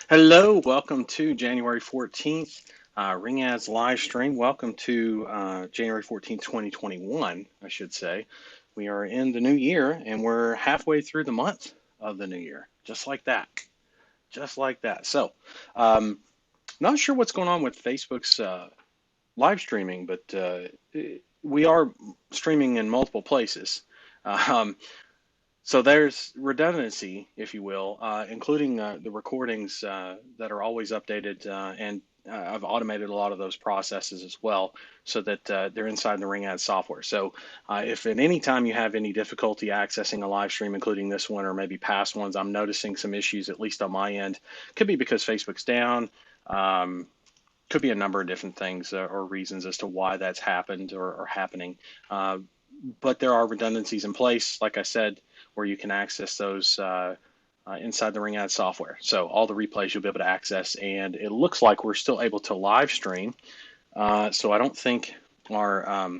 Hello, welcome to January 14th, Ring Ads live stream. Welcome to January 14th, 2021, I should say. We are in the new year and we're halfway through the month of the new year, just like that. Just like that. So, not sure what's going on with Facebook's live streaming, but we are streaming in multiple places. Um, so there's redundancy, if you will, including the recordings that are always updated, and I've automated a lot of those processes as well, so that they're inside the Ring Ad software. So if at any time you have any difficulty accessing a live stream, including this one or maybe past ones, I'm noticing some issues, at least on my end. Could be because Facebook's down. Could be a number of different things or reasons as to why that's happened or happening. Uh, but there are redundancies in place, like I said, where you can access those inside the Ring Ad software. So all the replays you'll be able to access, and it looks like we're still able to live stream. So I don't think our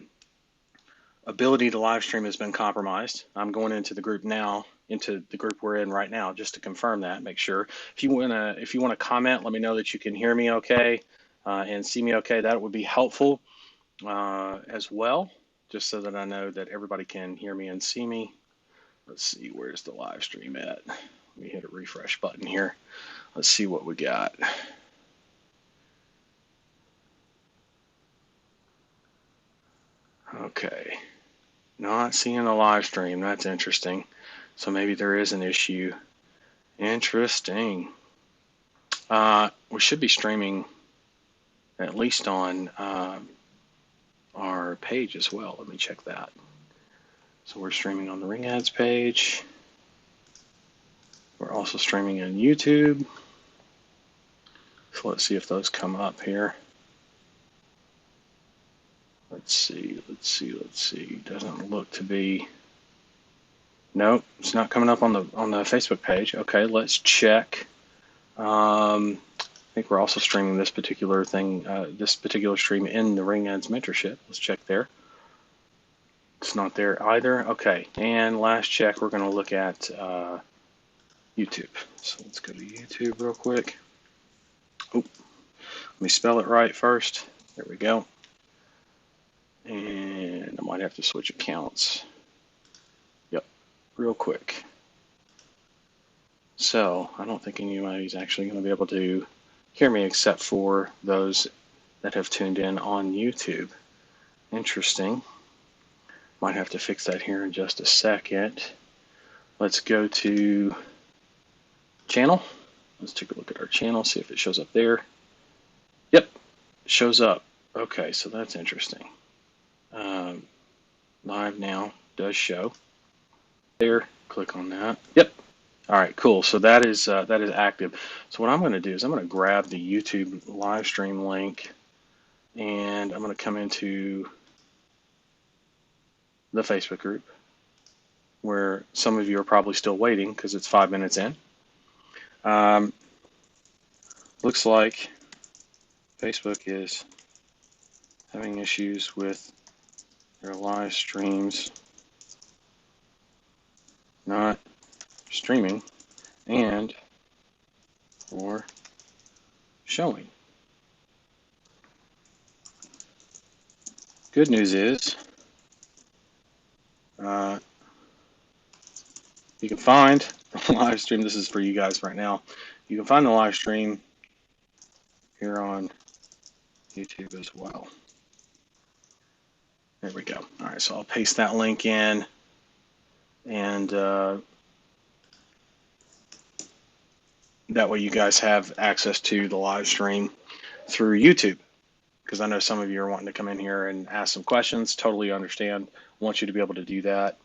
ability to live stream has been compromised. I'm going into the group now, into the group we're in right now, just to confirm that. Make sure if you wanna comment, let me know that you can hear me okay and see me okay. That would be helpful as well, just so that I know that everybody can hear me and see me. Let's see, where's the live stream at? Let me hit a refresh button here. Let's see what we got. Okay, not seeing the live stream. That's interesting. So maybe there is an issue. Interesting. We should be streaming at least on our page as well. Let me check that. So we're streaming on the Ring Ads page. We're also streaming on YouTube. So let's see if those come up here. Let's see. Doesn't look to be. Nope, it's not coming up on the Facebook page. Okay, let's check. I think we're also streaming this particular thing, this particular stream in the Ring Ads mentorship. Let's check there. It's not there either. Okay, and last check, we're going to look at YouTube. So let's go to YouTube real quick. Oh, let me spell it right first. There we go. And I might have to switch accounts. Yep, real quick. So I don't think anybody's actually going to be able to hear me except for those that have tuned in on YouTube. Interesting. Might have to fix that here in just a second. Let's go to channel. Let's take a look at our channel, see if it shows up there. Yep, it shows up. Okay, so that's interesting. Live now does show. There, click on that. Yep. All right, cool. So that is active. So what I'm going to do is I'm going to grab the YouTube live stream link, and I'm going to come into the Facebook group where some of you are probably still waiting because it's 5 minutes in. Looks like Facebook is having issues with their live streams not streaming and or showing. Good news is you can find the live stream. This is for you guys right now. You can find the live stream here on YouTube as well. There we go. All right, so I'll paste that link in, and that way you guys have access to the live stream through YouTube, because I know some of you are wanting to come in here and ask some questions. Totally understand. Want you to be able to do that.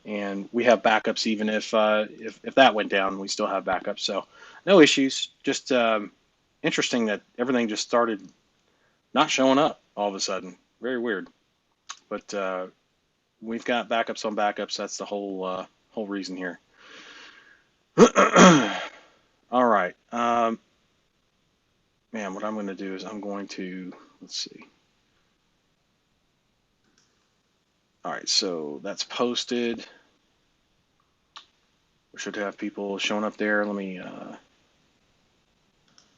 And we have backups even if that went down, we still have backups. So no issues. Just interesting that everything just started not showing up all of a sudden. Very weird. But we've got backups on backups. That's the whole reason here. All right. Man, what I'm going to do is I'm going to, let's see. All right, so that's posted. We should have people showing up there. Let me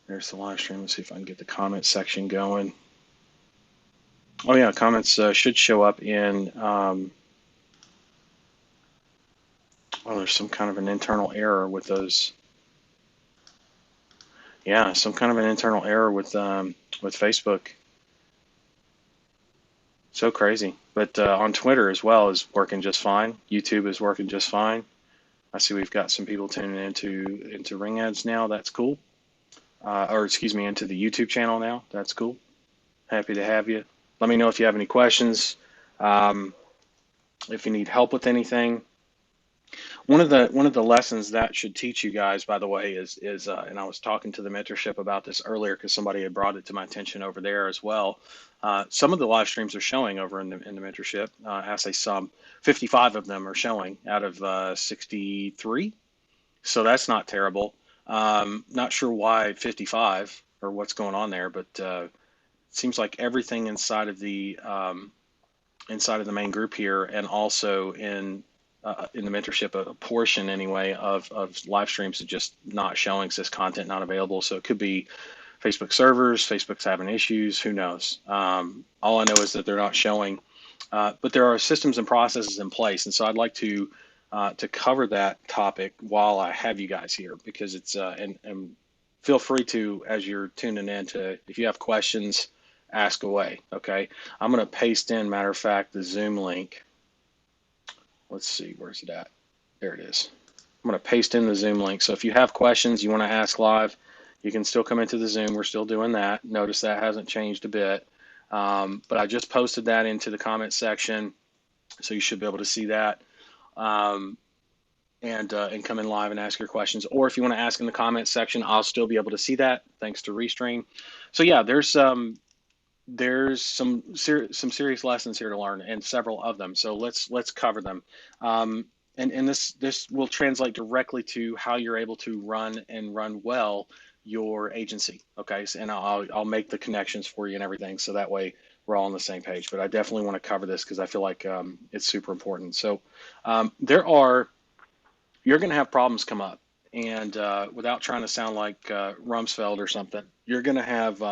There's the live stream. Let's see if I can get the comment section going. Oh yeah, comments should show up in, oh, there's some kind of an internal error with those. Yeah, some kind of an internal error with Facebook. So crazy. But on Twitter as well is working just fine. YouTube is working just fine. I see we've got some people tuning into Ring Ads now. That's cool. Or excuse me, into the YouTube channel now. That's cool. Happy to have you. Let me know if you have any questions. Um, if you need help with anything. One of the lessons that should teach you guys, by the way, is and I was talking to the mentorship about this earlier because somebody had brought it to my attention over there as well. Some of the live streams are showing over in the mentorship. I say some, 55 of them are showing out of 63. So that's not terrible. Not sure why 55 or what's going on there, but it seems like everything inside of the main group here, and also in the mentorship, a portion anyway of live streams are just not showing, says content not available. So it could be Facebook servers, Facebook's having issues, who knows? All I know is that they're not showing, but there are systems and processes in place. And so I'd like to cover that topic while I have you guys here, because it's, and feel free to, as you're tuning in, to, if you have questions, ask away. Okay. I'm going to paste in, matter of fact, the Zoom link. Let's see, where's it at? There it is. I'm going to paste in the Zoom link. So if you have questions you want to ask live, you can still come into the Zoom. We're still doing that. Notice that hasn't changed a bit. But I just posted that into the comment section, so you should be able to see that, and come in live and ask your questions. Or if you want to ask in the comment section, I'll still be able to see that, thanks to Restream. So yeah, there's some serious lessons here to learn, and several of them. So let's cover them. And this will translate directly to how you're able to run well your agency. Okay, so, and I'll make the connections for you and everything, so that way we're all on the same page. But I definitely want to cover this because I feel like it's super important. So you're going to have problems come up, and without trying to sound like Rumsfeld or something, you're going to have.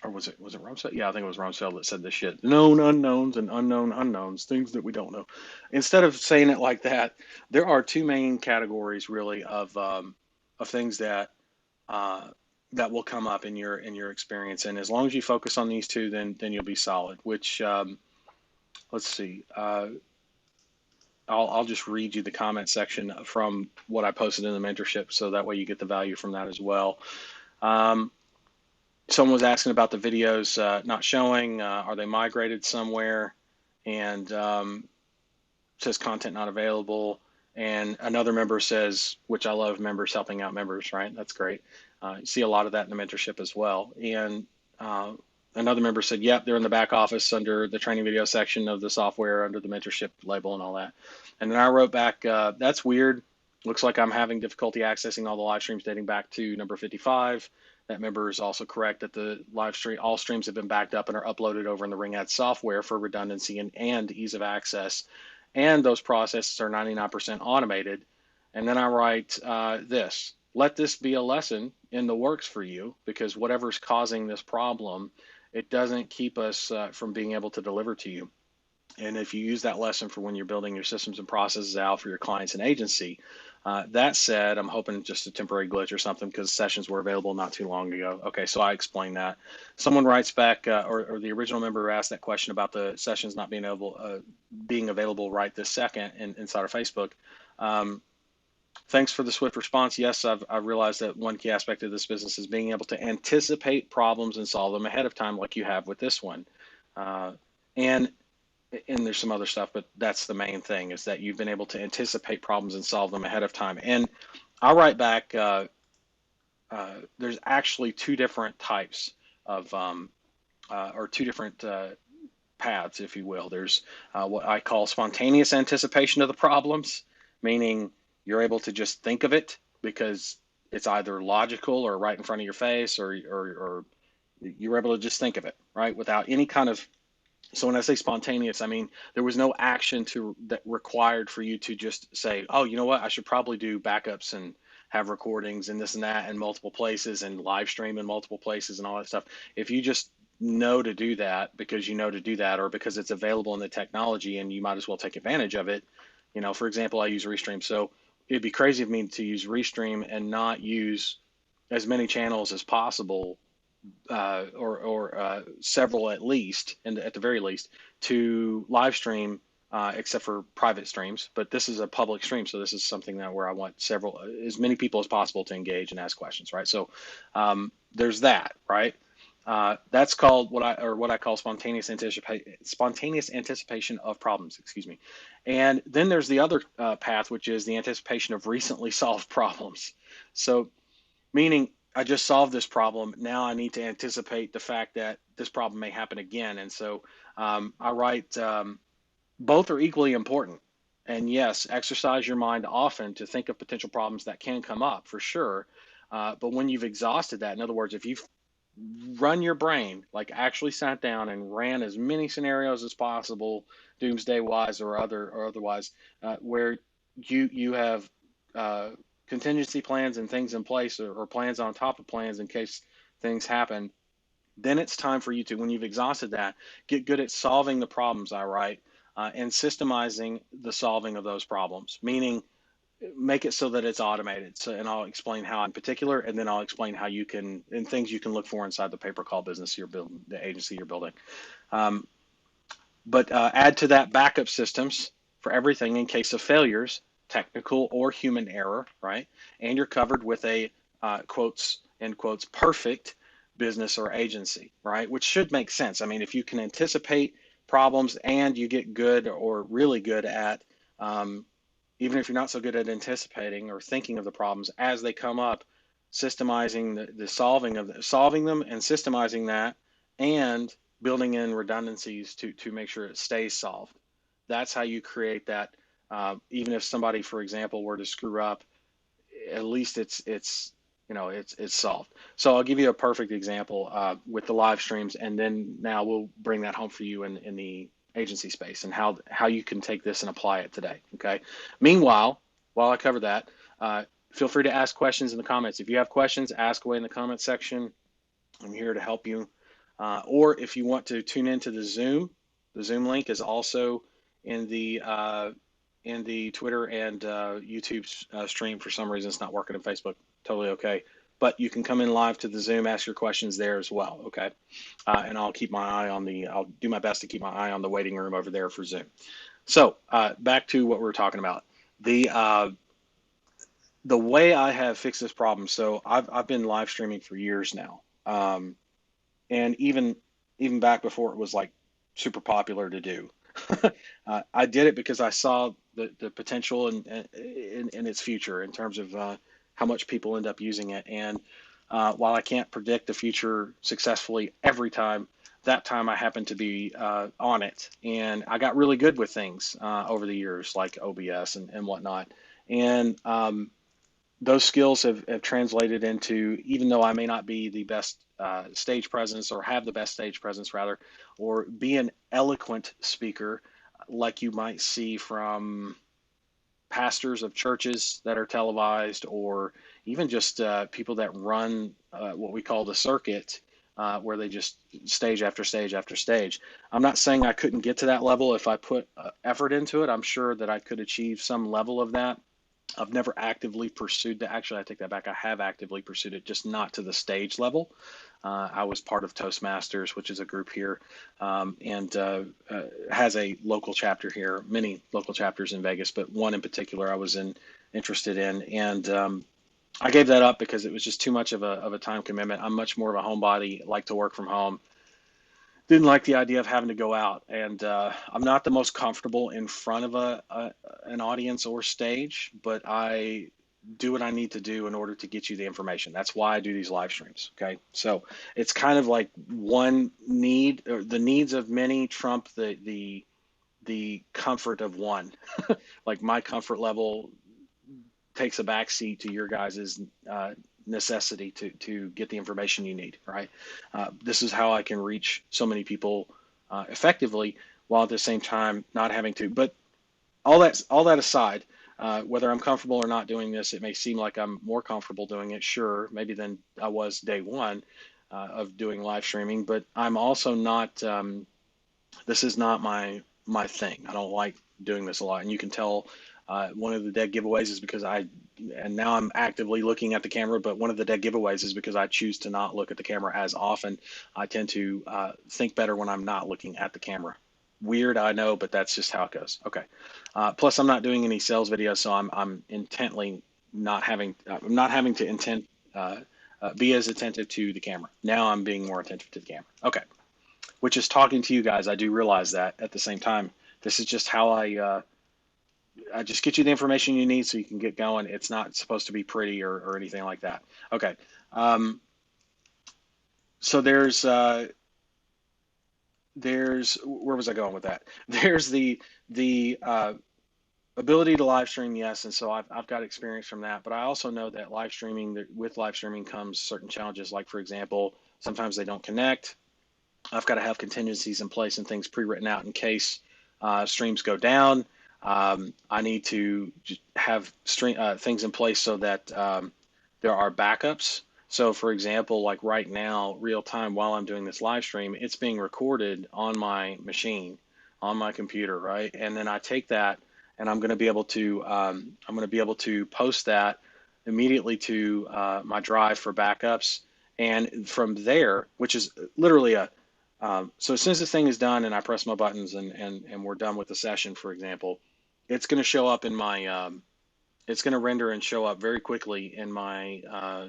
Or was it Rumsfeld? Yeah, I think it was Rumsfeld that said this shit. Known unknowns and unknown unknowns, things that we don't know. Instead of saying it like that, there are two main categories really of things that will come up in your experience. And as long as you focus on these two, then you'll be solid. Which let's see. I'll just read you the comment section from what I posted in the mentorship, so that way you get the value from that as well. Someone was asking about the videos not showing. Are they migrated somewhere? And says content not available. And another member says, which I love, members helping out members, right? That's great. You see a lot of that in the mentorship as well. And another member said, yep, they're in the back office under the training video section of the software, under the mentorship label and all that. And then I wrote back, that's weird. Looks like I'm having difficulty accessing all the live streams dating back to number 55. That member is also correct that the live stream, all streams have been backed up and are uploaded over in the Ring Ads software for redundancy and ease of access. And those processes are 99% automated. And then I write this: let this be a lesson in the works for you, because whatever's causing this problem, it doesn't keep us from being able to deliver to you. And if you use that lesson for when you're building your systems and processes out for your clients and agency. That said, I'm hoping just a temporary glitch or something, because sessions were available not too long ago. Okay, so I explained that. Someone writes back, or the original member asked that question about the sessions not being available right this second inside of Facebook. Thanks for the swift response. Yes, I've realized that one key aspect of this business is being able to anticipate problems and solve them ahead of time, like you have with this one. And there's some other stuff, but that's the main thing, is that you've been able to anticipate problems and solve them ahead of time. And I'll write back, there's actually two different types of, or two different paths, if you will. There's what I call spontaneous anticipation of the problems, meaning you're able to just think of it because it's either logical or right in front of your face, or you're able to just think of it, right, without any kind of. So when I say spontaneous, I mean there was no action that required for you to just say, oh, you know what, I should probably do backups and have recordings and this and that in multiple places and live stream in multiple places and all that stuff. If you just know to do that because you know to do that, or because it's available in the technology and you might as well take advantage of it. For example, I use Restream. So it'd be crazy of me to use Restream and not use as many channels as possible, or several at least, and at the very least, to live stream, except for private streams. But this is a public stream, so this is something that where I want as many people as possible to engage and ask questions, right? So there's that, right? That's called what I call spontaneous anticipation of problems, excuse me. And then there's the other path, which is the anticipation of recently solved problems. So meaning I just solved this problem. Now I need to anticipate the fact that this problem may happen again. And so I write, both are equally important. And yes, exercise your mind often to think of potential problems that can come up for sure. But when you've exhausted that, in other words, if you've run your brain, like actually sat down and ran as many scenarios as possible, doomsday wise or otherwise, where you have contingency plans and things in place, or plans on top of plans in case things happen, then it's time for you to, when you've exhausted that, get good at solving the problems I write, and systemizing the solving of those problems, meaning make it so that it's automated. So, and I'll explain how in particular, and then I'll explain how you can, and things you can look for inside the pay-per-call business you're building, the agency you're building. But add to that backup systems for everything in case of failures, technical or human error, right? And you're covered with a quotes, end quotes, perfect business or agency, right? Which should make sense. I mean, if you can anticipate problems and you get good or really good at, even if you're not so good at anticipating or thinking of the problems as they come up, systemizing the solving them and systemizing that, and building in redundancies to make sure it stays solved. That's how you create that. Even if somebody, for example, were to screw up, at least it's solved. So I'll give you a perfect example with the live streams, and then now we'll bring that home for you in the agency space and how you can take this and apply it today. Okay. Meanwhile, while I cover that, feel free to ask questions in the comments. If you have questions, ask away in the comment section. I'm here to help you. Or if you want to tune into the Zoom link is also in the Twitter and YouTube stream. For some reason, it's not working on Facebook. Totally okay. But you can come in live to the Zoom, ask your questions there as well. Okay. And I'll do my best to keep my eye on the waiting room over there for Zoom. So back to what we were talking about. The way I have fixed this problem. So I've been live streaming for years now. And even back before it was like super popular to do. I did it because I saw the potential in its future in terms of how much people end up using it. And while I can't predict the future successfully every time, that time I happened to be on it. And I got really good with things over the years, like OBS and whatnot. And those skills have translated into, even though I may not be the best stage presence, or have the best stage presence rather, or be an eloquent speaker like you might see from pastors of churches that are televised, or even just people that run what we call the circuit, where they just stage after stage after stage. I'm not saying I couldn't get to that level if I put effort into it. I'm sure that I could achieve some level of that. I've never actively pursued that. Actually, I take that back. I have actively pursued it, just not to the stage level. I was part of Toastmasters, which is a group here, and has a local chapter here, many local chapters in Vegas, but one in particular I was interested in. And I gave that up because it was just too much of a time commitment. I'm much more of a homebody, like to work from home. Didn't like the idea of having to go out, and I'm not the most comfortable in front of an audience or stage, but I do what I need to do in order to get you the information. That's why I do these live streams. Okay, so it's kind of like one need, or the needs of many trump the comfort of one. Like my comfort level takes a backseat to your guys's necessity to get the information you need, right? This is how I can reach so many people effectively, while at the same time not having to. But all that aside, Whether I'm comfortable or not doing this, it may seem like I'm more comfortable doing it, sure, maybe than I was day one of doing live streaming, but I'm also not, this is not my thing. I don't like doing this a lot. And you can tell one of the dead giveaways is because and now I'm actively looking at the camera, but one of the dead giveaways is because I choose to not look at the camera as often. I tend to think better when I'm not looking at the camera. Weird, I know, but that's just how it goes. Okay. Plus, I'm not doing any sales videos, so I'm intently not having to be as attentive to the camera. Now I'm being more attentive to the camera. Okay, which is talking to you guys. I do realize that at the same time. This is just how I just get you the information you need so you can get going. It's not supposed to be pretty or anything like that. Okay. Um, so there's where was I going with that? There's the ability to live stream, yes, and so I've got experience from that. But I also know that with live streaming comes certain challenges. Like for example, sometimes they don't connect. I've got to have contingencies in place and things pre-written out in case streams go down. I need to just have things in place so that there are backups. So, for example, like right now, real time while I'm doing this live stream, it's being recorded on my machine, on my computer, right? And then I take that, and I'm going to be able to post that immediately to my drive for backups. And from there, which is literally so as soon as this thing is done and I press my buttons and we're done with the session, for example, it's going to show up in my it's going to render and show up very quickly in my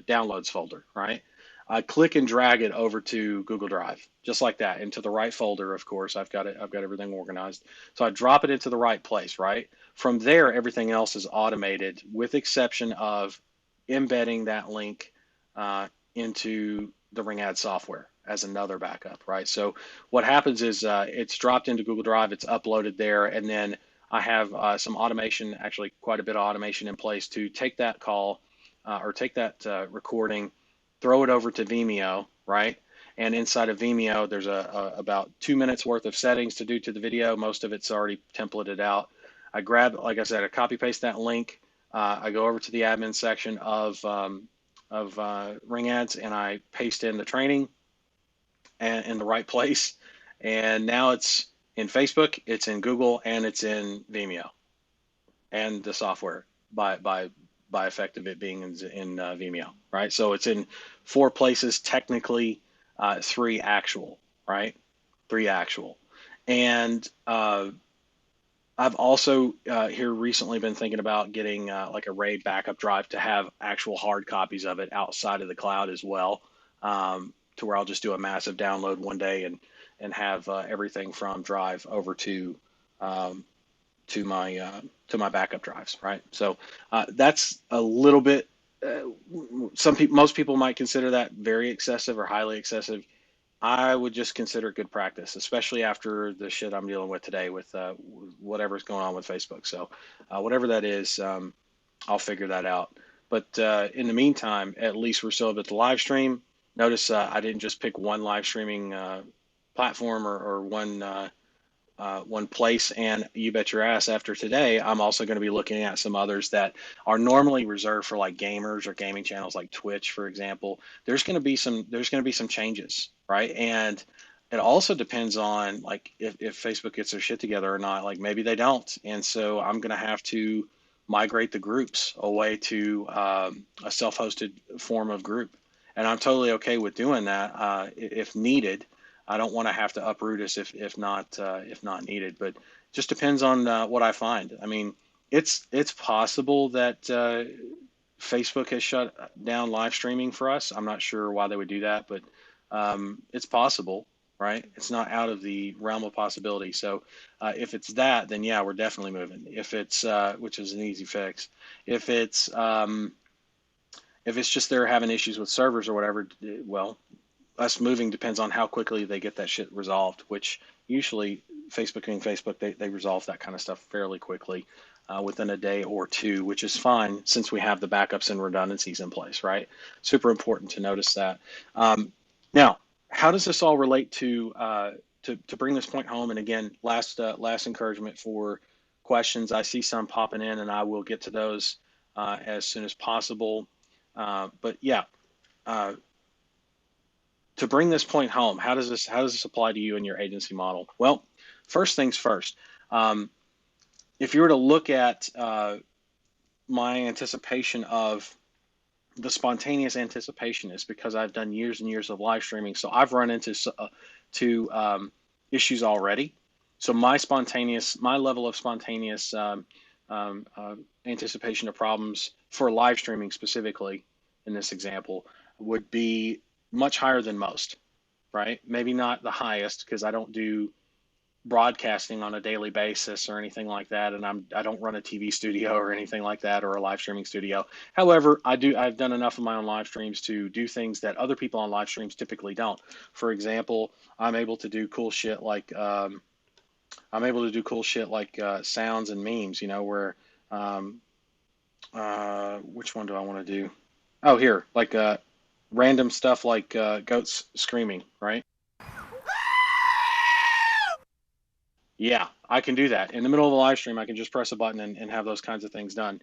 downloads folder, right? I click and drag it over to Google Drive, just like that, into the right folder. Of course, I've got it. I've got everything organized. So I drop it into the right place, right? From there, everything else is automated, with exception of embedding that link into the Ring Ad software as another backup, right? So what happens is it's dropped into Google Drive, it's uploaded there, and then I have some automation, actually quite a bit of automation in place to take that call or take that recording, throw it over to Vimeo, right? And inside of Vimeo, there's about 2 minutes worth of settings to do to the video. Most of it's already templated out. I grab, like I said, I copy paste that link. I go over to the admin section of Ring Ads and I paste in the training and in the right place. And now it's in Facebook, it's in Google, and it's in Vimeo and the software by effect of it being in Vimeo, right? So it's in 4 places, technically 3 actual, right? 3 actual. And I've also here recently been thinking about getting like a RAID backup drive to have actual hard copies of it outside of the cloud as well, to where I'll just do a massive download one day and have everything from Drive over um, to my backup drives, right? So that's a little bit. Most people might consider that very excessive or highly excessive. I would just consider it good practice, especially after the shit I'm dealing with today with whatever's going on with Facebook. So whatever that is, I'll figure that out. But in the meantime, at least we're still able to live stream. Notice I didn't just pick one live streaming platform or one place. And you bet your ass after today, I'm also going to be looking at some others that are normally reserved for like gamers or gaming channels like Twitch, for example. There's going to be some changes, right? And it also depends on like if Facebook gets their shit together or not. Like maybe they don't. And so I'm going to have to migrate the groups away to a self-hosted form of group. And I'm totally okay with doing that if needed. I don't want to have to uproot us if not needed, but just depends on what I find. I mean, it's possible that Facebook has shut down live streaming for us. I'm not sure why they would do that, but it's possible, right? It's not out of the realm of possibility. So if it's that, then yeah, we're definitely moving. If it's which is an easy fix. If it's just they're having issues with servers or whatever, well, us moving depends on how quickly they get that shit resolved, which usually Facebook being Facebook, they resolve that kind of stuff fairly quickly within a day or two, which is fine since we have the backups and redundancies in place, right? Super important to notice that. Now, how does this all relate to bring this point home? And again, last encouragement for questions. I see some popping in, and I will get to those as soon as possible. But yeah, uh, to bring this point home, how does this apply to you in your agency model? Well, first things first. Um, if you were to look at my anticipation of the spontaneous anticipation is because I've done years and years of live streaming. So I've run into issues already. So my level of spontaneous um, uh, anticipation of problems for live streaming specifically in this example would be much higher than most, right? Maybe not the highest because I don't do broadcasting on a daily basis or anything like that, and I don't run a TV studio or anything like that or a live streaming studio. However, I've done enough of my own live streams to do things that other people on live streams typically don't. For example, I'm able to do cool shit like sounds and memes, where um, which one do I want to do? Oh, here, like random stuff like goats screaming, right? Yeah, I can do that. In the middle of a live stream, I can just press a button and have those kinds of things done,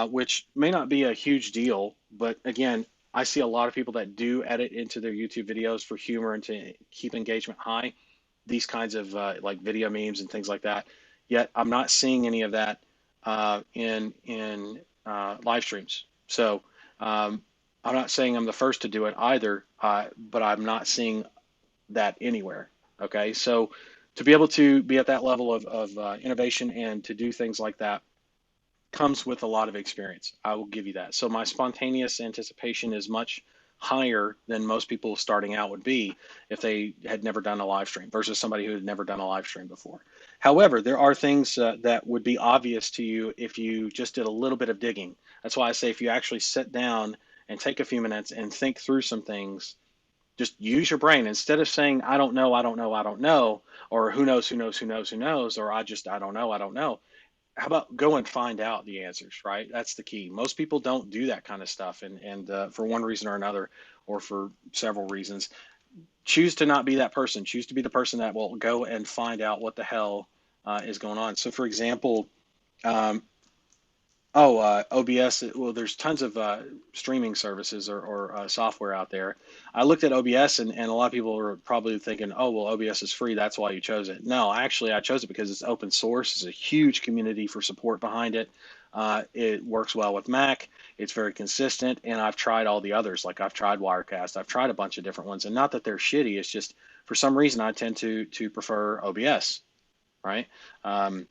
which may not be a huge deal. But again, I see a lot of people that do edit into their YouTube videos for humor and to keep engagement high, these kinds of like video memes and things like that. Yet I'm not seeing any of that in live streams. So um, I'm not saying I'm the first to do it either, but I'm not seeing that anywhere. Okay, so to be able to be at that level of innovation and to do things like that comes with a lot of experience. I will give you that. So my spontaneous anticipation is much higher than most people starting out would be if they had never done a live stream versus somebody who had never done a live stream before. However, there are things that would be obvious to you if you just did a little bit of digging. That's why I say if you actually sit down and take a few minutes and think through some things, just use your brain instead of saying I don't know, I don't know, I don't know, or who knows, who knows, who knows, who knows, or I don't know, I don't know. How about go and find out the answers, right? That's the key. Most people don't do that kind of stuff, and for one reason or another, or for several reasons, choose to not be that person. Choose to be the person that will go and find out what the hell is going on. So, for example, um, OBS. Well, there's tons of streaming services or software out there. I looked at OBS, and a lot of people are probably thinking, oh, well, OBS is free. That's why you chose it. No, actually, I chose it because it's open source. There's a huge community for support behind it. It works well with Mac. It's very consistent. And I've tried all the others. Like I've tried Wirecast. I've tried a bunch of different ones. And not that they're shitty. It's just for some reason I tend to prefer OBS, right? Um,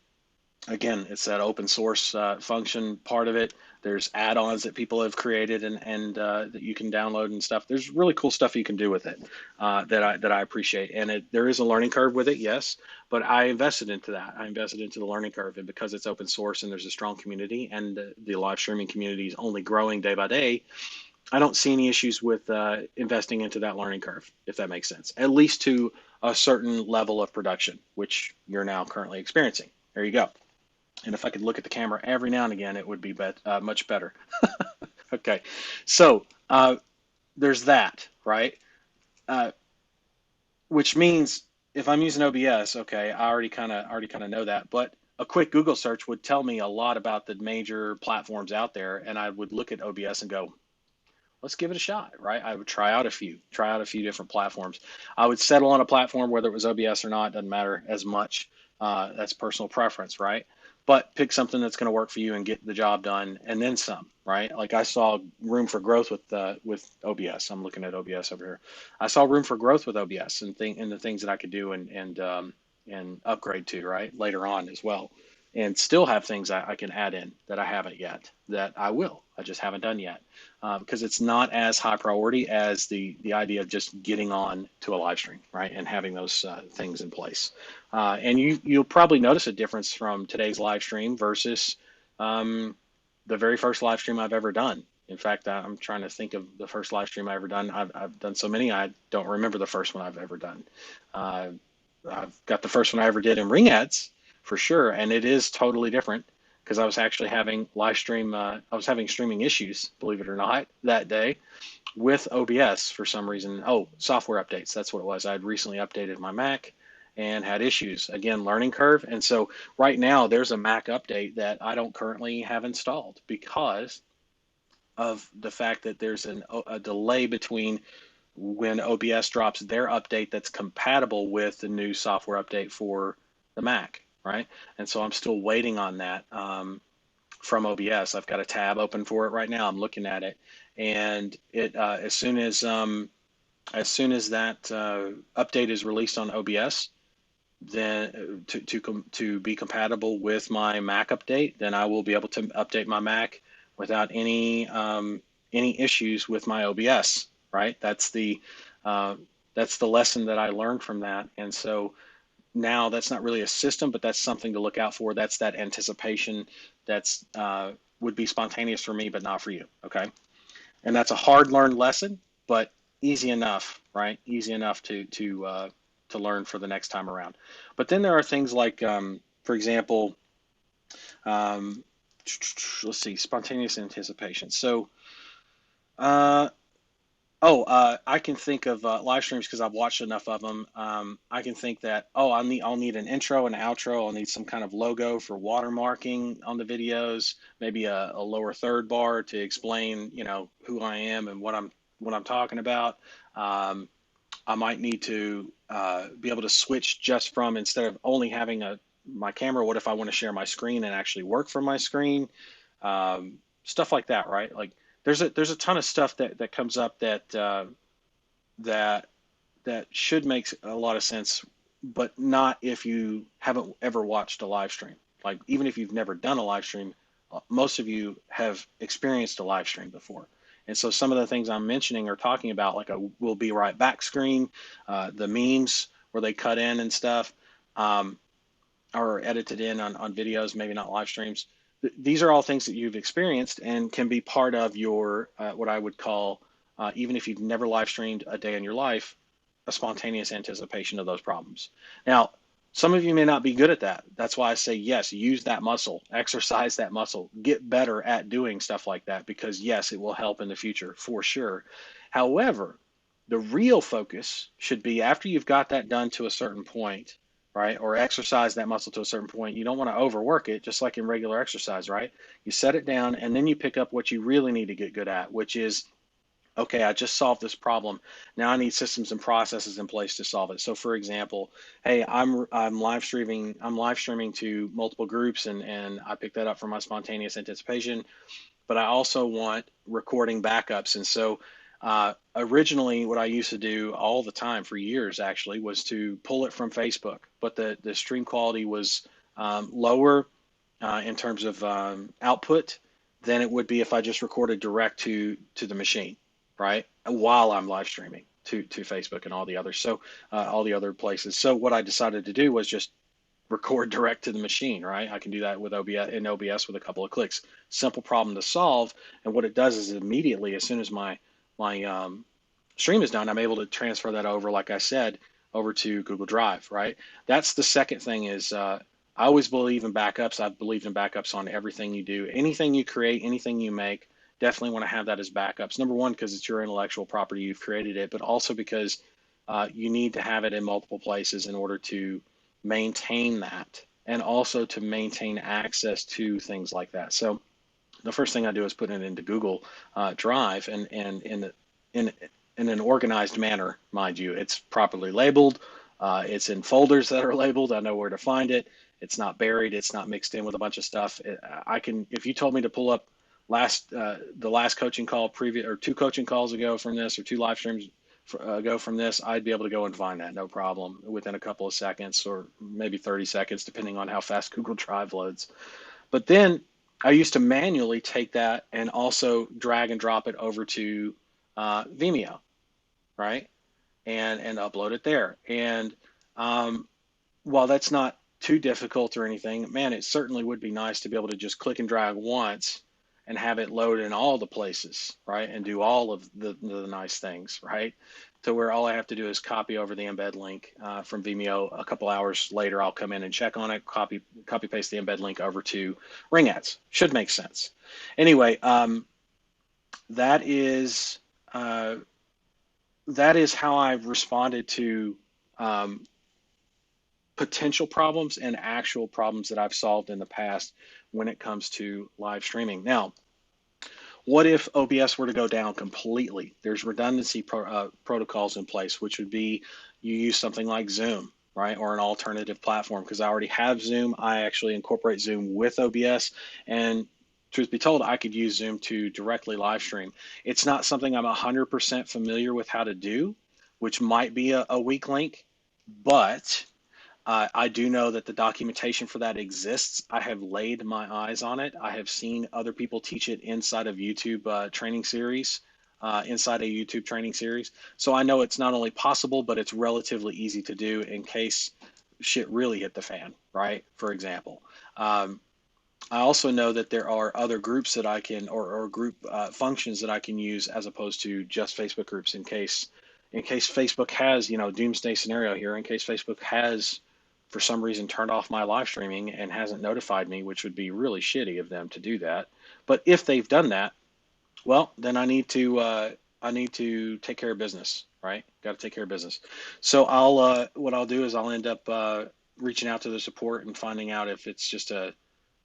Again, it's that open source function part of it. There's add-ons that people have created and that you can download and stuff. There's really cool stuff you can do with it that I appreciate. And there is a learning curve with it, yes, but I invested into that. I invested into the learning curve, and because it's open source and there's a strong community, and the live streaming community is only growing day by day, I don't see any issues with investing into that learning curve, if that makes sense. At least to a certain level of production, which you're now currently experiencing. There you go. And if I could look at the camera every now and again, it would be much better. Okay, so there's that, right? Uh, which means if I'm using OBS, okay, I already kind of know that, but a quick Google search would tell me a lot about the major platforms out there, and I would look at OBS and go, let's give it a shot, right? I would try out a few different platforms. I would settle on a platform, whether it was OBS or not, doesn't matter as much. That's personal preference, right? But pick something that's going to work for you and get the job done, and then some, right? Like I saw room for growth with OBS. I'm looking at OBS over here. I saw room for growth with OBS and the things that I could do and upgrade to, right, later on as well, and still have things I can add in that I haven't yet, that I just haven't done yet, because it's not as high priority as the idea of just getting on to a live stream, right, and having those things in place. And you'll probably notice a difference from today's live stream versus um, the very first live stream I've ever done. In fact, I'm trying to think of the first live stream I ever done. I've done so many, I don't remember the first one I've ever done. Uh, I've got the first one I ever did in Ring Ads for sure, and it is totally different because I was actually having live stream. I was having streaming issues, believe it or not, that day with OBS for some reason. Oh, software updates. That's what it was. I had recently updated my Mac, and had issues. Again, learning curve. And so right now there's a Mac update that I don't currently have installed because of the fact that there's a delay between when OBS drops their update that's compatible with the new software update for the Mac, right? And so I'm still waiting on that from OBS. I've got a tab open for it right now. I'm looking at it, and it as soon as that update is released on OBS, then to be compatible with my Mac update, then I will be able to update my Mac without any issues with my OBS. Right? Uh, that's the lesson that I learned from that, and so now that's not really a system, but that's something to look out for. That's that anticipation that's would be spontaneous for me, but not for you. Okay, and that's a hard learned lesson, but easy enough, right? Easy enough to learn for the next time around. But then there are things like, for example, um, let's see, spontaneous anticipation. So, uh, I can think of live streams because I've watched enough of them. I can think that, I'll need an intro and outro. I'll need some kind of logo for watermarking on the videos, maybe a lower third bar to explain, who I am and what I'm talking about. Um, I might need to be able to switch just from instead of only having my camera. What if I want to share my screen and actually work from my screen? Stuff like that, right? Like there's a ton of stuff that comes up that that should make a lot of sense, but not if you haven't ever watched a live stream. Like even if you've never done a live stream, most of you have experienced a live stream before. And so some of the things I'm mentioning or talking about, like a "will be right back" screen, the memes where they cut in and stuff, um, or edited in on videos, maybe not live streams. These are all things that you've experienced and can be part of your what I would call, even if you've never live streamed a day in your life, a spontaneous anticipation of those problems. Now, some of you may not be good at that. That's why I say yes, use that muscle, exercise that muscle, get better at doing stuff like that because yes, it will help in the future for sure. However, the real focus should be after you've got that done to a certain point, right? Or exercise that muscle to a certain point. You don't want to overwork it, just like in regular exercise, right? You set it down and then you pick up what you really need to get good at, which is okay, I just solved this problem. Now I need systems and processes in place to solve it. So for example, hey, I'm live streaming to multiple groups and I picked that up from my spontaneous anticipation, but I also want recording backups. And so originally what I used to do all the time for years actually was to pull it from Facebook, but the stream quality was lower in terms of output than it would be if I just recorded direct to the machine, right? While I'm live streaming to Facebook and all the others, so all the other places. So what I decided to do was just record direct to the machine, right? I can do that with OBS with a couple of clicks. Simple problem to solve. And what it does is immediately, as soon as my stream is done, I'm able to transfer that over, like I said, over to Google Drive, right? That's the second thing is I always believe in backups. I've believed in backups on everything you do. Anything you create, anything you make, definitely want to have that as backups. Number one, because it's your intellectual property, you've created it, but also because you need to have it in multiple places in order to maintain that and also to maintain access to things like that. So the first thing I do is put it into Google Drive and in an organized manner, mind you. It's properly labeled. It's in folders that are labeled. I know where to find it. It's not buried. It's not mixed in with a bunch of stuff. I can, if you told me to pull up the last coaching call previous or two coaching calls ago from this or two live streams ago from this, I'd be able to go and find that no problem within a couple of seconds or maybe 30 seconds, depending on how fast Google Drive loads. But then I used to manually take that and also drag and drop it over to Vimeo, right? And upload it there. And um, while that's not too difficult or anything, man, it certainly would be nice to be able to just click and drag once and have it load in all the places, right? And do all of the nice things, right? To where all I have to do is copy over the embed link from Vimeo. A couple hours later, I'll come in and check on it, copy paste the embed link over to Ring Ads. Should make sense. Anyway, that is that is how I've responded to um, potential problems and actual problems that I've solved in the past when it comes to live streaming. Now, what if OBS were to go down completely? There's redundancy protocols in place, which would be you use something like Zoom, right, or an alternative platform. Because I already have Zoom, I actually incorporate Zoom with OBS, and truth be told, I could use Zoom to directly live stream. It's not something I'm 100% familiar with how to do, which might be a weak link, but I do know that the documentation for that exists. I have laid my eyes on it. I have seen other people teach it inside of YouTube training series, inside a YouTube training series. So I know it's not only possible, but it's relatively easy to do in case shit really hit the fan, right? For example. I also know that there are other groups that I can, or group functions that I can use as opposed to just Facebook groups in case Facebook has, doomsday scenario here, in case Facebook has for some reason turned off my live streaming and hasn't notified me, which would be really shitty of them to do that. But if they've done that, well, then I need to take care of business, right? Got to take care of business. So what I'll do is I'll end up reaching out to the support and finding out if it's just a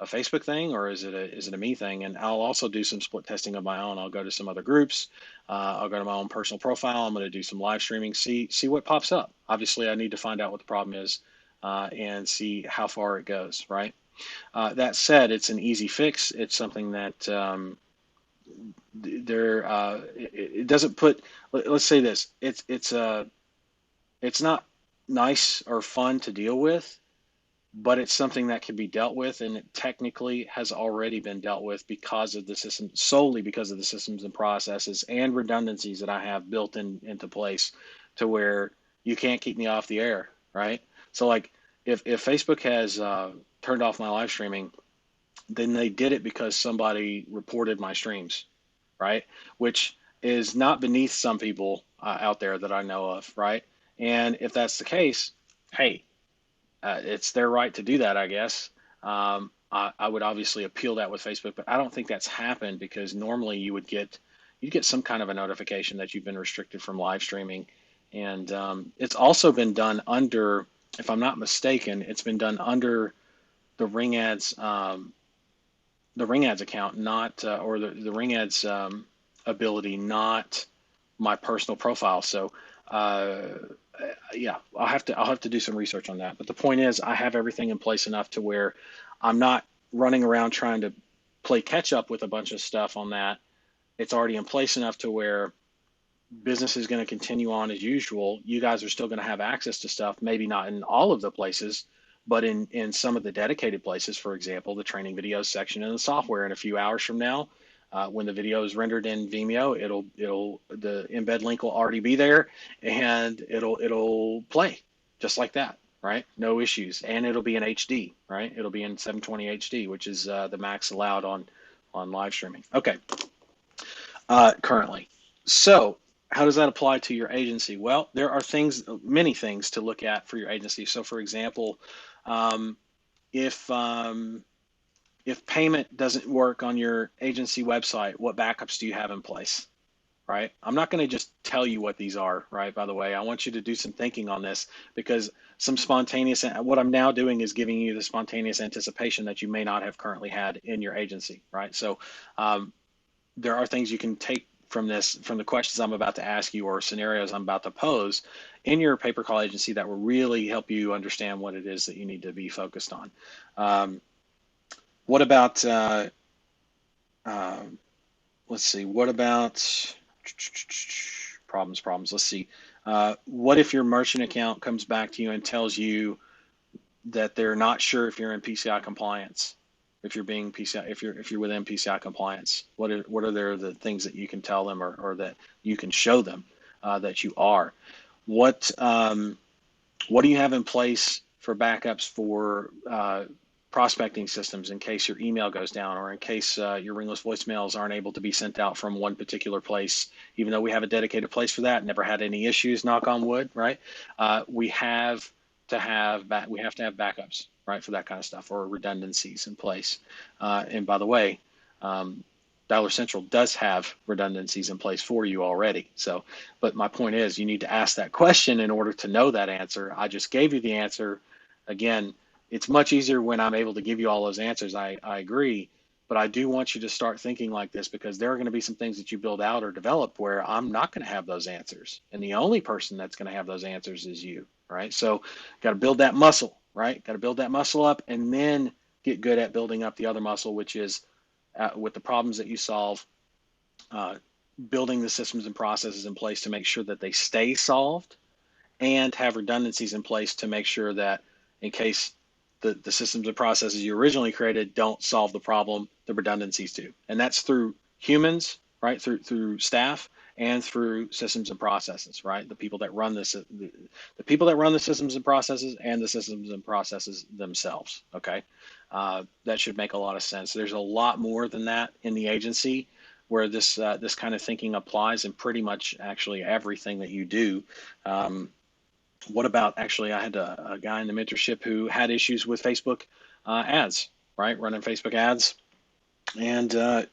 Facebook thing or is it a me thing? And I'll also do some split testing of my own. I'll go to some other groups. I'll go to my own personal profile. I'm going to do some live streaming, see what pops up. Obviously, I need to find out what the problem is and see how far it goes, right? That said, it's an easy fix. It's something that it doesn't put. Let's say this. It's not nice or fun to deal with, but it's something that can be dealt with, and it technically has already been dealt with because of the system, solely because of the systems and processes and redundancies that I have built into place to where you can't keep me off the air, right? So like if Facebook has turned off my live streaming, then they did it because somebody reported my streams, right? Which is not beneath some people out there that I know of, right? And if that's the case, hey, it's their right to do that, I guess. I would obviously appeal that with Facebook, but I don't think that's happened because normally you'd get some kind of a notification that you've been restricted from live streaming, and it's also been done under, if I'm not mistaken, it's been done under the Ring Ads account, not or the Ring Ads ability, not my personal profile. So. Yeah, I'll have to do some research on that. But the point is, I have everything in place enough to where I'm not running around trying to play catch up with a bunch of stuff on that. It's already in place enough to where business is going to continue on as usual. You guys are still going to have access to stuff, maybe not in all of the places, but in some of the dedicated places. For example, the training videos section in the software. In a few hours from now, when the video is rendered in Vimeo, the embed link will already be there, and it'll play just like that, right? No issues, and it'll be in HD, right? It'll be in 720 HD, which is the max allowed on live streaming. Okay, currently. So how does that apply to your agency? Well, there are many things to look at for your agency. So, for example, um, if if payment doesn't work on your agency website, what backups do you have in place, right? I'm not going to just tell you what these are, right? By the way, I want you to do some thinking on this because what I'm now doing is giving you the spontaneous anticipation that you may not have currently had in your agency, right? So there are things you can take from the questions I'm about to ask you or scenarios I'm about to pose in your pay-per-call agency that will really help you understand what it is that you need to be focused on. What about, let's see, what about problems? Let's see. What if your merchant account comes back to you and tells you that they're not sure if you're in PCI compliance? If you're being PCI, if you're within PCI compliance, what are the things that you can tell them or that you can show them that you are? What do you have in place for backups for prospecting systems in case your email goes down or in case your ringless voicemails aren't able to be sent out from one particular place, even though we have a dedicated place for that, never had any issues, knock on wood, right? We have to have backups, right, for that kind of stuff, or redundancies in place. And by the way, Dollar Central does have redundancies in place for you already. So, but my point is, you need to ask that question in order to know that answer. I just gave you the answer. again, it's much easier when I'm able to give you all those answers. I agree, but I do want you to start thinking like this, because there are going to be some things that you build out or develop where I'm not going to have those answers. And the only person that's going to have those answers is you, right? So got to build that muscle, right? Got to build that muscle up and then get good at building up the other muscle, which is with the problems that you solve, uh, building the systems and processes in place to make sure that they stay solved, and have redundancies in place to make sure that in case the systems and processes you originally created don't solve the problem, the redundancies do. And that's through humans, right? Through staff and through systems and processes, right? The people that run this, the people that run the systems and processes, and the systems and processes themselves. Okay, that should make a lot of sense. There's a lot more than that in the agency where this kind of thinking applies in pretty much actually everything that you do. What about actually, I had a guy in the mentorship who had issues with Facebook ads, right? Running Facebook ads. And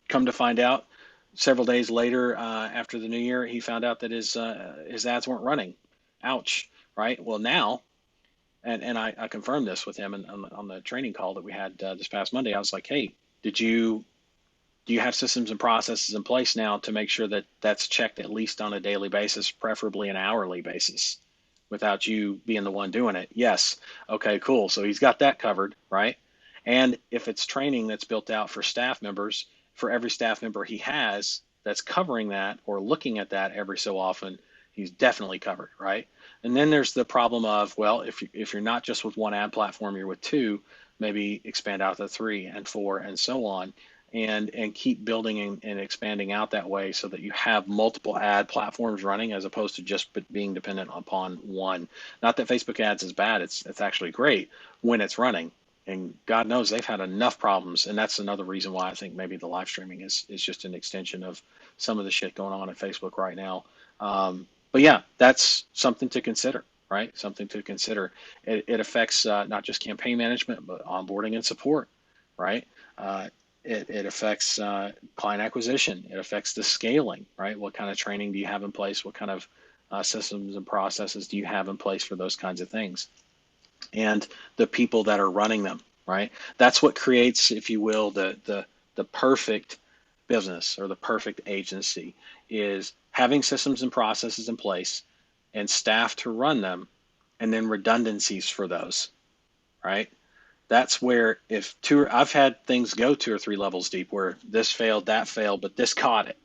come to find out, several days later, after the new year, he found out that his ads weren't running. Ouch, right? Well, now, and I confirmed this with him on the training call that we had this past Monday. I was like, hey, do you have systems and processes in place now to make sure that that's checked at least on a daily basis, preferably an hourly basis, without you being the one doing it? Yes. Okay, cool. So he's got that covered, right? And if it's training that's built out for staff members, for every staff member he has that's covering that or looking at that every so often, he's definitely covered, right? And then there's the problem of, well, if you're not just with one ad platform, you're with two, maybe expand out to three and four and so on, and keep building and expanding out that way so that you have multiple ad platforms running as opposed to just being dependent upon one. Not that Facebook ads is bad, it's actually great when it's running. And God knows they've had enough problems, and that's another reason why I think maybe the live streaming is just an extension of some of the shit going on at Facebook right now. But yeah, that's something to consider, right? Something to consider. It affects not just campaign management, but onboarding and support, right? It affects client acquisition. It affects the scaling, right? What kind of training do you have in place? What kind of systems and processes do you have in place for those kinds of things? And the people that are running them, right? That's what creates, if you will, the perfect business or the perfect agency, is having systems and processes in place and staff to run them, and then redundancies for those, right? That's where I've had things go 2 or 3 levels deep where this failed, that failed, but this caught it.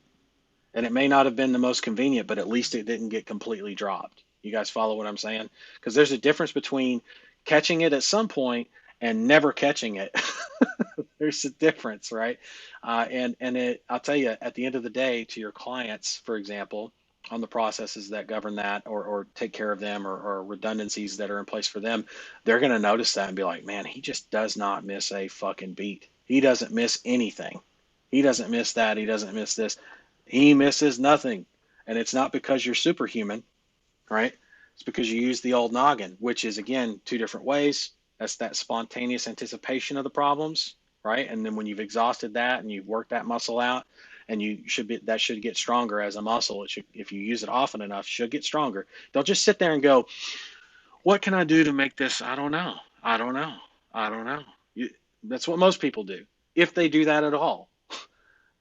And it may not have been the most convenient, but at least it didn't get completely dropped. You guys follow what I'm saying? Because there's a difference between catching it at some point and never catching it. There's a difference, right? I'll tell you, at the end of the day, to your clients, for example, on the processes that govern that or take care of them, or redundancies that are in place for them, they're going to notice that and be like, man, he just does not miss a fucking beat. He doesn't miss anything. He doesn't miss that. He doesn't miss this. He misses nothing. And it's not because you're superhuman, right? It's because you use the old noggin, which is, again, 2 different ways. That's that spontaneous anticipation of the problems, right? And then when you've exhausted that and you've worked that muscle out, and that should get stronger as a muscle. It should, if you use it often enough, should get stronger. Don't just sit there and go, what can I do to make this? I don't know. I don't know. I don't know. That's what most people do, if they do that at all.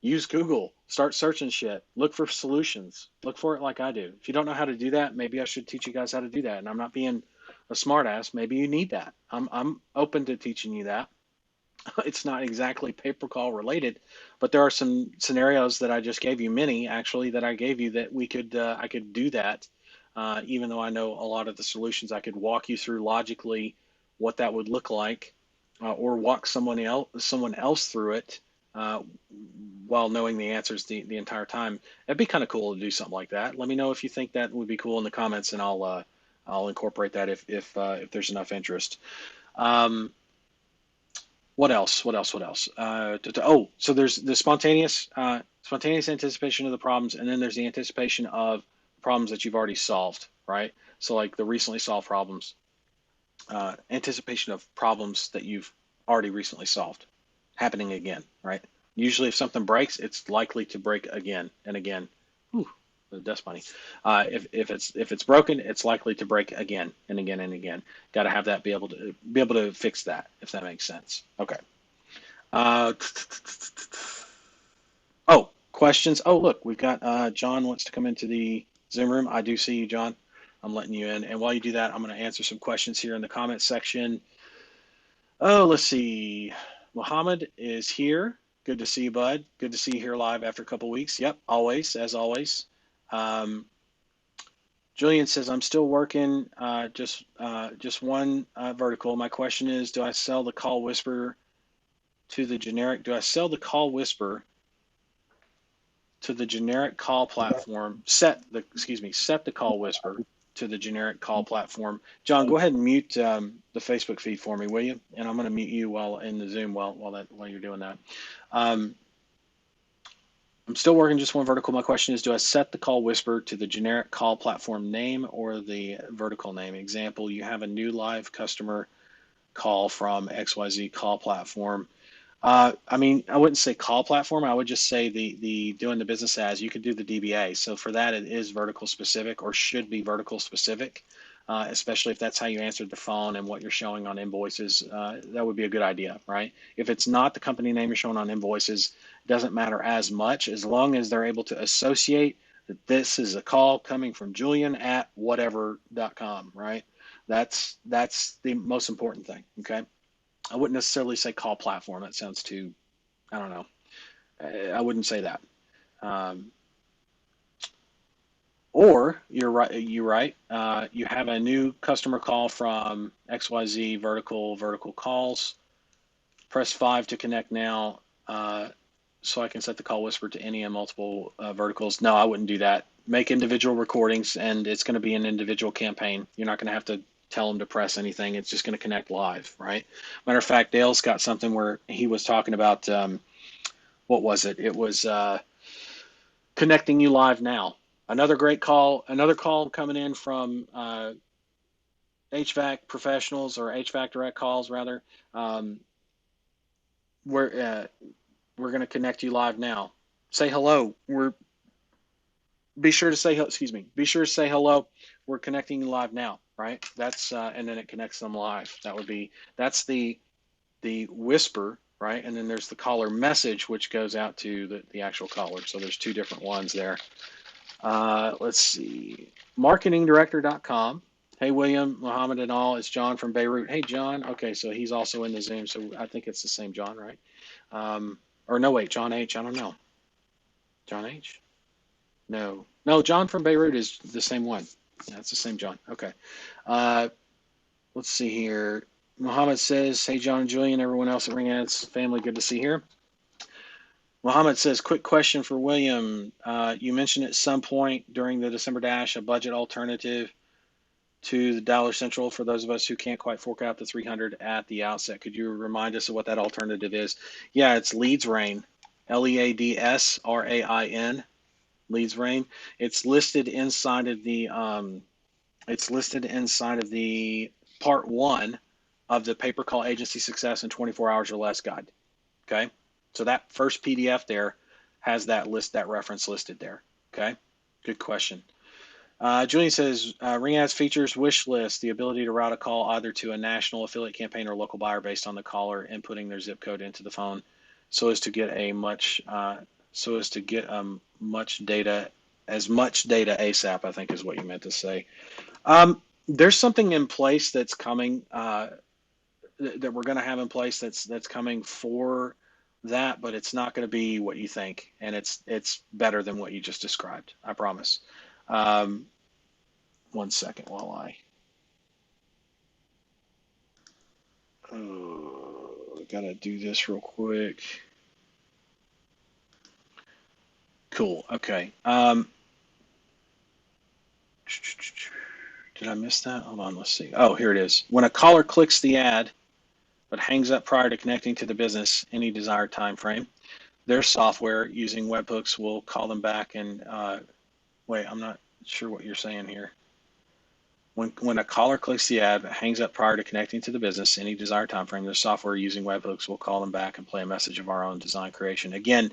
Use Google, start searching shit, look for solutions, look for it like I do. If you don't know how to do that, maybe I should teach you guys how to do that. And I'm not being a smartass. Maybe you need that. I'm open to teaching you that. It's not exactly pay per call related, but there are some scenarios that I just gave you, many actually that I gave you, that I could do that. Even though I know a lot of the solutions, I could walk you through logically what that would look like, or walk someone else through it, uh, while knowing the answers the entire time. That'd be kind of cool to do something like that. Let me know if you think that would be cool in the comments, and I'll incorporate that if there's enough interest. Um, what else? What else? What else? So there's the spontaneous anticipation of the problems, and then there's the anticipation of problems that you've already solved, right? So like the recently solved problems, anticipation of problems that you've already recently solved happening again, right? Usually if something breaks, it's likely to break again and again. Whew. the dust bunny. If it's broken, it's likely to break again and again and again. Got to have that be able to fix that, if that makes sense. Okay. Uh, oh, questions. Oh, look, we've got John wants to come into the Zoom room. I do see you, John. I'm letting you in. And while you do that, I'm going to answer some questions here in the comment section. Oh, let's see. Mohammed is here. Good to see you, bud. Good to see you here live after a couple weeks. Yep, always, as always. Um, Julian says, I'm still working just one vertical. My question is, do I sell the call whisper to the generic? Do I sell the call whisper to the generic call platform? Set the call whisper to the generic call platform. John, go ahead and mute the Facebook feed for me, will you? And I'm going to mute you while in the Zoom while you're doing that. I'm still working just one vertical. My question is, do I set the call whisper to the generic call platform name or the vertical name? Example, you have a new live customer call from XYZ call platform. I mean, I wouldn't say call platform. I would just say the doing the business as. You could do the DBA. So for that, it is vertical specific or should be vertical specific, especially if that's how you answered the phone and what you're showing on invoices. That would be a good idea, right? If it's not the company name you're showing on invoices, it doesn't matter as much as long as they're able to associate that this is a call coming from Julian at whatever.com, right? That's the most important thing, okay? I wouldn't necessarily say call platform. That sounds too, I don't know. I wouldn't say that. Um, or you're right. You're right. You have a new customer call from XYZ vertical calls. Press 5 to connect now, so I can set the call whisper to any and multiple verticals. No, I wouldn't do that. Make individual recordings, and it's going to be an individual campaign. You're not going to have to tell them to press anything. It's just going to connect live, right? Matter of fact, Dale's got something where he was talking about, what was it? It was connecting you live now. Another great call. Another call coming in from HVAC professionals, or HVAC direct calls rather. Um, we're going to connect you live now. Say hello. Be sure to say, excuse me, be sure to say hello. We're connecting you live now, right? That's and then it connects them live. That's the whisper, right? And then there's the caller message, which goes out to the actual caller. So there's two different ones there. Let's see, marketingdirector.com. Hey, William, Mohammed, and all. It's John from Beirut. Hey, John. Okay, so he's also in the Zoom. So I think it's the same John, right? Or no, wait, John H. I don't know. John H. No, John from Beirut is the same one. Yeah, it's the same John. Okay. Uh, let's see here. Mohammed says, hey, John and Julian, everyone else at Ring Ads family, good to see here. Mohammed says, quick question for William. You mentioned at some point during the December Dash a budget alternative to the Dollar Central for those of us who can't quite fork out the 300 at the outset. Could you remind us of what that alternative is? Yeah, it's Leads Rain, LEADSRAIN. Leads Rain. It's listed inside of the part one of the pay per call agency success in 24 hours or less guide. Okay, so that first PDF there has that reference listed there. Okay, good question. Julian says, Ring Ads features wish list, the ability to route a call either to a national affiliate campaign or local buyer based on the caller inputting their zip code into the phone, so as to get as much data ASAP, I think is what you meant to say. There's something in place that's coming, that we're going to have in place that's coming for that, but it's not going to be what you think, and it's better than what you just described. I promise. 1 second while I gotta do this real quick. Cool. Okay. Did I miss that? Hold on. Let's see. Oh, here it is. When a caller clicks the ad but hangs up prior to connecting to the business, any desired time frame, their software using webhooks will call them back and wait. I'm not sure what you're saying here. When a caller clicks the ad, hangs up prior to connecting to the business, any desired time frame, the software using webhooks will call them back and play a message of our own design creation. Again,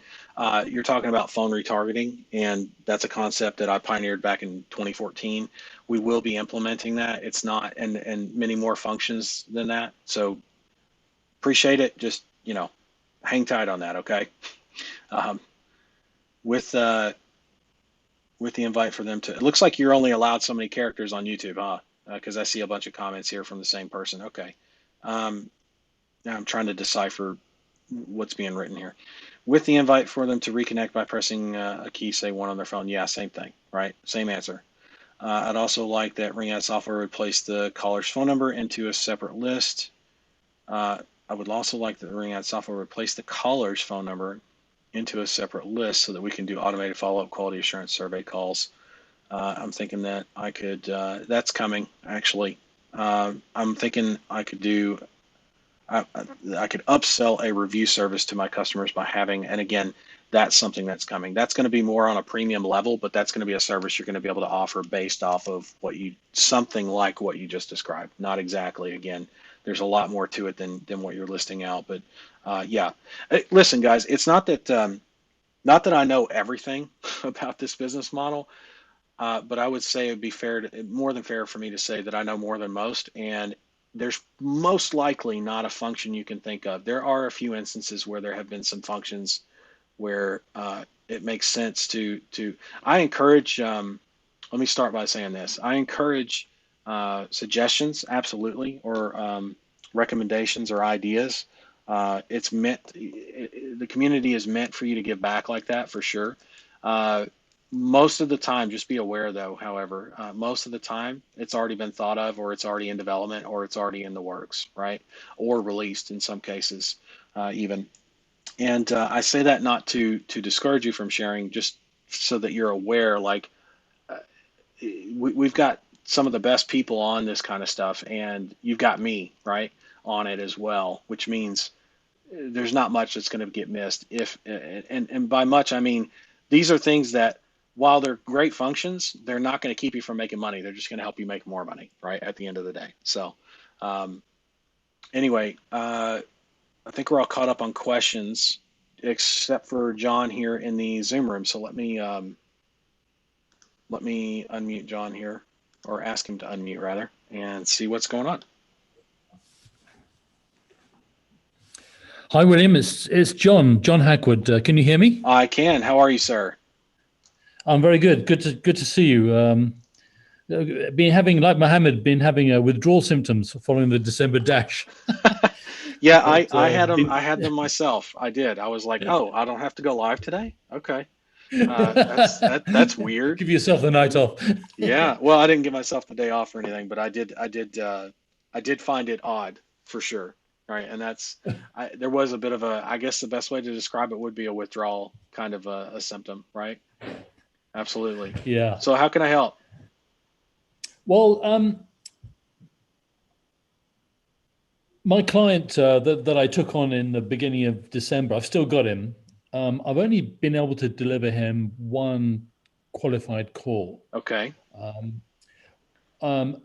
you're talking about phone retargeting, and that's a concept that I pioneered back in 2014. We will be implementing that. It's not, and many more functions than that. So appreciate it. Just, hang tight on that, okay? Um, with with the invite for them to, it looks like you're only allowed so many characters on YouTube, huh? Because I see a bunch of comments here from the same person. Okay. Now I'm trying to decipher what's being written here. With the invite for them to reconnect by pressing a key, say one on their phone. Yeah, same thing, right? Same answer. I'd also like that Ring Ad software would place the caller's phone number into a separate list. I would also like that the Ring Ad software would place the caller's phone number into a separate list so that we can do automated follow-up quality assurance survey calls. I'm thinking that I could, that's coming actually. I'm thinking I could do, I could upsell a review service to my customers by having, and again, that's something that's coming. That's going to be more on a premium level, but that's going to be a service you're going to be able to offer based off of something like what you just described. Not exactly, again, there's a lot more to it than what you're listing out, but yeah. Listen, guys, it's not that I know everything about this business model. But I would say it would be more than fair for me to say that I know more than most, and there's most likely not a function you can think of. There are a few instances where there have been some functions where it makes sense to. I encourage. Let me start by saying this. I encourage suggestions, absolutely, or recommendations or ideas. It's meant. The community is meant for you to give back like that for sure. Uh, most of the time, just be aware though, however, most of the time it's already been thought of, or it's already in development, or it's already in the works, right? Or released in some cases, even. And I say that not to discourage you from sharing, just so that you're aware. Like uh, we've got some of the best people on this kind of stuff, and you've got me right on it as well, which means there's not much that's going to get missed. If and by much I mean these are things that while they're great functions, they're not going to keep you from making money. They're just going to help you make more money, right? At the end of the day. So um, anyway, I think we're all caught up on questions, except for John here in the Zoom room. So let me unmute John here, or ask him to unmute rather, and see what's going on. Hi, William. It's John Hackwood. Can you hear me? I can. How are you, sir? I'm very good. Good to see you. Like Mohammed, been having withdrawal symptoms following the December dash. Yeah, But I had them. I had them myself. I did. I was like, oh, I don't have to go live today. Okay, that's weird. give yourself the night off. Yeah. Well, I didn't give myself the day off or anything, but I did find it odd for sure. Right, and there was a bit of a. I guess the best way to describe it would be a withdrawal kind of a symptom, right? Absolutely. Yeah. So how can I help? Well, my client that I took on in the beginning of December, I've still got him. I've only been able to deliver him one qualified call. Okay.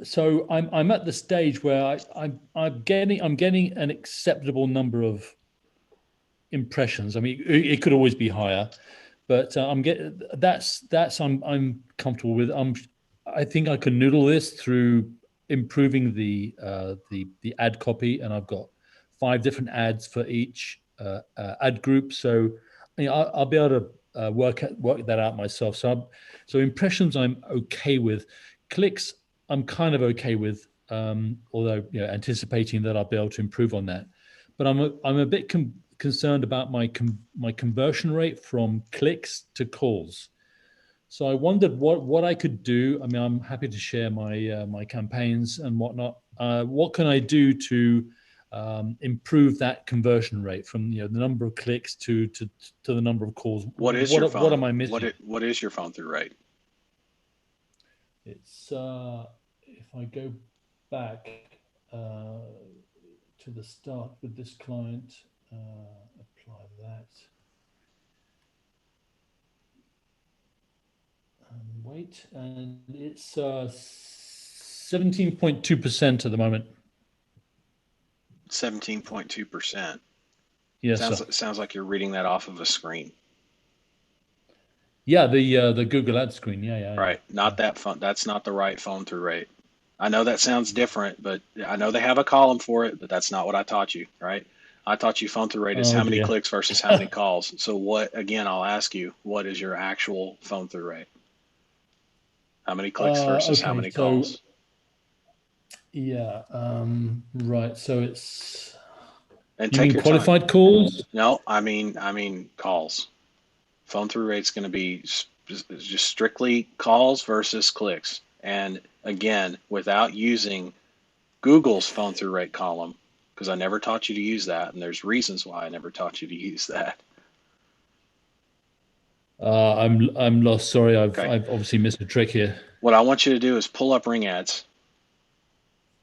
So I'm at the stage where I'm getting an acceptable number of impressions. I mean, it could always be higher, but I'm comfortable with. I think I can noodle this through improving the ad copy, and I've got 5 different ads for each ad group. So I'll be able to work that out myself. So impressions I'm okay with. Clicks I'm kind of okay with, although anticipating that I'll be able to improve on that. But I'm a bit concerned about my conversion rate from clicks to calls. So I wondered what I could do. I mean, I'm happy to share my campaigns and whatnot. What can I do to improve that conversion rate from the number of clicks to the number of calls? What is your phone? What am I missing? What is your phone through rate? It's if I go back to the start with this client, apply that. Wait, and it's 17.2% at the moment. 17.2%. Yes, sir. Sounds like you're reading that off of a screen. Yeah, the Google ad screen. Yeah. Right. Not that phone. That's not the right phone through rate. I know that sounds different, but I know they have a column for it, but that's not what I taught you, right? I taught you phone through rate is Oh how many dear. clicks versus how many calls. So again, I'll ask you, what is your actual phone through rate? How many clicks versus how Okay, many so calls? yeah, right. So And you take mean your time. qualified calls? No, I mean calls. Phone through rate's going to be just strictly calls versus clicks. And again, without using Google's phone through rate column, because I never taught you to use that, and there's reasons why I never taught you to use that. I'm lost. Sorry, Okay. I've obviously missed a trick here. What I want you to do is pull up Ring Ads,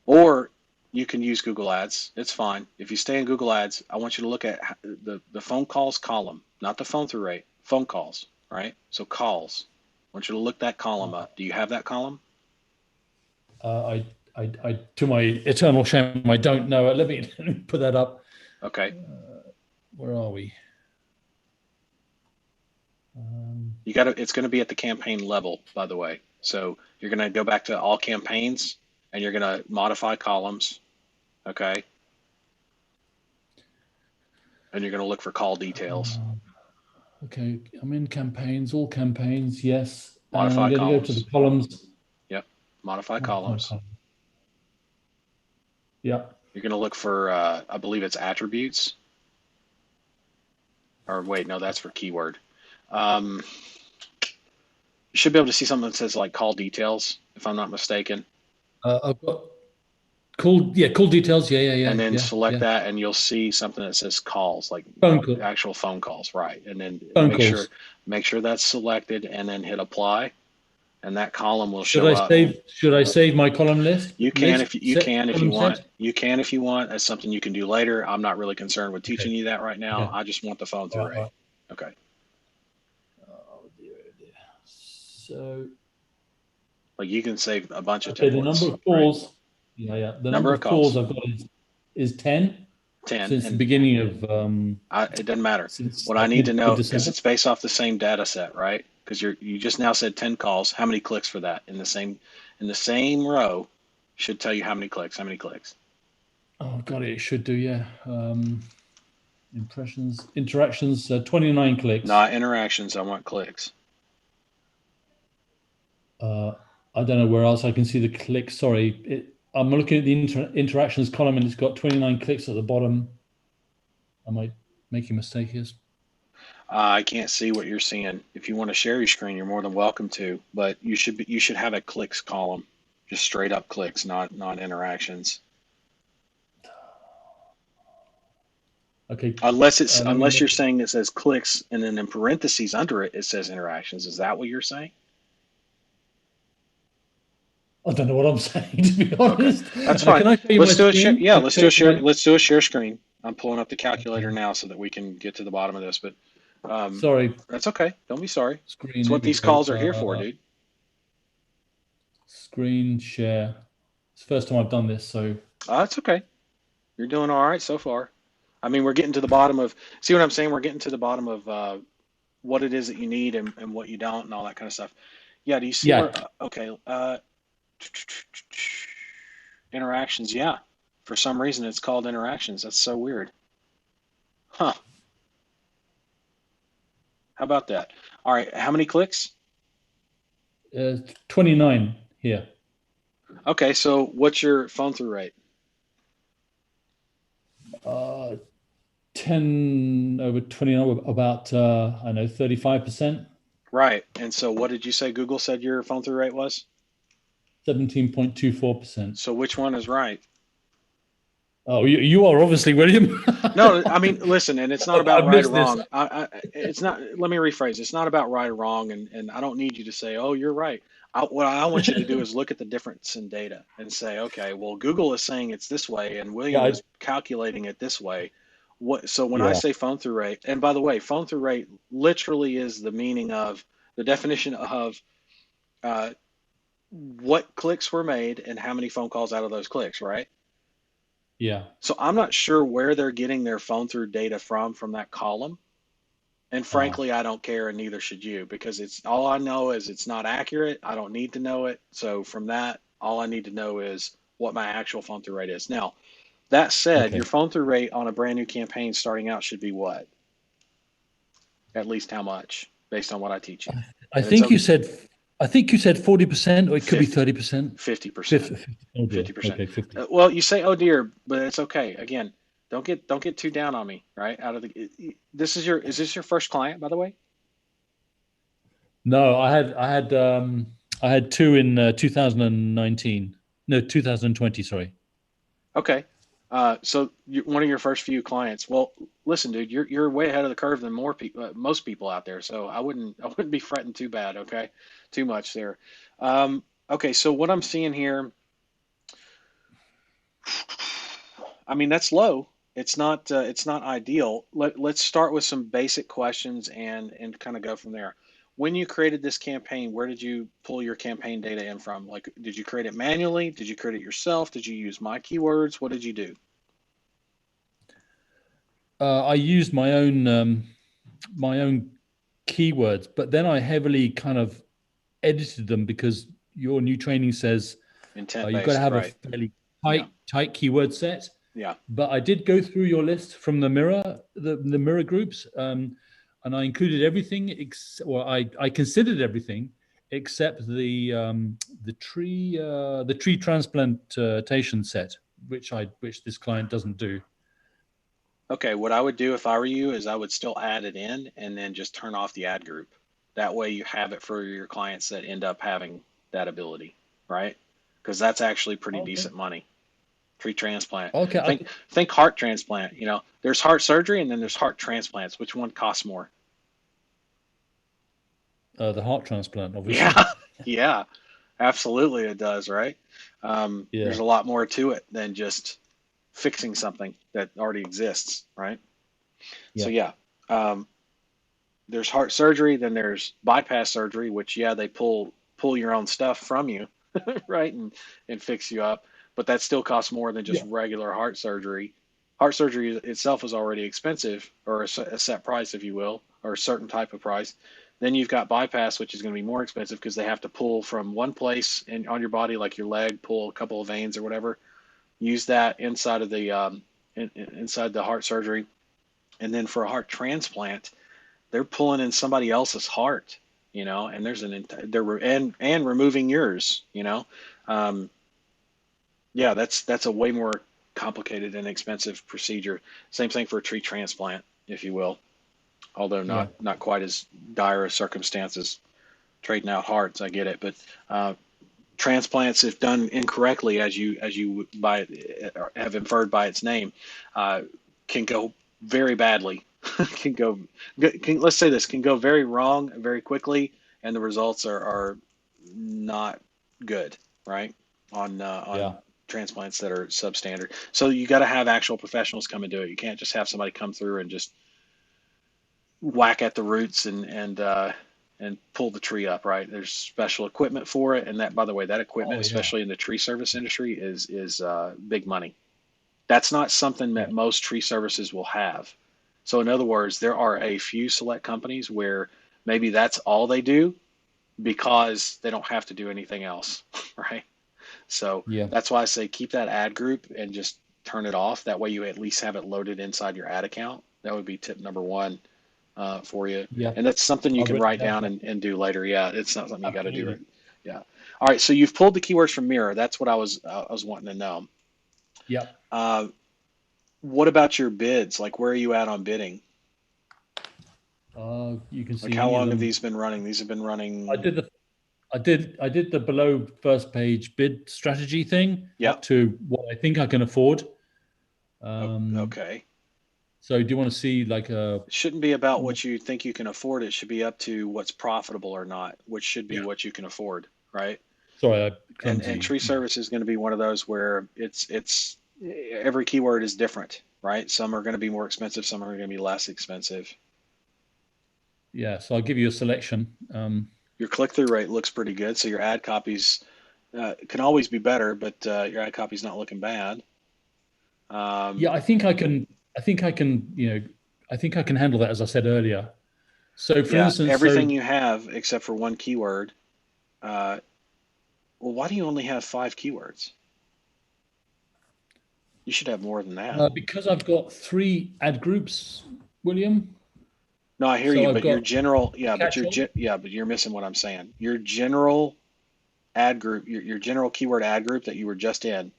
or you can use Google Ads. It's fine. If you stay in Google Ads, I want you to look at the phone calls column, not the phone through rate, phone calls, right? So calls. I want you to look that column up. Do you have that column? Uh, to my eternal shame, I don't know. Let me put that up. Okay. Where are we? You got to, it's going to be at the campaign level, by the way. So you're going to go back to all campaigns and you're going to modify columns. Okay. And you're going to look for call details, Okay, I'm in campaigns, all campaigns, yes. And I'm modify going to go to the columns. columns. Yep. Modify Modify columns. column. Yeah. You're going to look for, I believe it's attributes. Or wait, no, that's for keyword. Um, you should be able to see something that says like call details, if I'm not mistaken. I've got call, yeah, call details. And then select Yeah. that and you'll see something that says calls, like Phone call, actual phone calls, right? And then phone calls. make sure that's selected and then hit apply and that column will show up. Should I save my column You can if you set can if you column want. set? You can if you want. That's something you can do later. I'm not really concerned with Okay. teaching you that right now. Okay. I just want the phone All through right. All rate. right. Okay. Oh dear, oh dear. So Like you can save a bunch of okay, the number templates, of right? calls. Yeah. The Number number of of calls calls, I've got is 10 10. since the And beginning of it doesn't matter. since What I need to mid know, because December. it's based off the same data set, right? Because you just now said 10 calls. How many clicks for that? In the same row should tell you how many clicks, how many clicks. Oh, got it. It should do. Yeah. Interactions. 29 clicks. Not interactions, I want clicks. Uh, I don't know where else I can see the clicks. Sorry, I'm looking at the interactions column and it's got 29 clicks at the bottom. Am I making a mistake here? I can't see what you're seeing. If you want to share your screen, you're more than welcome to, but you should have a clicks column, just straight up clicks, not interactions. Okay. Let me Unless you're make. saying it says clicks and then in parentheses under it says interactions. Is that what you're saying? I don't know what I'm saying, to be Okay, honest. that's fine. Can I show you my Let's do a share. screen? Yeah, Can I show you my. let's do a share screen. I'm pulling up the calculator Okay. now so that we can get to the bottom of this, but Sorry. that's okay. Don't be sorry. Screen. It's Here what we these calls go. are here for, dude. Screen share. It's the first time I've done this, so. That's okay. You're doing all right so far. I mean, we're getting to the bottom of, see what I'm saying? We're getting to the bottom of what it is that you need and what you don't and all that kind of stuff. Yeah, do you see Yeah. where, okay, interactions, yeah. For some reason, it's called interactions. That's so weird. Huh. How about that? All right, how many clicks? 29 here. Okay, so what's your phone through rate? Uh, 10 over 29, about, I know, 35%, Right, and so what did you say Google said your phone through rate was? 17.24%. So which one is right? Oh, you are obviously William. No, I mean, listen, and it's not about I've right or missed this. wrong. It's not. Let me rephrase. It's not about right or wrong, and I don't need you to say, "Oh, you're right." What I want you to do is look at the difference in data and say, "Okay, well, Google is saying it's this way, and Yeah, William is calculating it this way." What? So when I yeah. say phone through rate, and by the way, phone through rate literally is the meaning of the definition of uh, what clicks were made and how many phone calls out of those clicks, right? Yeah. So I'm not sure where they're getting their phone through data from that column. And Ah, frankly, I don't care, and neither should you, because it's all I know is it's not accurate. I don't need to know it. So from that, all I need to know is what my actual phone through rate is. Now, that said, your okay. phone through rate on a brand new campaign starting out should be what? At least how much, based on what I teach you. I And it's think you said, I think you said 40%, or it could be 50, 30%. 50%, 50, oh dear. 50%. Okay, 50. Well, you say, oh dear, but it's okay. Again, don't get too down on me, right? Out of the is this your first client, by the way? No, I had two in 2019. No, 2020. Sorry. Okay. So you're one of your first few clients. Well, listen, dude, you're way ahead of the curve than more people, most people out there. So I wouldn't be fretting too bad. Okay, too much there. Okay, so what I'm seeing here, I mean, that's low. It's not ideal. Let's start with some basic questions and kind of go from there. When you created this campaign, where did you pull your campaign data in from? Like, did you create it manually? Did you create it yourself? Did you use my keywords? What did you do? I used my own keywords, but then I heavily kind of edited them because your new training says Intent you've got to based, have a right? fairly Yeah, tight keyword set. yeah. But I did go through your list from the mirror groups, and I included everything. Well, I considered everything except the tree transplantation set, which this client doesn't do. Okay, what I would do if I were you is I would still add it in and then just turn off the ad group. That way you have it for your clients that end up having that ability, right? Because that's actually pretty Okay. decent money. Tree transplant. Okay. Think heart transplant. There's heart surgery and then there's heart transplants. Which one costs more? The heart transplant, obviously. Yeah, yeah, absolutely it does, right? There's Yeah. a lot more to it than just fixing something that already exists, right? So Yeah. yeah, um, there's heart surgery, then there's bypass surgery, which yeah, they pull your own stuff from you, right, and fix you up, but that still costs more than just Yeah. regular heart surgery. Heart surgery itself is already expensive, or a set price, if you will, or a certain type of price. Then you've got bypass, which is going to be more expensive because they have to pull from one place on your body, like your leg, pull a couple of veins or whatever, use that inside of the inside the heart surgery, and then for a heart transplant, they're pulling in somebody else's heart, and there's they're and removing yours, um, yeah, that's a way more complicated and expensive procedure. Same thing for a tree transplant, if you will, although Yeah. not quite as dire as circumstances. Trading out hearts, I get it, but uh, transplants, if done incorrectly, as you by have inferred by its name, uh, can go very badly. can go, let's say this can go very wrong very quickly, and the results are not good, right? On Yeah. transplants that are substandard. So you got to have actual professionals come and do it. You can't just have somebody come through and just whack at the roots and pull the tree up, right? There's special equipment for it, and that, by the way, that equipment, Oh yeah. especially in the tree service industry, is big money. That's not something that Yeah. most tree services will have. So, in other words, there are a few select companies where maybe that's all they do because they don't have to do anything else, right? So Yeah. that's why I say keep that ad group and just turn it off. That way, you at least have it loaded inside your ad account. That would be tip number one for you. Yeah. And that's something you I've can written write down. down and do later. Yeah, it's not something you got to do. Absolutely. Yeah. All right. So you've pulled the keywords from Mirror. That's what I was wanting to know. Yeah. Uh, what about your bids? Like, where are you at on bidding? You can Like, see how any of long have them. these been running? These have been I running. did the I did the below first page bid strategy thing Yep. up to what I think I can afford. Um, Okay. so do you want to see like a It shouldn't be about what you think you can afford. It should be up to what's profitable or not, which should be yeah. what you can afford, right? Sorry, I And clumsy. tree Yeah. service is going to be one of those where it's every keyword is different, right? Some are going to be more expensive, some are going to be less expensive. Yeah. So I'll give you a selection. Your click through rate looks pretty good, so your ad copies. It can always be better, but your ad copy's not looking bad. Yeah, Um, I think I can. I think I can. I think I can handle that, as I said earlier. So, for yeah, instance, everything you have except for one keyword. Uh, well, why do you only have five keywords? You should have more than that. because I've got three ad groups, William. No, I hear So you, I've but your got general, a catch-all. yeah, but you're missing what I'm saying. Your general ad group, your general keyword ad group that you were just in,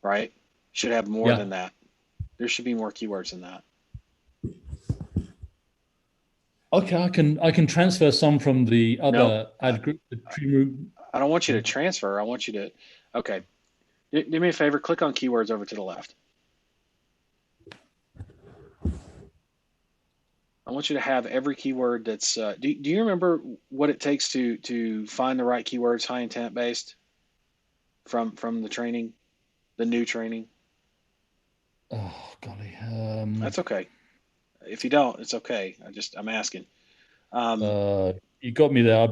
right? Should have more Yeah. than that. There should be more keywords than that. Okay, I can transfer some from the Nope. other ad group, the tree root. I don't want you to transfer. I want you to, okay. Do me a favor, click on keywords over to the left. I want you to have every keyword that's, do you remember what it takes to find the right keywords, high intent based from the training, the new training? Oh golly. That's okay. If you don't, it's okay. I'm asking. Um, You got me there.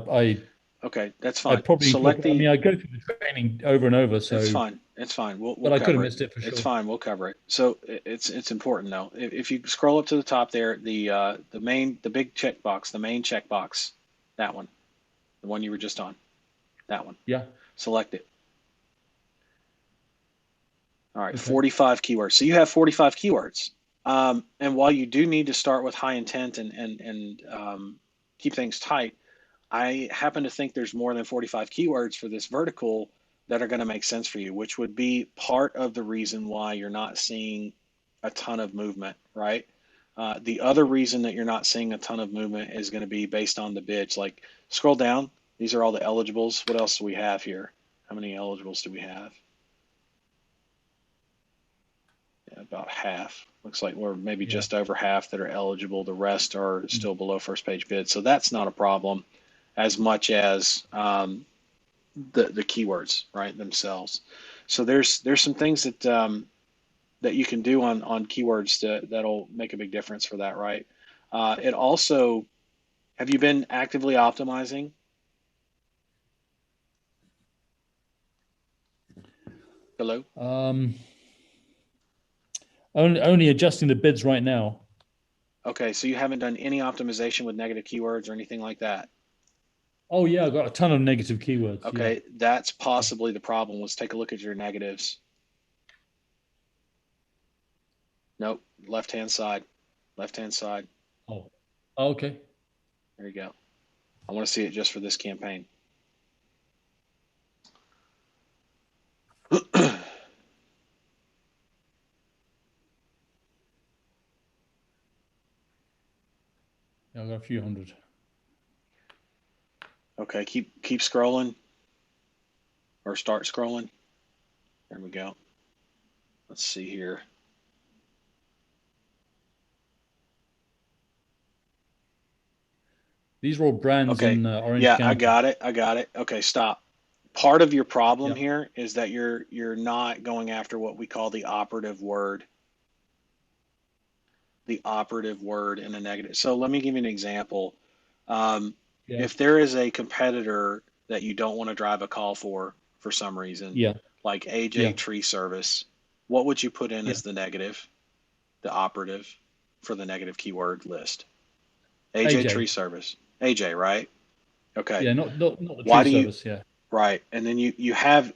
okay, that's I fine. probably Select incorporate. I mean, the, I go through the training over and over, it's so fine. It's fine. We'll but I could have cover it. missed it for It's sure. fine. We'll cover it. So it's important though. If you scroll up to the top there, the big checkbox, the main checkbox, that one, the one you were just on, that one. Yeah. Select it. All right, Okay. 45 keywords. So you have 45 keywords. And while you do need to start with high intent and keep things tight, I happen to think there's more than 45 keywords for this vertical that are going to make sense for you, which would be part of the reason why you're not seeing a ton of movement, right? The other reason that you're not seeing a ton of movement is going to be based on the bids. Like scroll down. These are all the eligibles. What else do we have here? How many eligibles do we have? Yeah, about half. Looks like we're maybe Yeah. just over half that are eligible. The rest are still below first page bid. So that's not a problem as much as the keywords, right, themselves. So there's some things that you can do on keywords that'll make a big difference for that, right? It also, have you been actively optimizing? Hello? Um, only adjusting the bids right now. Okay, so you haven't done any optimization with negative keywords or anything like that. Oh yeah, I got a ton of negative keywords. Yeah. Okay, that's possibly the problem. Let's take a look at your negatives. Nope, left hand side, left hand side. Oh. Okay. There you go. I want to see it just for this campaign. Yeah, I got a few hundred. Okay, keep scrolling or start scrolling. There we go. Let's see here. These are all brands Okay, in Orange yeah, I County. got it. I got it. Okay, stop. Part of your problem Yeah. here is that you're not going after what we call the operative word in a negative. So let me give you an example. Um, Yeah. if there is a competitor that you don't want to drive a call for some reason, Yeah. like AJ Yeah. Tree Service, what would you put in Yeah. as the negative, the operative for the negative keyword list? AJ Tree AJ. Service. AJ, right? Okay. Yeah. Not the Why tree do you, service. Yeah. right? And then you have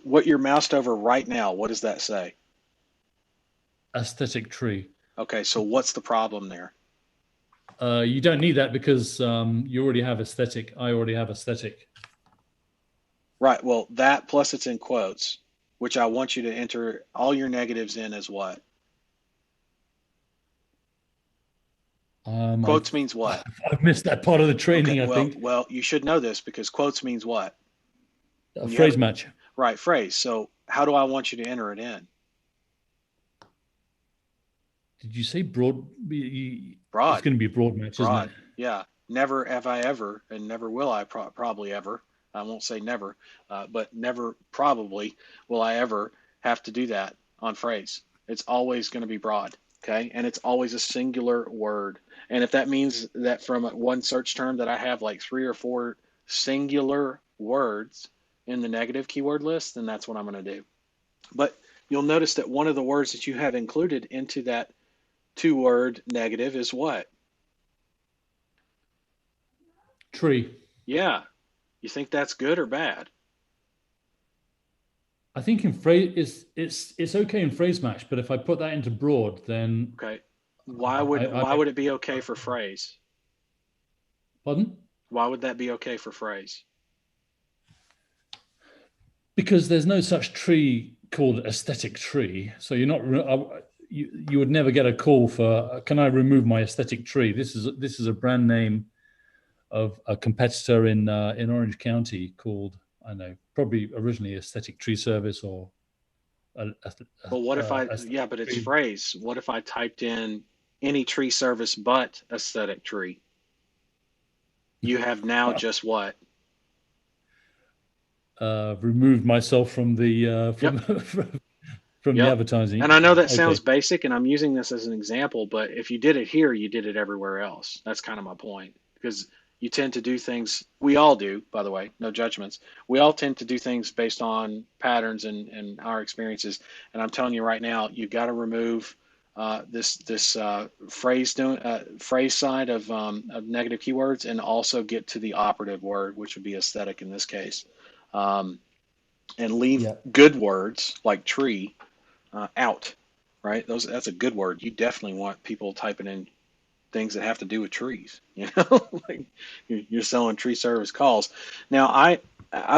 what you're moused over right now. What does that say? Aesthetic tree. Okay, so what's the problem there? You don't need that because you already have aesthetic. I already have aesthetic. Right. Well, that plus it's in quotes, which I want you to enter all your negatives in as what? Quotes I've means what? I've missed that part of the Okay. training. I think Well, you should know this because quotes means what? a When you have phrase match. right phrase. So how do I want you to enter it in? Did you say broad? It's Broad, going to be a broad match, isn't it? broad. Yeah. Never have I ever, and never will I probably ever. I won't say never, but never probably will I ever have to do that on phrase. It's always going to be broad. Okay. And it's always a singular word. And if that means that from one search term that I have like three or four singular words in the negative keyword list, then that's what I'm going to do. But you'll notice that one of the words that you have included into that 2-word negative is what? Tree. Yeah. You think that's good or bad? I think in phrase it's okay in phrase match, but if I put that into broad, then Okay. Why I, would I why would it be okay for phrase? pardon? Why would that be okay for phrase? Because there's no such tree called aesthetic tree. So you're not you would never get a call for can I remove my aesthetic tree? This is a brand name of a competitor in Orange County called I don't know probably originally Aesthetic Tree Service or But what if Aesthetic yeah, but it's Tree. phrase. What if I typed in any tree service but aesthetic tree? You have now just what? Removed myself from the Yep. from the Yep. advertising. And I know that Okay. sounds basic, and I'm using this as an example, but if you did it here, you did it everywhere else. That's kind of my point. Because you tend to do things, we all do, by the way, no judgments. We all tend to do things based on patterns and our experiences. And I'm telling you right now, you've got to remove this phrase side of negative keywords and also get to the operative word, which would be aesthetic in this case, um, and leave Yeah. good words like tree out, right? That's a good word. You definitely want people typing in things that have to do with trees. Like you're selling tree service calls. Now, I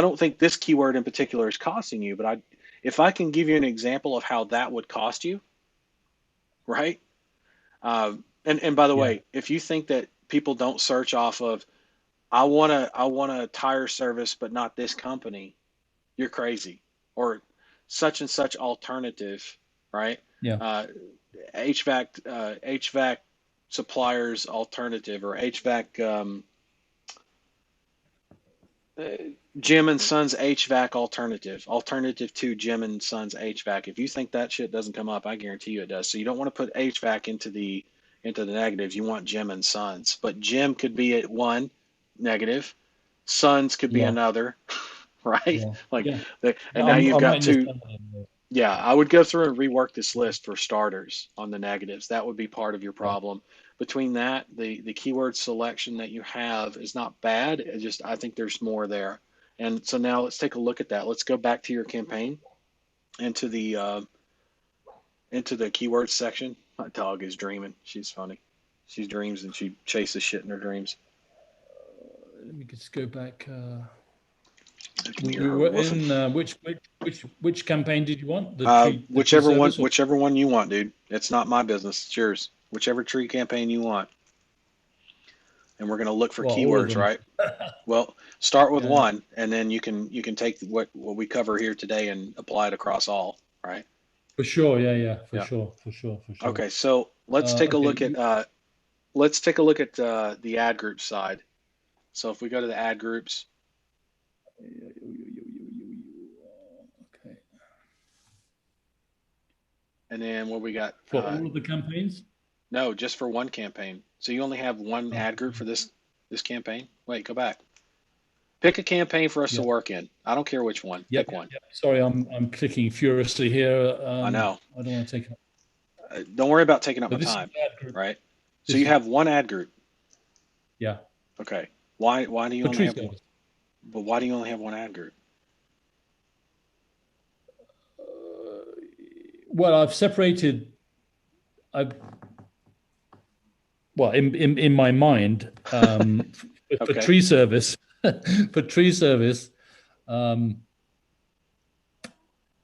don't think this keyword in particular is costing you, but if I can give you an example of how that would cost you, right? And by the Yeah. way, if you think that people don't search off of I want a tire service, but not this company, you're crazy. Or such and such alternative, right? Yeah. Uh, HVAC suppliers alternative or HVAC uh, Jim and Sons HVAC alternative to Jim and Sons HVAC. If you think that shit doesn't come up, I guarantee you it does. So you don't want to put HVAC into the negatives. You want Jim and Sons, but Jim could be at one negative, Sons could be Yeah. another, right? Yeah. Like Yeah. and Yeah. now you've I'm got writing this two. down. Yeah, I would go through and rework this list for starters on the negatives. That would be part of your Yeah. problem. Between that, the keyword selection that you have is not bad. I think there's more there. And so now let's take a look at that. Let's go back to your campaign into the keyword section. My dog is dreaming. She's funny. She dreams and she chases shit in her dreams. Let me just go back. I can hear We her were woofing. in which campaign did you want? The tree service or Whichever one you want, dude. It's not my business. It's yours. Whichever tree campaign you want. And we're going to look for well all of keywords, them? right? Well, start with Yeah. one, and then you can take what we cover here today and apply it across all, right? For sure. Yeah. Yeah. For Yeah. sure. For sure. For sure. Okay, so let's take a Okay. look at the ad group side. So if we go to the ad groups, Okay. and then what we got? For all of the campaigns. No, just for one campaign. So you only have one Oh, ad group for this campaign. Wait, go back. Pick a campaign for us to yeah. work in. I don't care which one. Yep. Pick one. Yep. Sorry, I'm clicking furiously here. I know. I don't want to take it. Don't worry about taking up So my this is time, the ad group. right? So This you is have one ad group. yeah Okay. Why do you for only tree have one? service. But why do you only have one ad group? Well, I've separated. I've well in my mind for Okay. tree service for tree service. Um,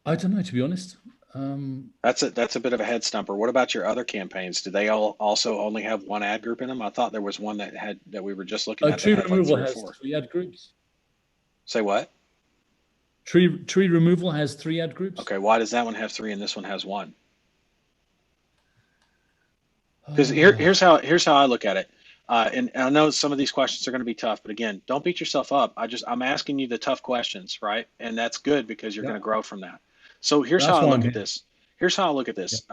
I don't know to be honest. That's a bit of a head stumper. What about your other campaigns? Do they all also only have one ad group in them? I thought there was one that we were just looking at that Tree had like removal three or has four. three ad groups. Say what? Tree removal has three ad groups. Okay, why does that one have three and this one has one? Because Ah, here's how I look at it. And I know some of these questions are going to be tough, but again, don't beat yourself up. I'm asking you the tough questions, right? And that's good because you're yeah, going to grow from that. So here's how that's I why look I'm at here. this. Here's how I look at Yeah, this.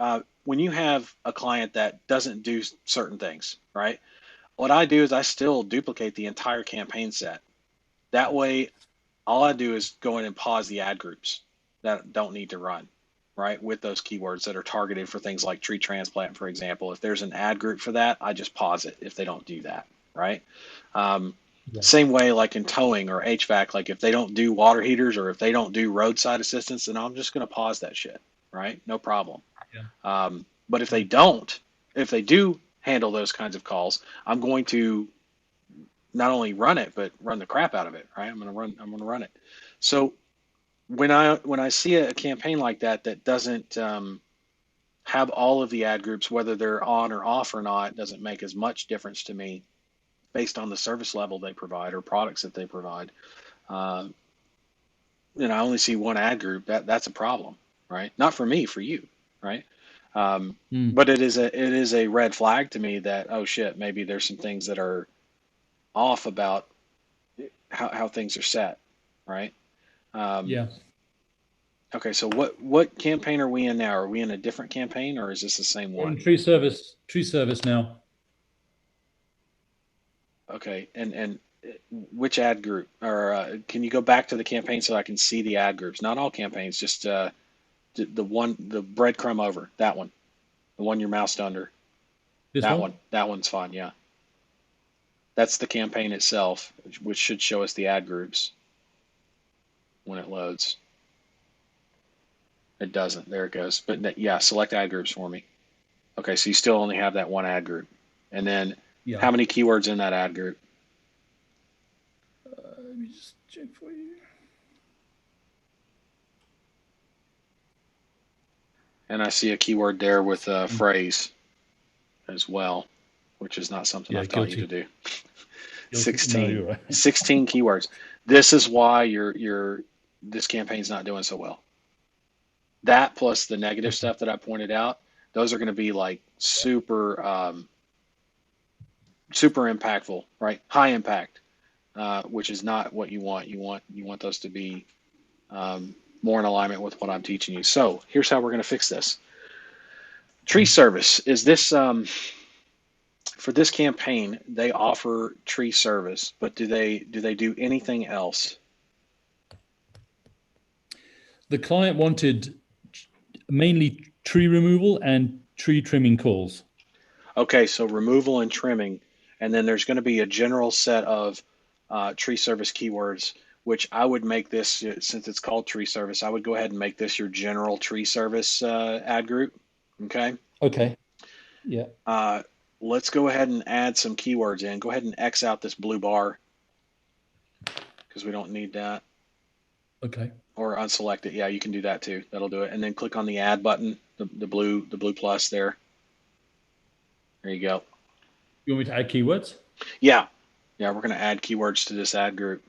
When you have a client that doesn't do certain things, right? What I do is I still duplicate the entire campaign set. That way, all I do is go in and pause the ad groups that don't need to run, right? With those keywords that are targeted for things like tree transplant, for example. If there's an ad group for that, I just pause it if they don't do that, right? Um, Yeah. Same way, like in towing or HVAC, like if they don't do water heaters or if they don't do roadside assistance, then I'm just going to pause that shit, right? No problem. Yeah. But if they don't, if they do handle those kinds of calls, I'm going to not only run it, but run the crap out of it, right? I'm going to run it. So when I see a campaign like that that doesn't have all of the ad groups, whether they're on or off or not, doesn't make as much difference to me based on the service level they provide or products that they provide. Uh, and I only see one ad group. That's a problem, right? Not for me, for you, right? Um, Mm. but it is a red flag to me that, oh shit, maybe there's some things that are off about how things are set, right? Um, Yeah. okay, so what campaign are we in now? Are we in a different campaign or is this the same We're in one? tree service now. Okay, and which ad group? Or can you go back to the campaign so I can see the ad groups? Not all campaigns, just the one, the breadcrumb over that one, the one you're moused under. This That one? one, that one's fine. Yeah, that's the campaign itself, which should show us the ad groups when it loads. It doesn't. There it goes. But yeah, select ad groups for me. Okay, so you still only have that one ad group, and then Yeah. how many keywords in that ad group? Let me just check for you. And I see a keyword there with a phrase as well, which is not something Yeah, I've taught you to guilty. do. Guilty. No, 16, you're right. 16 keywords. This is why this campaign's not doing so well. That plus the negative Okay. stuff that I pointed out, those are going to be like super impactful, right? High impact, which is not what you want. You want those to be more in alignment with what I'm teaching you. So here's how we're going to fix this. Tree Mm. service is this for this campaign. They offer tree service, but do they do anything else? The client wanted mainly tree removal and tree trimming calls. Okay, so removal and trimming, and then there's going to be a general set of tree service keywords, which I would make this, since it's called tree service, I would go ahead and make this your general tree service ad group. Okay. Okay. Yeah. Uh, let's go ahead and add some keywords in. Go ahead and X out this blue bar because we don't need that, Okay. or unselect it. Yeah, you can do that too. That'll do it. And then click on the add button, the blue plus there. There you go. You want me to add keywords? Yeah, yeah, we're going to add keywords to this ad group.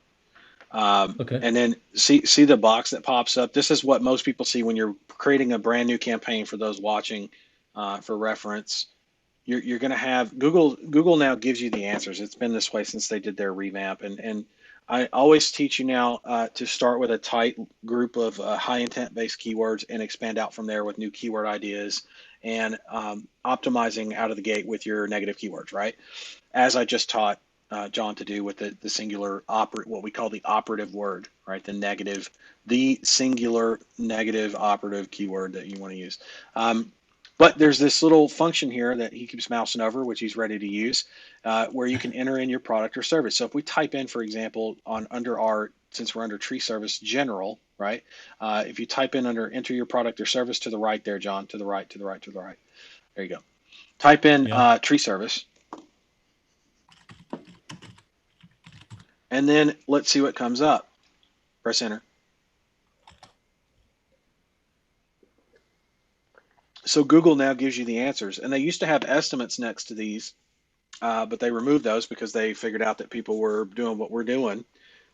Okay. And then see the box that pops up. This is what most people see when you're creating a brand new campaign. For those watching, for reference, you're going to have Google now gives you the answers. It's been this way since they did their revamp, and I always teach you now to start with a tight group of high intent based keywords and expand out from there with new keyword ideas and optimizing out of the gate with your negative keywords, right? As I just taught John to do with the singular what we call the operative word, right? The singular negative operative keyword that you want to use. But there's this little function here that he keeps mousing over, which he's ready to use, where you can enter in your product or service. So if we type in, for example, since we're under tree service general, right? If you type in under enter your product or service to the right there, John, to the right, to the right, to the right. There you go. Type in Yeah. tree service. And then let's see what comes up. Press enter. So Google now gives you the answers. And they used to have estimates next to these, but they removed those because they figured out that people were doing what we're doing,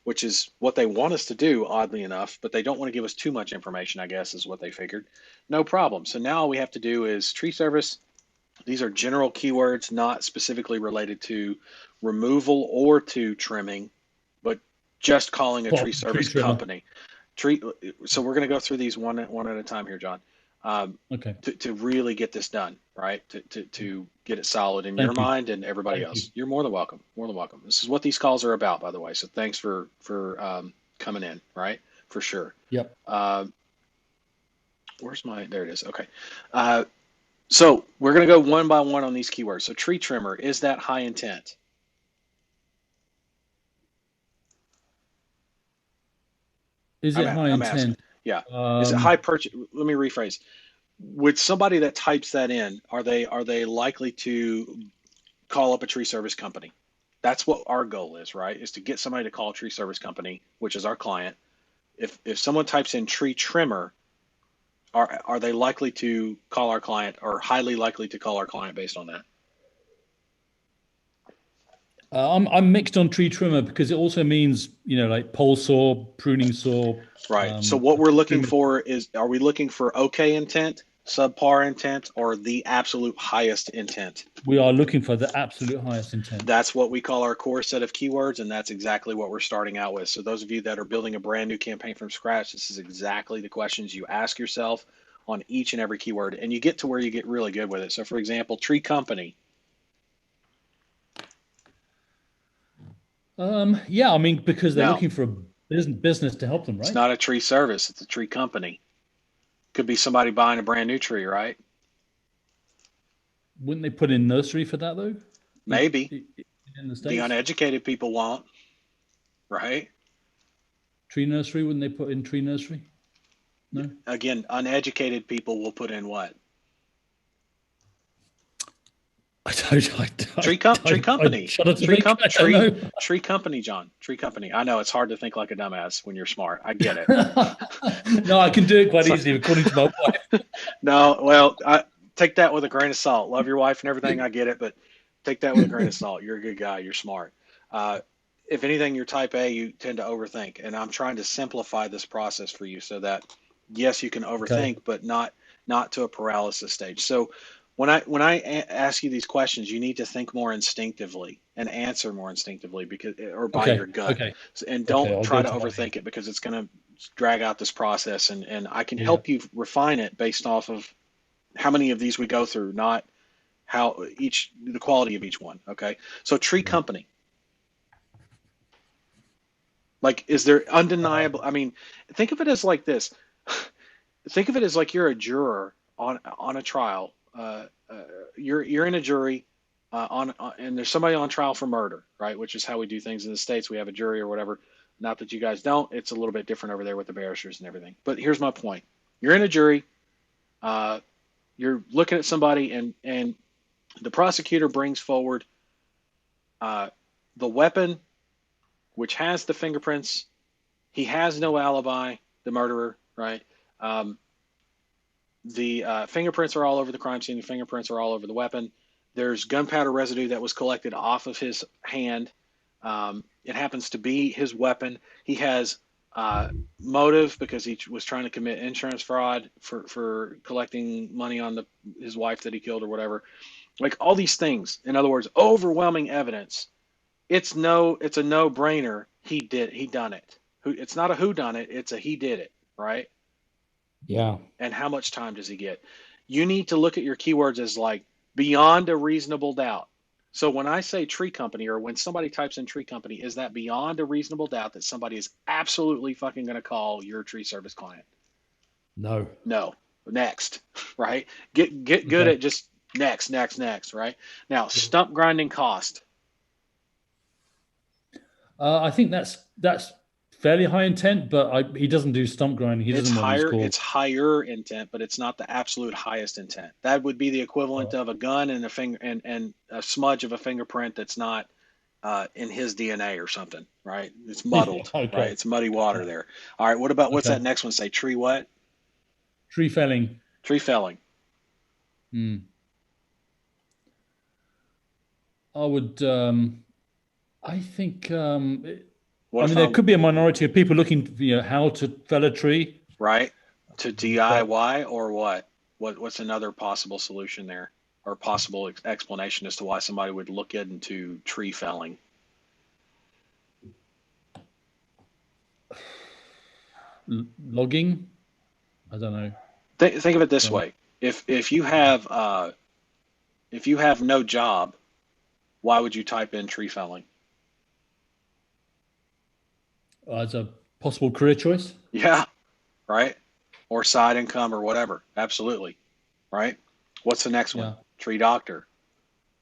which is what they want us to do, oddly enough, but they don't want to give us too much information, I guess, is what they figured. No problem. So now all we have to do is tree service. These are general keywords, not specifically related to removal or to trimming, but just calling a Well, tree tree service trimmer. company. Tree. So we're going to go through these one at a time here, John, Okay. to really get this done, right? To get it solid in your Thank you. mind and everybody Thank you. else. You're more than welcome. More than welcome. This is what these calls are about, by the way. So thanks for coming in, right? For sure. Yep. Uh, there it is. Okay. Uh, so we're going to go one by one on these keywords. So tree trimmer, is that high intent? Is it high I'm asking. intent? Yeah. Is it high Um, purchase? Let me rephrase. Would somebody that types that in, are they likely to call up a tree service company? That's what our goal is, right? Is to get somebody to call a tree service company, which is our client. If someone types in tree trimmer, are they likely to call our client, or highly likely to call our client based on that? I'm mixed on tree trimmer because it also means, like pole saw, pruning saw. Right. So Um, what we're looking trim- for is, are we looking for okay intent, subpar intent, or the absolute highest intent? we are looking for the absolute highest intent. That's what we call our core set of keywords, and that's exactly what we're starting out with. So those of you that are building a brand new campaign from scratch, this is exactly the questions you ask yourself on each and every keyword, and you get to where you get really good with it. So for example, tree company. Yeah, I mean, because they're No, looking for a business to help them, it's right? not a tree service, it's a tree company. Could be somebody buying a brand new tree, right? Wouldn't they put in nursery for that though? In, Maybe. in the The States? uneducated people won't, right? Tree nursery, wouldn't they put in tree nursery? No? Again, uneducated people will put in what? Tree I company. shudder to think. I don't know. Tree company, John. Tree company. I know it's hard to think like a dumbass when you're smart. I get it. No, I can do it quite So, easily, according to my wife. no, well, take that with a grain of salt. Love your wife and everything. I get it, but take that with a grain of salt. You're a good guy. You're smart. Uh, if anything, you're type A, you tend to overthink. And I'm trying to simplify this process for you so that, yes, you can Okay. overthink, but not to a paralysis stage. So when I ask you these questions, you need to think more instinctively and answer more instinctively, because, or by Okay. your gut. Okay. And Okay. don't I'll try go to to my overthink it, because it's going to drag out this process, and I can yeah. help you refine it based off of how many of these we go through, not how the quality of each one. Okay. So tree Yeah. company, like, is there undeniable? I mean, think of it as like this. Think of it as like you're a juror on a trial. You're in a jury, and there's somebody on trial for murder, right? Which is how we do things in the States. We have a jury or whatever. Not that you guys don't. It's a little bit different over there with the barristers and everything. But here's my point. You're in a jury. Uh, you're looking at somebody, and the prosecutor brings forward uh, the weapon, which has the fingerprints. He has no alibi, the murderer, right? Um, the fingerprints are all over the crime scene. The fingerprints are all over the weapon. There's gunpowder residue that was collected off of his hand. It happens to be his weapon. He has uh, motive because he was trying to commit insurance fraud for collecting money on his wife that he killed or whatever. Like all these things. In other words, overwhelming evidence. It's a no brainer. He done it. It's not a who done it. It's a he did it. Right. Yeah. And how much time does he get? You need to look at your keywords as like beyond a reasonable doubt. So when I say tree company, or when somebody types in tree company, is that beyond a reasonable doubt that somebody is absolutely fucking going to call your tree service client? No. No. Next, right? Get good Okay. at just next, right? Now, stump grinding cost. I think that's fairly high intent, but he doesn't do stump grinding. He doesn't want to score. It's higher intent, but it's not the absolute highest intent. That would be the equivalent Uh, of a gun and a finger and a smudge of a fingerprint that's not in his DNA or something, right? It's muddled, right? okay. It's muddy water there. All right, what about, what's Okay. that next one say? Tree what? Tree felling. Tree felling. Hmm. I would. I think. What I if mean, there I'm could be a minority of people looking, how to fell a tree. right to But DIY, or what? What's another possible solution there, or possible explanation as to why somebody would look into tree felling? logging. I don't know. Think of it this Don't know. way: if you have no job, why would you type in tree felling? As a Possible career choice. Yeah, right? Or side income or whatever. Absolutely, right? What's the next one? Yeah. Tree doctor.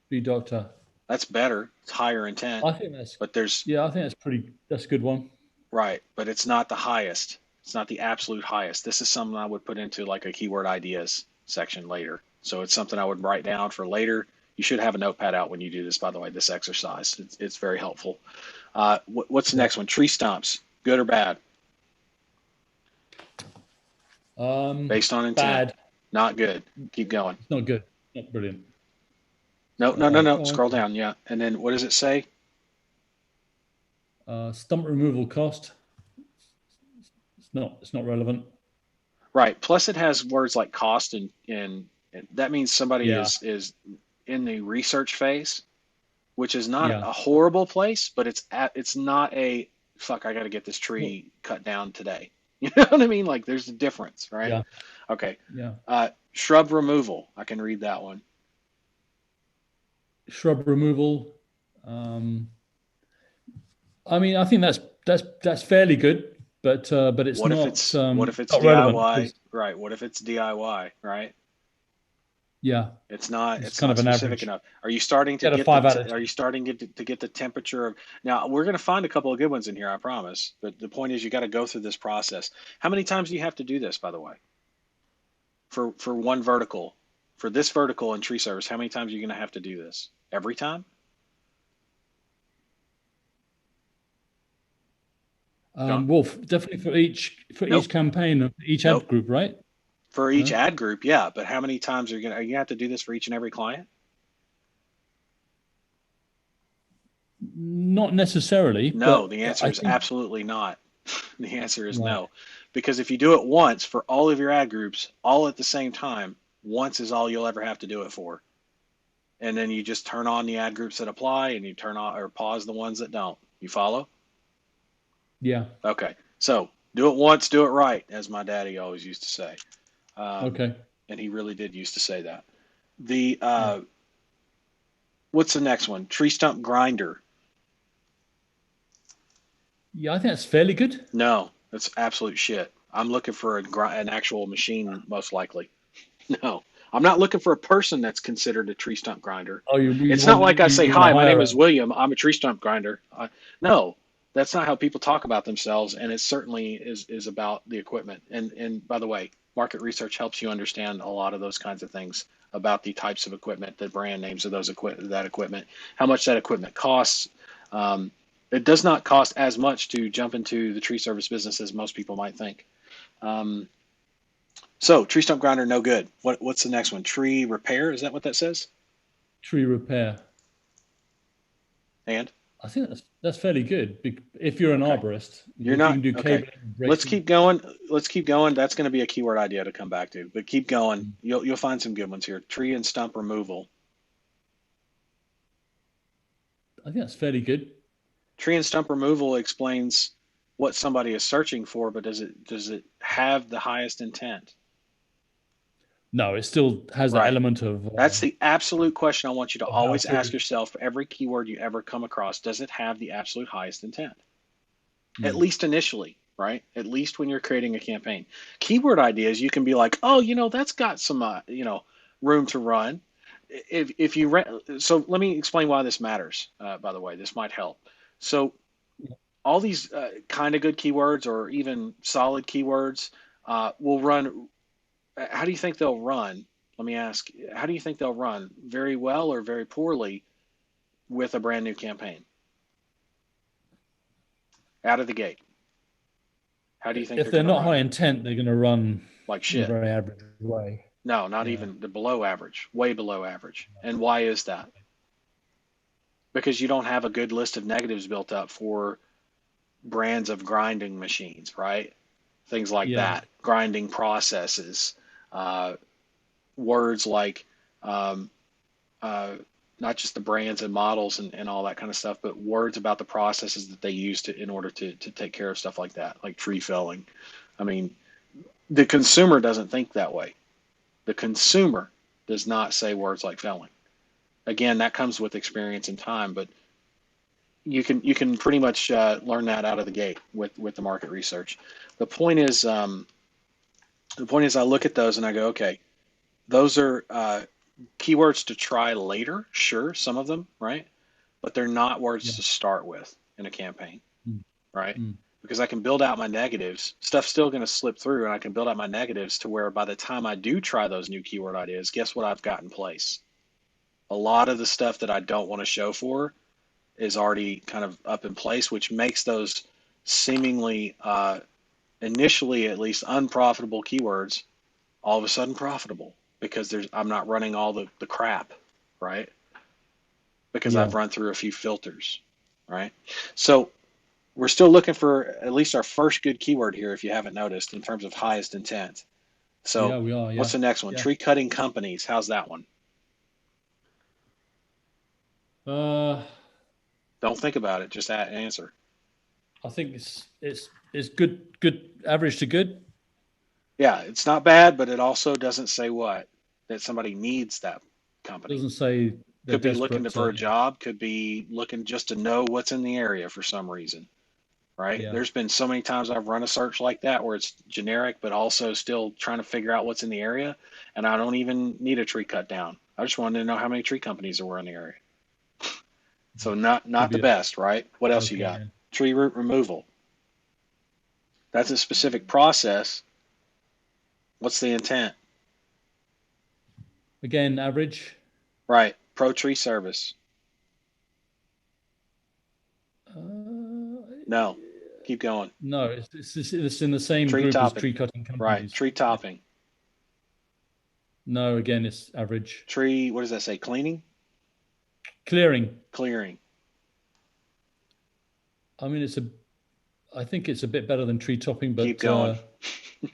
Be doctor. That's better. It's higher intent, I think that's but there's yeah. I think that's a good one. right, but it's not the highest. It's not the absolute highest. This is something I would put into like a keyword ideas section later. So it's something I would write down for later. You should have a notepad out when you do this, by the way, this exercise. It's very helpful. What's the Yeah. next one? Tree stumps, good or bad? Based on intent. Bad. Not good. Keep going. It's not good. Not brilliant. No, no, no, no. Oh, Scroll okay. down. Yeah. And then what does it say? Stump removal cost. It's not relevant. Right. Plus it has words like cost and that means somebody Yeah. is in the research phase, which is not Yeah. a horrible place, but it's not a fuck, I got to get this No, tree cut down today. You know what I mean? Like there's a difference, right? yeah. Okay. Yeah. Shrub removal. I can read that one. Shrub removal. Um, I mean, I think that's fairly good, but it's What if it's not relevant DIY? because Right. What if it's DIY? Right. yeah, it's It's kind not of an specific average. enough. Are you starting to Get a get the five out of are you 10. starting to get the temperature of now we're going to find a couple of good ones in here, I promise. But the point is you got to go through this process. How many times do you have to do this, by the way? For one vertical. For this vertical in tree service, how many times are you going to have to do this? Every time? John? Well, definitely for each Nope. campaign of each ad Nope. group, right? For each No, ad group, yeah, but how many times are you gonna have to do this for each and every client? not necessarily, No, but the answer I is think absolutely not. The answer is right. no. Because if you do it once for all of your ad groups, all at the same time, once is all you'll ever have to do it for. And then you just turn on the ad groups that apply and you turn on or pause the ones that don't. You follow? Yeah. Okay. So do it once, do it right, as my daddy always used to say. Um, Okay. and he really did used to say that. The Yeah. what's the next one? Tree stump grinder. Yeah, I think that's fairly good. No, that's absolute shit. I'm looking for an actual machine, most likely. No, I'm not looking for a person that's considered a tree stump grinder. Oh, It's not like I say, you want to "Hi, my name hire is a William. I'm a tree stump grinder." No, that's not how people talk about themselves, and it certainly is about the equipment. And by the way, market research helps you understand a lot of those kinds of things about the types of equipment, the brand names of that equipment, how much that equipment costs. Um, it does not cost as much to jump into the tree service business as most people might think. Um, so tree stump grinder, no good. What's the next one? Tree repair, is that what that says? tree repair. And I think that's fairly good. If you're an okay, arborist, you're if you not can do okay. cabling and Let's bracing, keep going. Let's keep going. That's going to be a keyword idea to come back to. But keep going. mm, You'll find some good ones here. Tree and stump removal. I think that's fairly good. Tree and stump removal explains what somebody is searching for, but does it have the highest intent? No, it still has that Right. element of That's the absolute question I want you to how always ask to. yourself for every keyword you ever come across. Does it have the absolute highest intent? At Mm, least initially, right? At least when you're creating a campaign. Keyword ideas, you can be like, oh, that's got some, room to run. If you so let me explain why this matters. By the way, this might help. So all these kind of good keywords or even solid keywords will run. How do you think they'll run? Let me ask. How do you think they'll run? Very well or very poorly with a brand new campaign out of the gate? How do you think if they're they're going to not run? high intent, they're going to run Like in a shit. very average way. No, not Yeah. even the below average, way below average. And why is that? Because you don't have a good list of negatives built up for brands of grinding machines, right? Things like Yeah. that, grinding processes, uh, words like um, uh, not just the brands and models and all that kind of stuff, but words about the processes that they use in order to take care of stuff like that, like tree felling. I mean, the consumer doesn't think that way. The consumer does not say words like felling. Again, that comes with experience and time, but you can pretty much learn that out of the gate with the market research. The point is, I look at those and I go, okay, those are keywords to try later, sure, some of them, right? But they're not words Yeah. to start with in a campaign, Mm. right? Mm. Because I can build out my negatives. Stuff's still going to slip through, and I can build out my negatives to where by the time I do try those new keyword ideas, guess what I've got in place? A lot of the stuff that I don't want to show for is already kind of up in place, which makes those seemingly, initially at least, unprofitable keywords all of a sudden profitable because I'm not running all the crap, right? Because Yeah. I've run through a few filters, right? So we're still looking for at least our first good keyword here, if you haven't noticed, in terms of highest intent. So Yeah, we are. what's Yeah. the next one? Yeah. Tree cutting companies. How's that one? Uh, Don't think about it. Just answer. I think it's good average to good. Yeah, it's not bad, but it also doesn't say what that somebody needs that company. Doesn't say they're Could be looking desperate. for a Yeah. job. Could be looking just to know what's in the area for some reason. Right? Yeah. There's been so many times I've run a search like that where it's generic, but also still trying to figure out what's in the area. And I don't even need a tree cut down. I just wanted to know how many tree companies there were in the area. So not Could the be best, right? What else you okay. got? Yeah. Tree root removal. That's a specific process. What's the intent? Again, average. Right. Pro tree service. Uh, No. Keep going. no, it's in the same Tree group as topping. tree cutting Right. companies. Tree Yeah. topping. No, again, it's average. Tree, what does that say? Cleaning? Clearing. Clearing. I mean, I think it's a bit better than tree topping, Keep but going.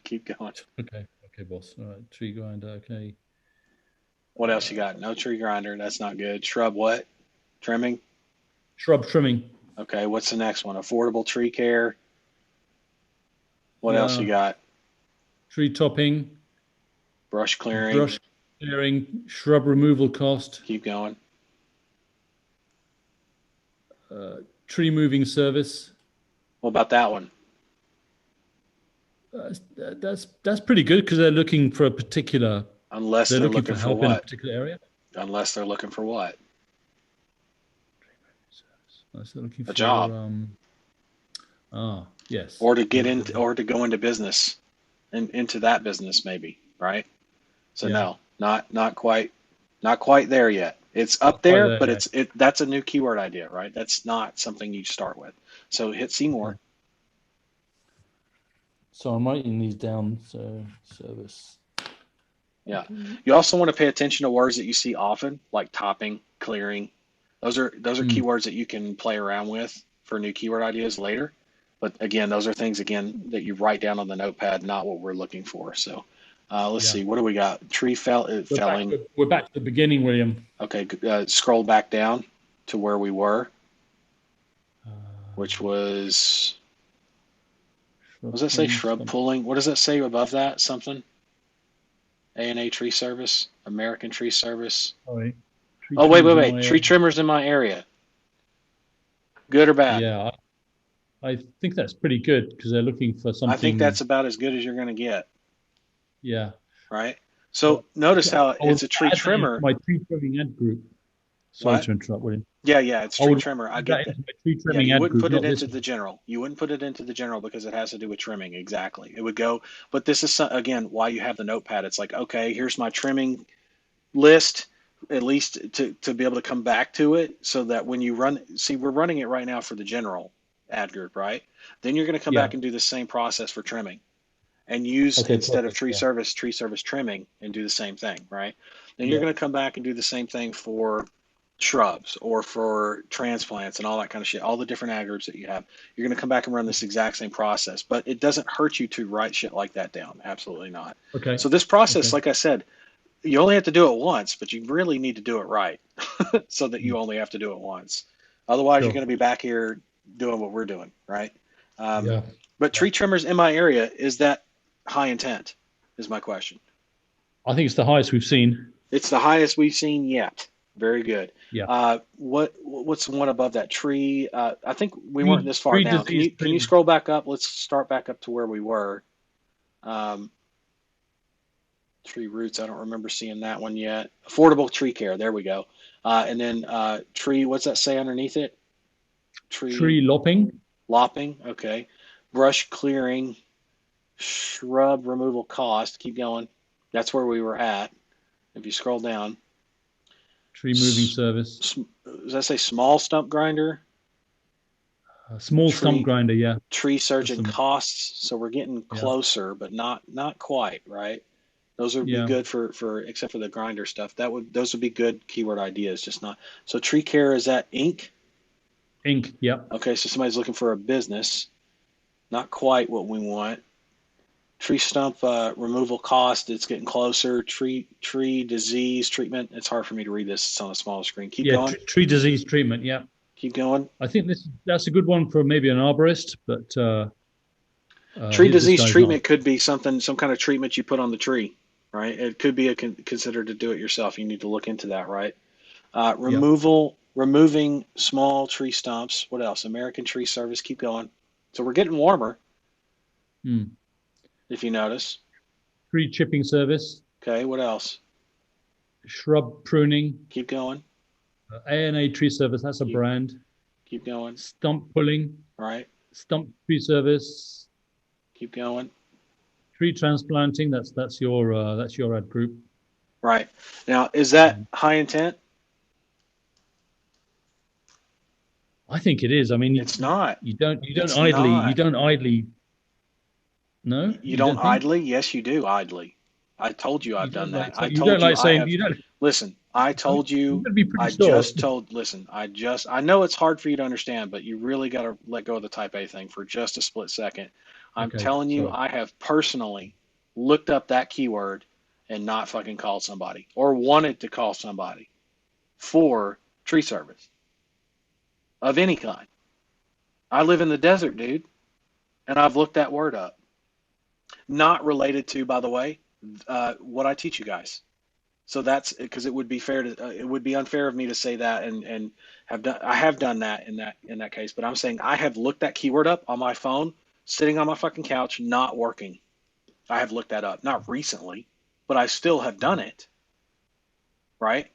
Keep going. okay, boss. All right, tree grinder. Okay. What else you got? No tree grinder. That's not good. Shrub what? Trimming. Shrub trimming. Okay, what's the next one? Affordable tree care. What else you Yeah. got? Tree topping. Brush clearing. Brush clearing. Shrub removal cost. Keep going. Uh, Tree moving service. What about that one? That's pretty good because they're looking for a particular. Unless They're they're looking looking for for help in a what? particular area. Unless they're looking for what? Unless they're looking A for job. yes. Or to get into or to go into business and into that business maybe, right? So Yeah. no, not quite there yet. It's up Not quite there, there but yet. that's a new keyword idea, right? That's not something you start with. So hit see Okay. more. So I'm writing these down. So service. Yeah. Okay. You also want to pay attention to words that you see often, like topping, clearing. Those are Mm, keywords that you can play around with for new keyword ideas later. But again, those are things again that you write down on the notepad, not what we're looking for. So let's yeah. see, what do we got? Tree felling. We're back to the beginning, William. Okay, scroll back down to where we were, Uh, which was what shrub does that say? pulling. Shrub pulling. What does that say above that? Something? ANA tree service, American tree service. Sorry. Tree Oh, wait, trimmers wait, in wait. my Tree area. trimmers in my area. Good or bad? Yeah, I think that's pretty good because they're looking for I think that's something. about as good as you're going to get, Yeah. right? Well, So notice how I would it's a tree add that into trimmer. my tree trimming ad group. Sorry What? to interrupt, William. Yeah, it's I tree would trimmer. I add that get that. into my tree Yeah, trimming you ad wouldn't group, put it not into this the one. general. You wouldn't put it into the general because it has to do with trimming. Exactly. It would go, but this is again why you have the notepad. It's like, okay, here's my trimming list, at least to be able to come back to it so that when you run, see, we're running it right now for the general ad group, right? Then you're going to come Yeah. back and do the same process for trimming and use Okay, instead of perfect. Yeah. tree service trimming and do the same thing, right? Then you're Yeah. going to come back and do the same thing for shrubs or for transplants and all that kind of shit, all the different ad groups that you have. You're going to come back and run this exact same process, but it doesn't hurt you to write shit like that down. Absolutely not. Okay. So this process, Okay. like I said, you only have to do it once, but you really need to do it right so that Mm, you only have to do it once. Otherwise, you're sure. going to be back here doing what we're doing, right? Um, Yeah. but Yeah. tree trimmers in my area, is that high intent? Is my question. I think it's the highest we've seen. It's the highest we've seen yet. Very good. Yeah. What's the one above that? Tree. I think we weren't Tree, this far tree down. disease Can you treatment. scroll back up? Let's start back up to where we were. Um, tree roots. I don't remember seeing that one yet. Affordable tree care. There we go. And then tree. What's that say underneath it? Tree Tree lopping. lopping. Okay. Brush clearing. Shrub removal cost. Keep going. That's where we were at. If you scroll down. Tree moving service. Does that say small stump grinder? Small stump Tree grinder. Yeah. tree There's surgeon some. costs. So we're getting Yeah. closer, but not quite, right? Those would be Yeah. good for except for the grinder stuff. Those would be good keyword ideas, just not. So tree care is that ink? Ink. Yeah. Okay, so somebody's looking for a business. Not quite what we want. Tree stump removal cost. It's getting closer. Tree disease treatment. It's hard for me to read this. It's on a small screen. Keep Yeah. going. Tree disease treatment. Yeah. Keep going. I think that's a good one for maybe an arborist, but Tree this disease guy's not. treatment could be something, some kind of treatment you put on the tree, right? It could be considered to do it yourself. You need to look into that, right? Yeah. Removing small tree stumps. What else? American Tree Service. Keep going. So we're getting warmer, Hmm. if you notice. Tree chipping service. Okay, what else? Shrub pruning. Keep going. A&A tree service. That's a Keep brand. keep going. Stump pulling. All right, Stump tree service. keep going. Tree transplanting. That's your ad group. Right. Now, is that high intent? I think it is. I mean, It's not. It's you not. don't idly. No, You you don't don't think idly? Yes, you do idly. I told you you I've done don't that. like. I You don't told you like I saying have. you don't. Listen, I told You you, got to be pretty I sure. just told, listen, I know it's hard for you to understand, but you really got to let go of the type A thing for just a split second. I'm Okay, telling you, sorry. I have personally looked up that keyword and not fucking called somebody or wanted to call somebody for tree service of any kind. I live in the desert, dude, and I've looked that word up. Not related to, by the way, what I teach you guys. So that's because it would be fair to it would be unfair of me to say that and have done that in that case. But I'm saying I have looked that keyword up on my phone, sitting on my fucking couch, not working. I have looked that up, not recently, but I still have done it. Right?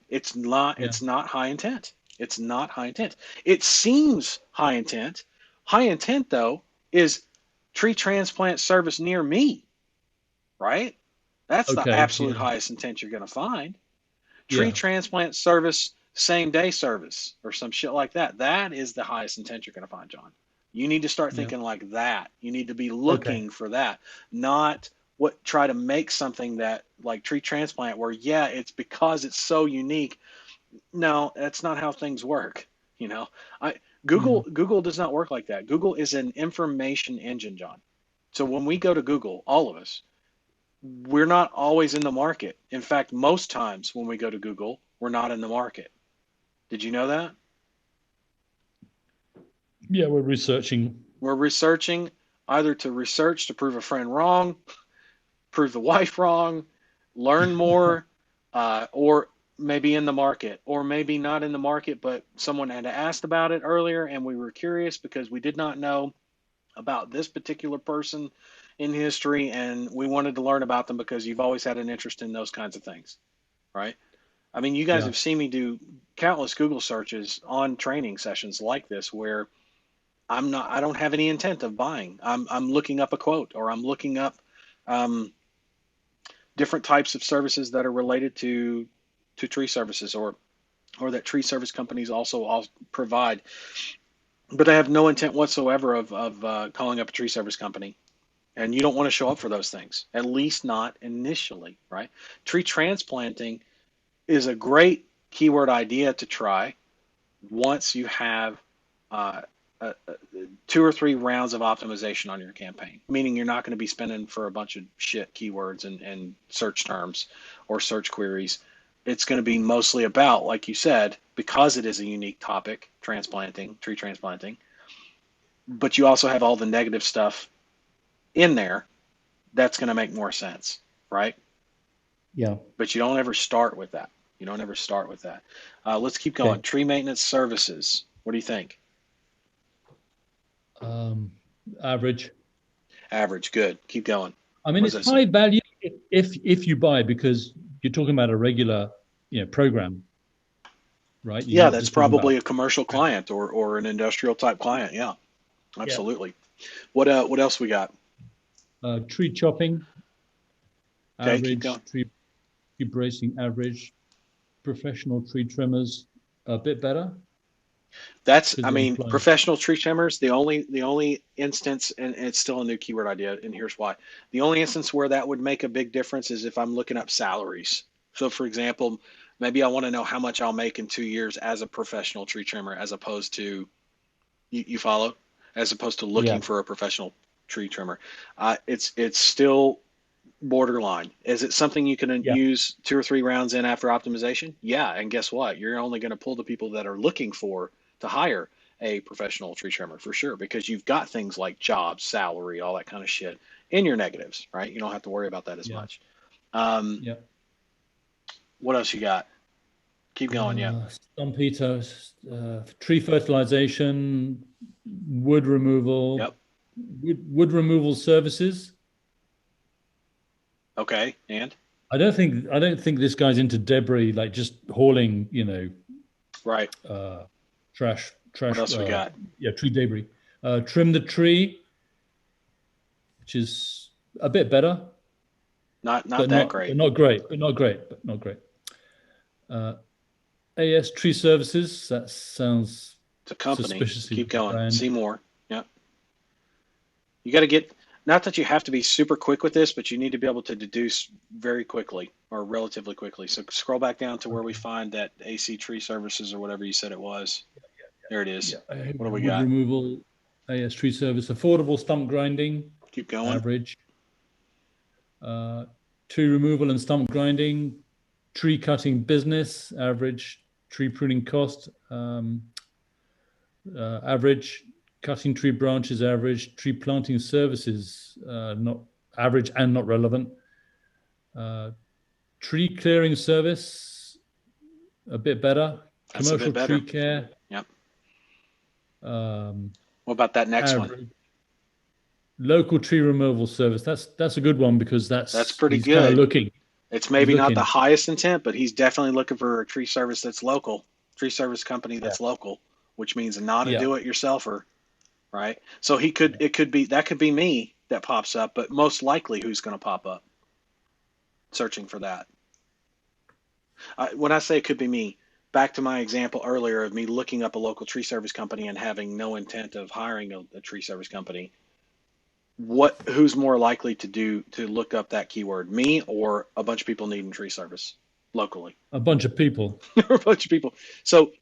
Yeah. It's not high intent. It's not high intent. It seems high intent. High intent though is tree transplant service near me, right? That's the Okay. absolute Yeah. highest intent you're going to find. Tree Yeah. transplant service, same day service, or some shit like that. That is the highest intent you're going to find, John. You need to start Yeah. thinking like that. You need to be Okay. looking for that, not what try to make something that like tree transplant where yeah, it's because it's so unique. No, that's not how things work. You know, I Mm. Google does not work like that. Google is an information engine, John. So when we go to Google, all of us, we're not always in the market. In fact, most times when we go to Google, we're not in the market. Did you know that? Yeah. We're researching. We're researching either to research to prove a friend wrong, prove the wife wrong, learn more, or maybe in the market, or maybe not in the market, but someone had asked about it earlier and we were curious because we did not know about this particular person in history and we wanted to learn about them because you've always had an interest in those kinds of things, right? I mean, you guys Yeah. have seen me do countless Google searches on training sessions like this where I don't have any intent of buying. I'm looking up a quote or I'm looking up um, different types of services that are related to tree services or that tree service companies also provide. But I have no intent whatsoever of calling up a tree service company. And you don't want to show up for those things, at least not initially, right? Tree transplanting is a great keyword idea to try once you have uh, uh, uh, 2 or 3 rounds of optimization on your campaign, meaning you're not going to be spending for a bunch of shit keywords and search terms or search queries. It's going to be mostly about, like you said, because it is a unique topic, transplanting, tree transplanting, but you also have all the negative stuff in there. That's going to make more sense, right? Yeah. But you don't ever start with that. You don't ever start with that. Let's keep going. Okay. Tree maintenance services. What do you think? Um, Average. Average. Good. Keep going. I mean, What does it's that say? high value if you buy, because you're talking about a regular, program, right? You're Yeah, not that's just talking about. probably a commercial client or an industrial type client. Yeah, Yeah. absolutely. What else we got? Tree chopping, Okay, keep average. going. Tree bracing, average. Professional tree trimmers, a bit better That's, because I you're mean, employing. professional tree trimmers. The only instance, and it's still a new keyword idea, and here's why. The only instance where that would make a big difference is if I'm looking up salaries. So, for example, maybe I want to know how much I'll make in 2 years as a professional tree trimmer, as opposed to you follow, as opposed to looking Yeah, for a professional tree trimmer. It's still borderline. Is it something you can yeah, use 2 or 3 rounds in after optimization? Yeah, and guess what? You're only going to pull the people that are looking for to hire a professional tree trimmer for sure, because you've got things like jobs, salary, all that kind of shit in your negatives, right? You don't have to worry about that as yeah, much. Um, yeah. what else you got? Keep going. Yeah. Stump eater, tree fertilization, wood removal, Yep. wood removal services. Okay. And I don't think this guy's into debris, like just hauling, right. uh, trash, What trash, else we got? yeah, tree debris. Trim the tree, which is a bit better, Not but that not but great. not great, but not great. Uh, AS Tree Services. That sounds It's a company. suspiciously Keep like a going. brand. See more. Yep. You got to get, not that you have to be super quick with this, but you need to be able to deduce very quickly or relatively quickly. So scroll back down to where we Okay. find that AC tree services or whatever you said it was. There it is. Yeah. What do we Wood got? removal. AS Tree Service. Affordable stump grinding. Keep going. Average. Uh, Tree removal and stump grinding. Tree cutting business. Average. Tree pruning cost. Average. Cutting tree branches. Average. Tree planting services. Not average and not relevant. Uh, Tree clearing service, a bit better. That's a bit Commercial tree better. care, Yep. um, What about that next one? average. Local tree removal service. That's a good one because That's that's pretty he's kind of good. looking. It's He's maybe not the looking. highest intent, but he's definitely looking for a tree service that's local, tree service company Yeah. that's local, which means not a Yeah. do-it-yourselfer, right? So Yeah. it could be, that could be me that pops up, but most likely who's going to pop up searching for that? When I say it could be me, back to my example earlier of me looking up a local tree service company and having no intent of hiring a tree service company. Who's more likely to look up that keyword, me or a bunch of people needing tree service locally? A bunch of people. A bunch of people. So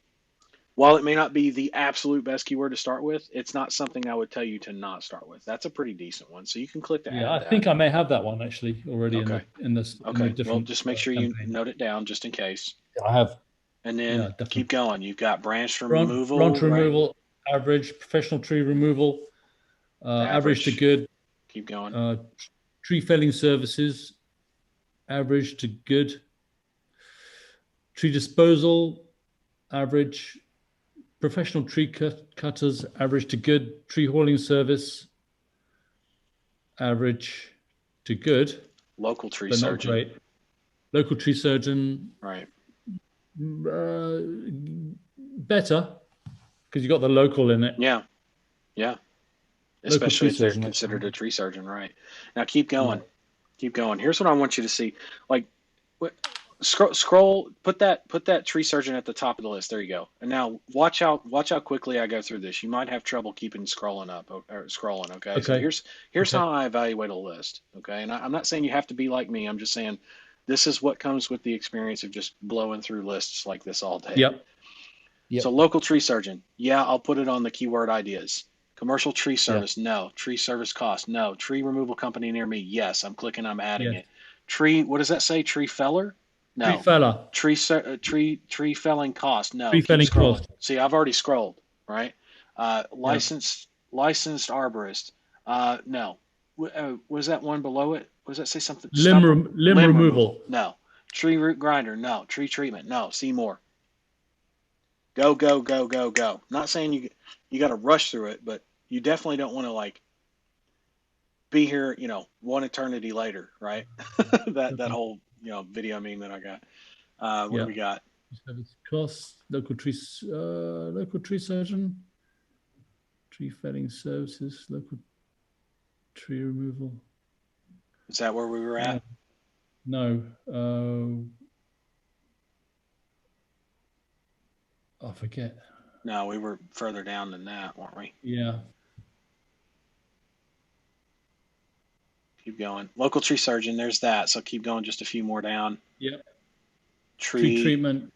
while it may not be the absolute best keyword to start with, it's not something I would tell you to not start with. That's a pretty decent one. So you can click to Yeah, add I that. think I may have that one actually already Okay. in the Okay. Well, different just make sure you campaign. note it down just in case. I have. And Yeah, then keep definitely. going. You've got branch Branch removal, right? removal, average. Professional tree removal, average to Average. good. Keep going. Uh, Tree felling services, average to good. Tree disposal, average. Professional tree cutters, average to good. Tree hauling service, average to good, Local tree but not surgeon. great. Local tree surgeon, Right. better because you got the local in it. Yeah. Yeah. Local Especially tree if they're surgeon, that's considered a fine. tree surgeon, right? Now keep Yeah. going. Keep going. Here's what I want you to see. Like, put that tree surgeon at the top of the list. There you go. And now watch how quickly I go through this. You might have trouble keeping scrolling up or scrolling. Okay, so Okay. here's Okay. how I evaluate a list. Okay, and I'm not saying you have to be like me. I'm just saying this is what comes with the experience of just blowing through lists like this all day. Yep. So Yep. local tree surgeon, yeah, I'll put it on the keyword ideas. Commercial tree Yeah. service, no. Tree service cost, no. Tree removal company near me, yes. I'm clicking, I'm adding Yes. it. Tree, what does that say? Tree feller? Tree No. fella. Tree felling cost, no. Tree Keep felling scrolling. cost. See, I've already scrolled, right? Yeah. Licensed arborist, no. Was that one below it? Was that say something? Limb Limb removal. removal, no. Tree root grinder, no. Tree treatment, no. See more. Go, go, go, go, go. Not saying you got to rush through it, but you definitely don't want to like be here, one eternity later, right? that whole video meme that I got. What do Yeah. we got? Service costs, local tree surgeon, tree felling services, local tree removal. Is that where we were at? No. I forget. No, we were further down than that, weren't we? Yeah. Keep going. Local tree surgeon, there's that. So keep going just a few more down. Yeah. Tree treatment.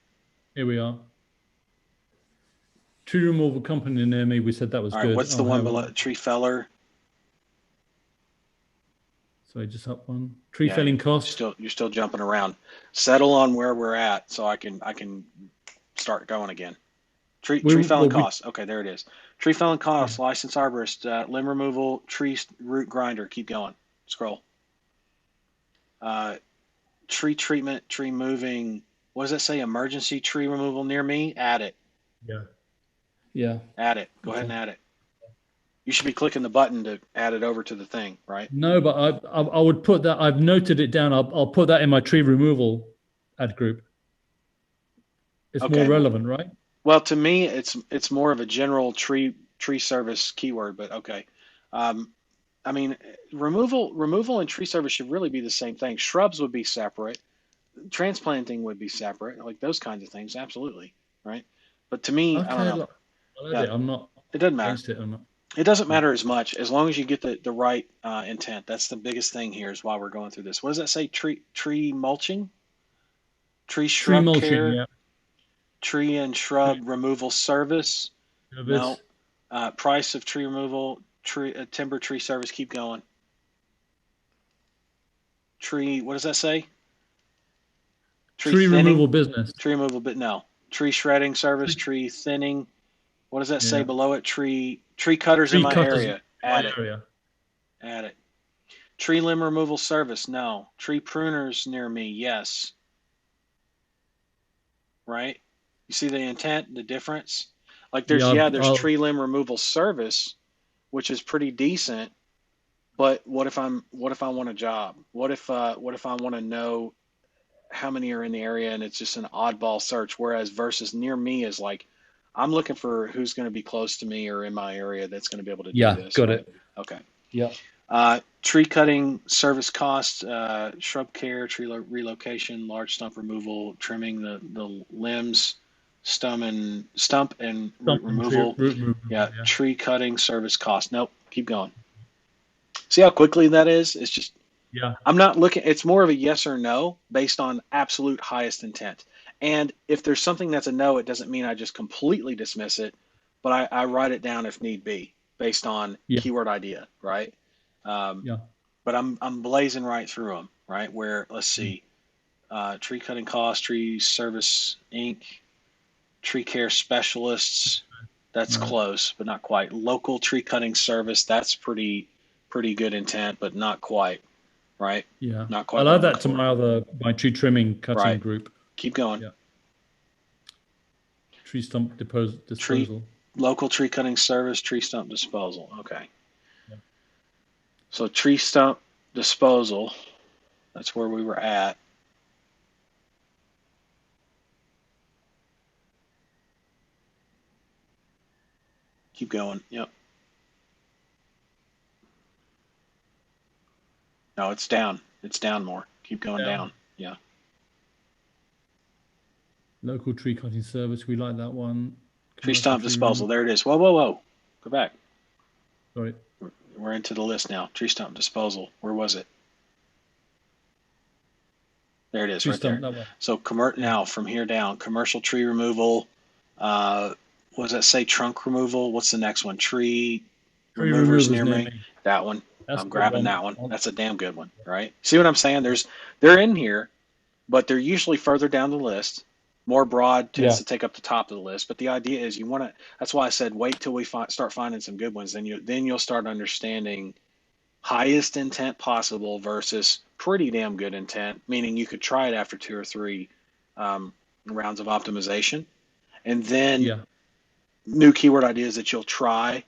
Here we are. Tree removal company near me. We said that was All right, good. what's the one below? Tree feller. Sorry, just up one. Tree felling cost. You're still jumping around. Settle on where we're at so I can start going again. Tree felling costs. Okay, there it is. Tree felling costs, licensed arborist, limb removal, tree root grinder. Keep going. Scroll. Tree treatment, tree moving. What does that say? Emergency tree removal near me? Add it. Yeah. Add it. Go ahead and add it. You should be clicking the button to add it over to the thing, right? No, but I would put that. I've noted it down. I'll put that in my tree removal ad group. It's more relevant, right? Well, to me, it's more of a general tree service keyword, but okay. I mean, removal and tree service should really be the same thing. Shrubs would be separate. Transplanting would be separate, like those kinds of things, absolutely, right? But to me, I don't know. I'm not. It doesn't matter. It doesn't matter as much as long as you get the right intent. That's the biggest thing here is why we're going through this. What does that say? Tree mulching, tree shrub mulching, care, yeah. Tree and shrub removal service. No. Price of tree removal, timber tree service. Keep going. Tree. What does that say? Tree removal business. Tree removal, but no. Tree shredding service. Tree thinning. What does that say below it? Tree cutters in my area. Add it. Add it. Tree limb removal service. No. Tree pruners near me. Yes. Right? You see the intent, the difference? Like there's tree limb removal service, which is pretty decent. But what if I want a job? What if I want to know how many are in the area and it's just an oddball search? Whereas versus near me is like, I'm looking for who's going to be close to me or in my area that's going to be able to do this. Yeah, got it. Okay. Yeah. Tree cutting service costs, shrub care, tree relocation, large stump removal, trimming the limbs, stump and root removal. Yeah. Tree cutting service cost. Nope. Keep going. See how quickly that is? It's just, I'm not looking, it's more of a yes or no based on absolute highest intent. And if there's something that's a no, it doesn't mean I just completely dismiss it, but I write it down if need be based on keyword idea, right? But I'm blazing right through them, right? Where, let's see, tree cutting costs, tree service Inc., tree care specialists, that's close, but not quite. Local tree cutting service, that's pretty good intent, but not quite, right? Yeah. Not quite. I'll add that to my tree trimming cutting group. Keep going. Yeah. Tree stump disposal. Local tree cutting service, tree stump disposal. Okay. Yeah. So tree stump disposal, that's where we were at. Keep going. Yep. No, it's down. It's down more. Keep going down. Yeah. Local tree cutting service. We like that one. Tree stump disposal. There it is. Whoa. Go back. Sorry. We're into the list now. Tree stump disposal. Where was it? There it is, right there. So now from here down, commercial tree removal. What does that say? Trunk removal. What's the next one? Tree removers near me. That one. I'm grabbing that one. That's a damn good one, right? See what I'm saying? They're in here, but they're usually further down the list. More broad tends to take up the top of the list. But the idea is you want to. That's why I said wait till we start finding some good ones. Then you'll start understanding highest intent possible versus pretty damn good intent, meaning you could try it after 2 or 3 rounds of optimization, and then Yeah. new keyword ideas that you'll try,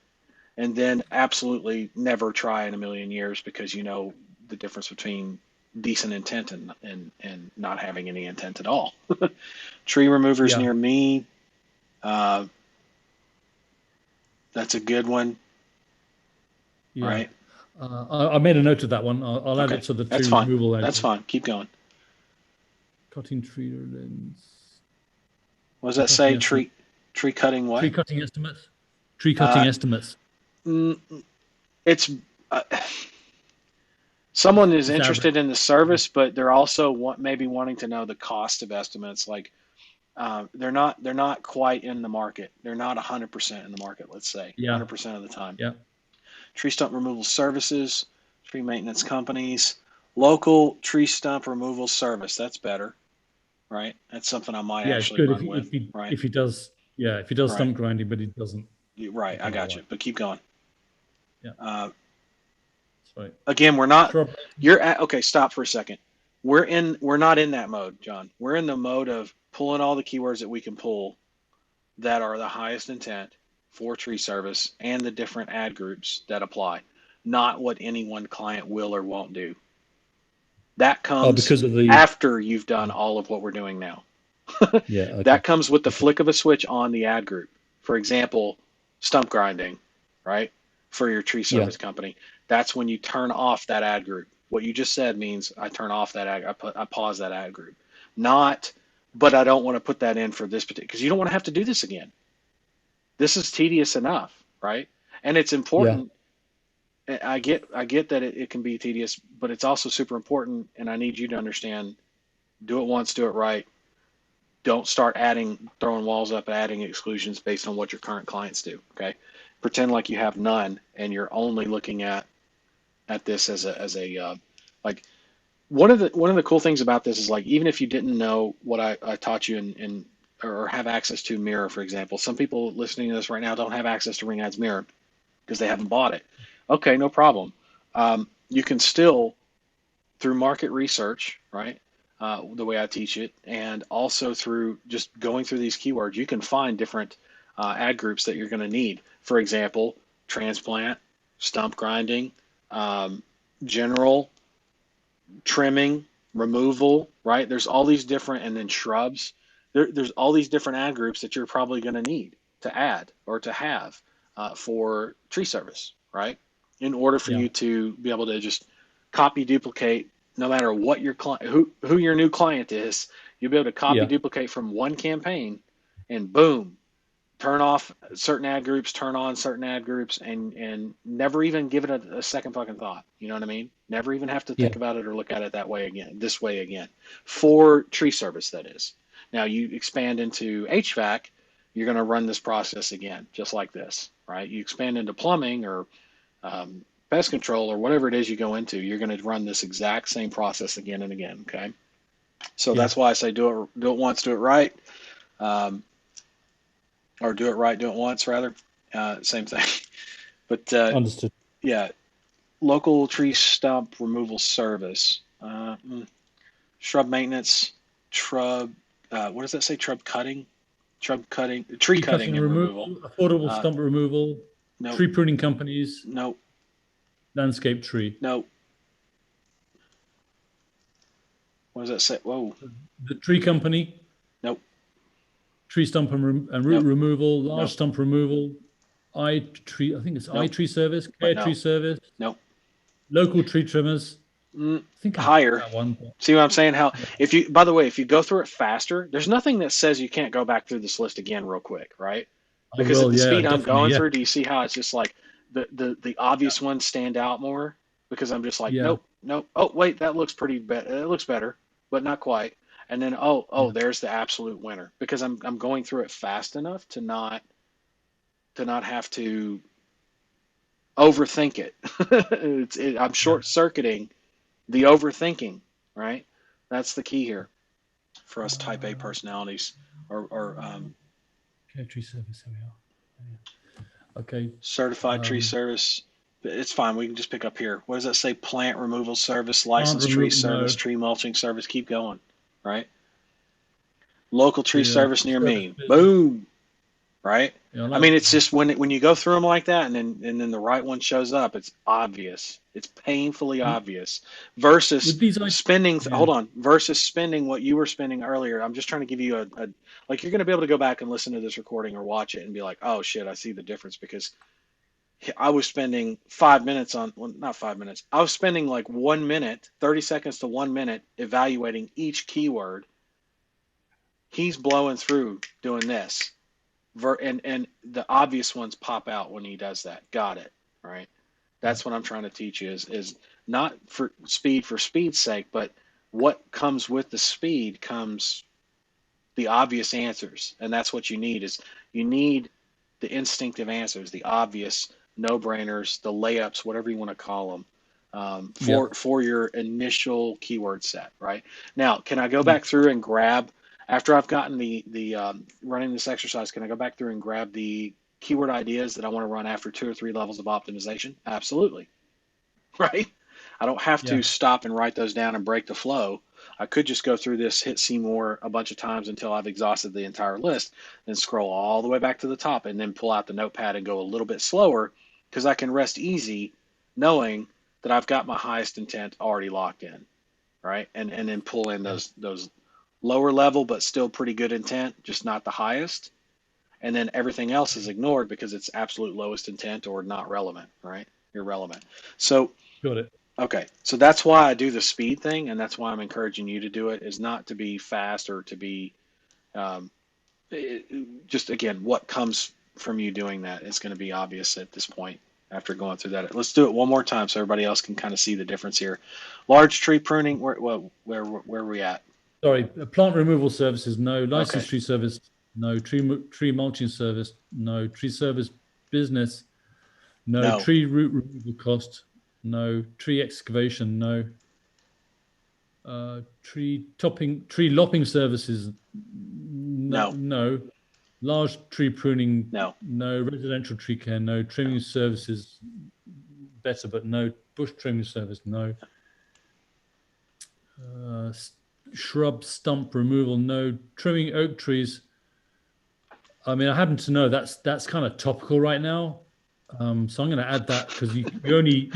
and then absolutely never try in a million years because you know the difference between decent intent and not having any intent at all. Tree removers Yeah. near me. Uh, that's a good one, Yeah. right? I made a note of that one. I'll add Okay, it to the that's tree fine. removal That's ad. fine. Keep going. Cutting tree limbs. What does Tree that cutting say? estimate. Tree cutting Tree what? cutting estimates. Tree cutting Uh, estimates. mm, it's uh, someone is It's average. interested in the service, but they're also maybe wanting to know the cost of estimates. Like they're not quite in the market. They're not 100% in the market. Let's say Yeah. 100% of the time. Yeah. Tree stump removal services, tree maintenance companies, local tree stump removal service. That's better, right? That's something I might Yeah. It's actually good run with, right? if he does. Yeah. If he does Right, stump grinding, but he doesn't right. I anything got you. otherwise. But keep going. Yeah. Uh, That's right. Again, we're not. Shrub. You're at okay. Stop for a second. We're not in that mode, John. We're in the mode of pulling all the keywords that we can pull that are the highest intent for tree service and the different ad groups that apply, not what any one client will or won't do. That Oh, comes because of the. after you've done all of what we're doing now. Yeah. That Okay. comes with the Okay. flick of a switch on the ad group. For example, stump grinding, right? For your tree Yeah. service company. That's when you turn off that ad group. What you just said means I turn off that I pause that ad group. Not, but I don't want to put that in for this particular, because you don't want to have to do this again. This is tedious enough, right? And it's Yeah. important. I get that it can be tedious, but it's also super important. And I need you to understand: do it once, do it right. Don't start throwing walls up, adding exclusions based on what your current clients do. Okay, pretend like you have none, and you're only looking at this as a like one of the cool things about this is, like, even if you didn't know what I taught you in or have access to Mirror, for example. Some people listening to this right now don't have access to Ring Ads Mirror because they haven't bought it. Okay, no problem. You can still, through market research, right? The way I teach it, and also through just going through these keywords, you can find different ad groups that you're going to need. For example, transplant, stump grinding, um, general, trimming, removal, right? There's all these different, and then shrubs. There's all these different ad groups that you're probably going to need to add or to have for tree service, right? In order for Yeah. you to be able to just copy duplicate, no matter what your client, who your new client is, you'll be able to copy Yeah. duplicate from one campaign, and boom, turn off certain ad groups, turn on certain ad groups, and never even give it a second fucking thought. You know what I mean? Never even have to Yeah. think about it or look at it that way again, this way again, for tree service, that is. Now you expand into HVAC, you're going to run this process again, just like this, right? You expand into plumbing or pest control or whatever it is you go into, you're going to run this exact same process again and again. Okay, so Yeah. that's why I say do it once, do it right. Um, or do it right, do it once, rather. Same thing. But Understood. yeah, local tree stump removal service, shrub maintenance, shrub. What does that say? Tree Tree cutting cutting and and removal, removal. affordable Uh, stump removal, no, tree pruning companies, no, landscape tree. no. What does that say? Whoa, The tree company, nope, tree stump and root nope, removal, large nope, stump removal, eye tree, I think it's eye nope. tree service, But care tree no, service, nope. local tree trimmers. I think I heard Higher. that one. But See what I'm saying? How, yeah. if you, by the way, if you go through it faster, there's nothing that says you can't go back through this list again real quick, right? I Because at will. the Yeah, speed I'm definitely. going Yeah. through, do you see how it's just like the Yeah. obvious ones stand out more? Because I'm just like, Yeah. nope, nope. Oh, wait, that looks pretty better. It looks better, but not quite. And then, Yeah. there's the absolute winner, because I'm going through it fast enough to not have to overthink it. I'm Yeah. short circuiting the overthinking, right? That's the key here for us type A Uh, personalities, or care tree service. Here we are. Yeah. Okay. certified tree Um, service It's fine. We can just pick up here. What does that say? Plant removal service, Plant licensed tree remove service, no. tree mulching service. Keep going, right? Local tree Tree, service tree near service me. business. Boom, right? Yeah, I I like mean, it's that. just when you go through them like that, and then the right one shows up, it's obvious. It's painfully And obvious. Versus with these, spending. yeah, Hold on. Versus spending what you were spending earlier. I'm just trying to give you a like you're going to be able to go back and listen to this recording or watch it and be like, oh shit, I see the difference because I was spending 5 minutes on, well, not 5 minutes. I was spending like 1 minute, 30 seconds to 1 minute evaluating each keyword. He's blowing through doing this. And the obvious ones pop out when he does that. Got it. Right. yeah, That's what I'm trying to teach you is not for speed's sake, but what comes with the speed comes the obvious answers. And that's what you need is you need the instinctive answers, the obvious no-brainers, the layups, whatever you want to call them, yeah, for your initial keyword set. Right now, can I go yeah. back through and grab after I've gotten the running this exercise? Can I go back through and grab the keyword ideas that I want to run after 2 or 3 levels of optimization? Absolutely. Right? I don't have Yeah. to stop and write those down and break the flow. I could just go through this, hit see more a bunch of times until I've exhausted the entire list, then scroll all the way back to the top and then pull out the notepad and go a little bit slower because I can rest easy knowing that I've got my highest intent already locked in, right? And then pull in Yeah. those lower level but still pretty good intent, just not the highest. And then everything else is ignored because it's absolute lowest intent or not relevant, right? Irrelevant. So Got it. okay, so that's why I do the speed thing, and that's why I'm encouraging you to do it. Is not to be fast or to be um, just again what comes from you doing that is going to be obvious at this point after going through that. Let's do it one more time so everybody else can kind of see the difference here. Large tree pruning. Where are we at? Sorry, plant removal services, no. Okay, Licensed tree service, no. Tree mulching service, no. Tree service business, no. no, Tree root removal cost, no. Tree excavation, no. Tree lopping services, no, no, no. Large tree pruning, no. no. Residential tree care, no. Trimming services, better, but no. Bush trimming service, no. Uh, Shrub stump removal, no. Trimming oak trees. I mean, I happen to know that's kind of topical right now. So I'm going to add that because you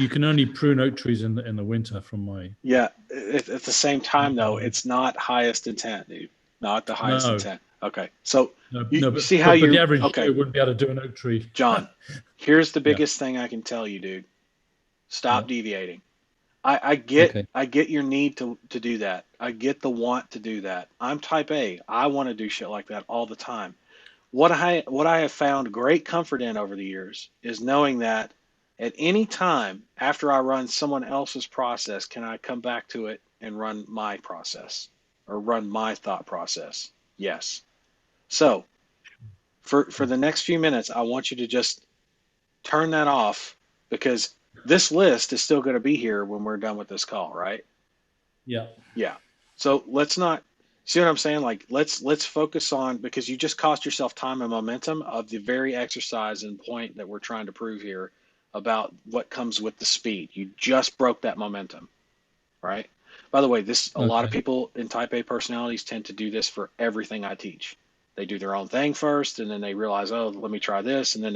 can only prune oak trees in the winter from my Yeah, at the same time though, knowledge. it's not highest intent, dude. Not the highest No, intent. Okay, so no, you no, see how but the you average okay, Joe wouldn't be able to do an oak tree. John. Here's the Yeah, biggest thing I can tell you, dude. yeah. Stop deviating. Okay. I get your need to do that. I get the want to do that. I'm type A. I want to do shit like that all the time. What I have found great comfort in over the years is knowing that at any time after I run someone else's process, can I come back to it and run my process or run my thought process? Yes. So for the next few minutes, I want you to just turn that off because this list is still going to be here when we're done with this call, right? Yeah, Yeah. So let's not see what I'm saying. Like let's focus on because you just cost yourself time and momentum of the very exercise and point that we're trying to prove here about what comes with the speed. You just broke that momentum, right? By the way, this a lot of okay. people in type A personalities tend to do this for everything I teach. They do their own thing first and then they realize, oh, let me try this, and then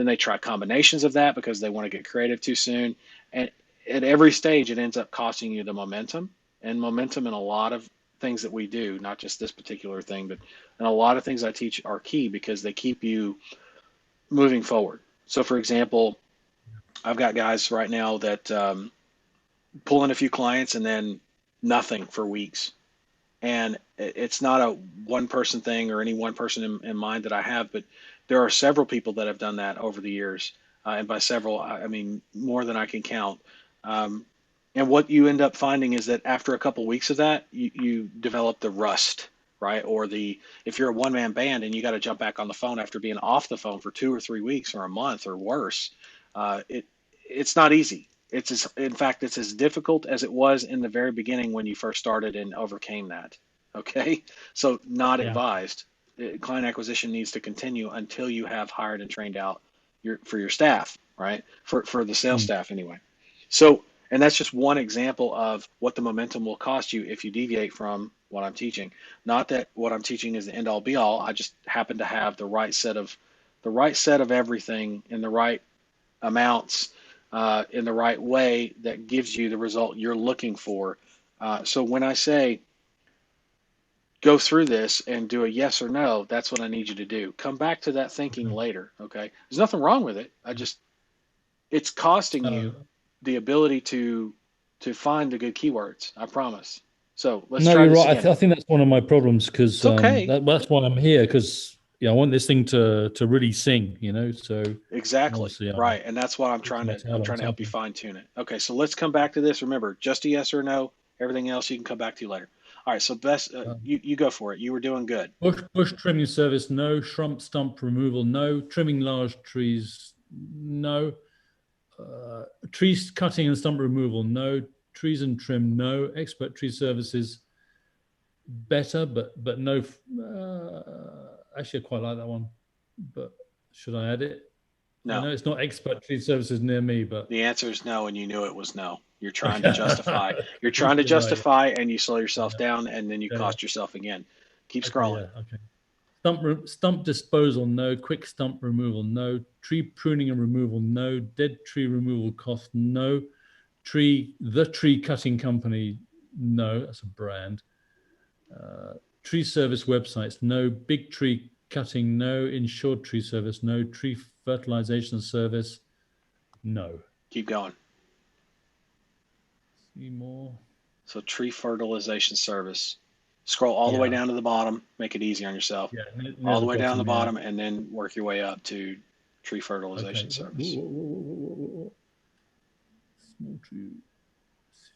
they try combinations of that because they want to get creative too soon. And at every stage it ends up costing you the momentum, and momentum in a lot of things that we do, not just this particular thing, but in a lot of things I teach are key because they keep you moving forward. So for example, I've got guys right now that pull in a few clients and then nothing for weeks. And it's not a one person thing or any one person in mind that I have, but there are several people that have done that over the years. And by several, I mean more than I can count. Um, and what you end up finding is that after a couple weeks of that, you develop the rust, right? Or if you're a one man band and you got to jump back on the phone after being off the phone for 2 or 3 weeks or a month or worse, it's not easy. In fact, it's as difficult as it was in the very beginning when you first started and overcame that. Okay, so not Yeah, advised. Client acquisition needs to continue until you have hired and trained out for your staff. right? For the sales staff anyway. So, and that's just one example of what the momentum will cost you if you deviate from what I'm teaching. Not that what I'm teaching is the end all be all. I just happen to have the right set of everything in the right amounts in the right way that gives you the result you're looking for. So when I say go through this and do a yes or no, that's what I need you to do. Come back to that thinking later. Okay. There's nothing wrong with it. It's costing you the ability to find the good keywords. I promise. So let's No, try you're this right. again. I think that's one of my problems because It's okay. that's why I'm here because I want this thing to really sing, So Exactly. obviously, Right. And that's what I'm it's trying my to I'm tail on trying to help you something. fine tune it. Okay, so let's come back to this. Remember, just a yes or no. Everything else you can come back to later. All right, so best you go for it. You were doing good. Bush trimming service, no. Stump removal, no. Trimming large trees, no. Trees cutting and stump removal, no. Trees and trim, no. Expert tree services, better, but no. Actually, I quite like that one, but should I add it? I No. know it's not expert tree services near me, but The answer is no, and you knew it was no. You're trying to justify. You're trying to you're right. justify, and you slow yourself Yeah, down, and then you yeah, yeah. cost yourself again. Keep Okay, scrolling. yeah, okay. Stump disposal, no. Quick stump removal, no. Tree pruning and removal, no. Dead tree removal cost, no. The tree cutting company, no. That's a brand. Tree service websites, no. Big tree cutting, no. Insured tree service, no. Tree fertilization service, no. Keep going. See more. So tree fertilization service. Scroll all the way Yeah, down to the bottom. Make it easy on yourself. yeah, near All the the way down the bottom. Yeah. bottom, and then work your way up to tree fertilization Okay. service. Small tree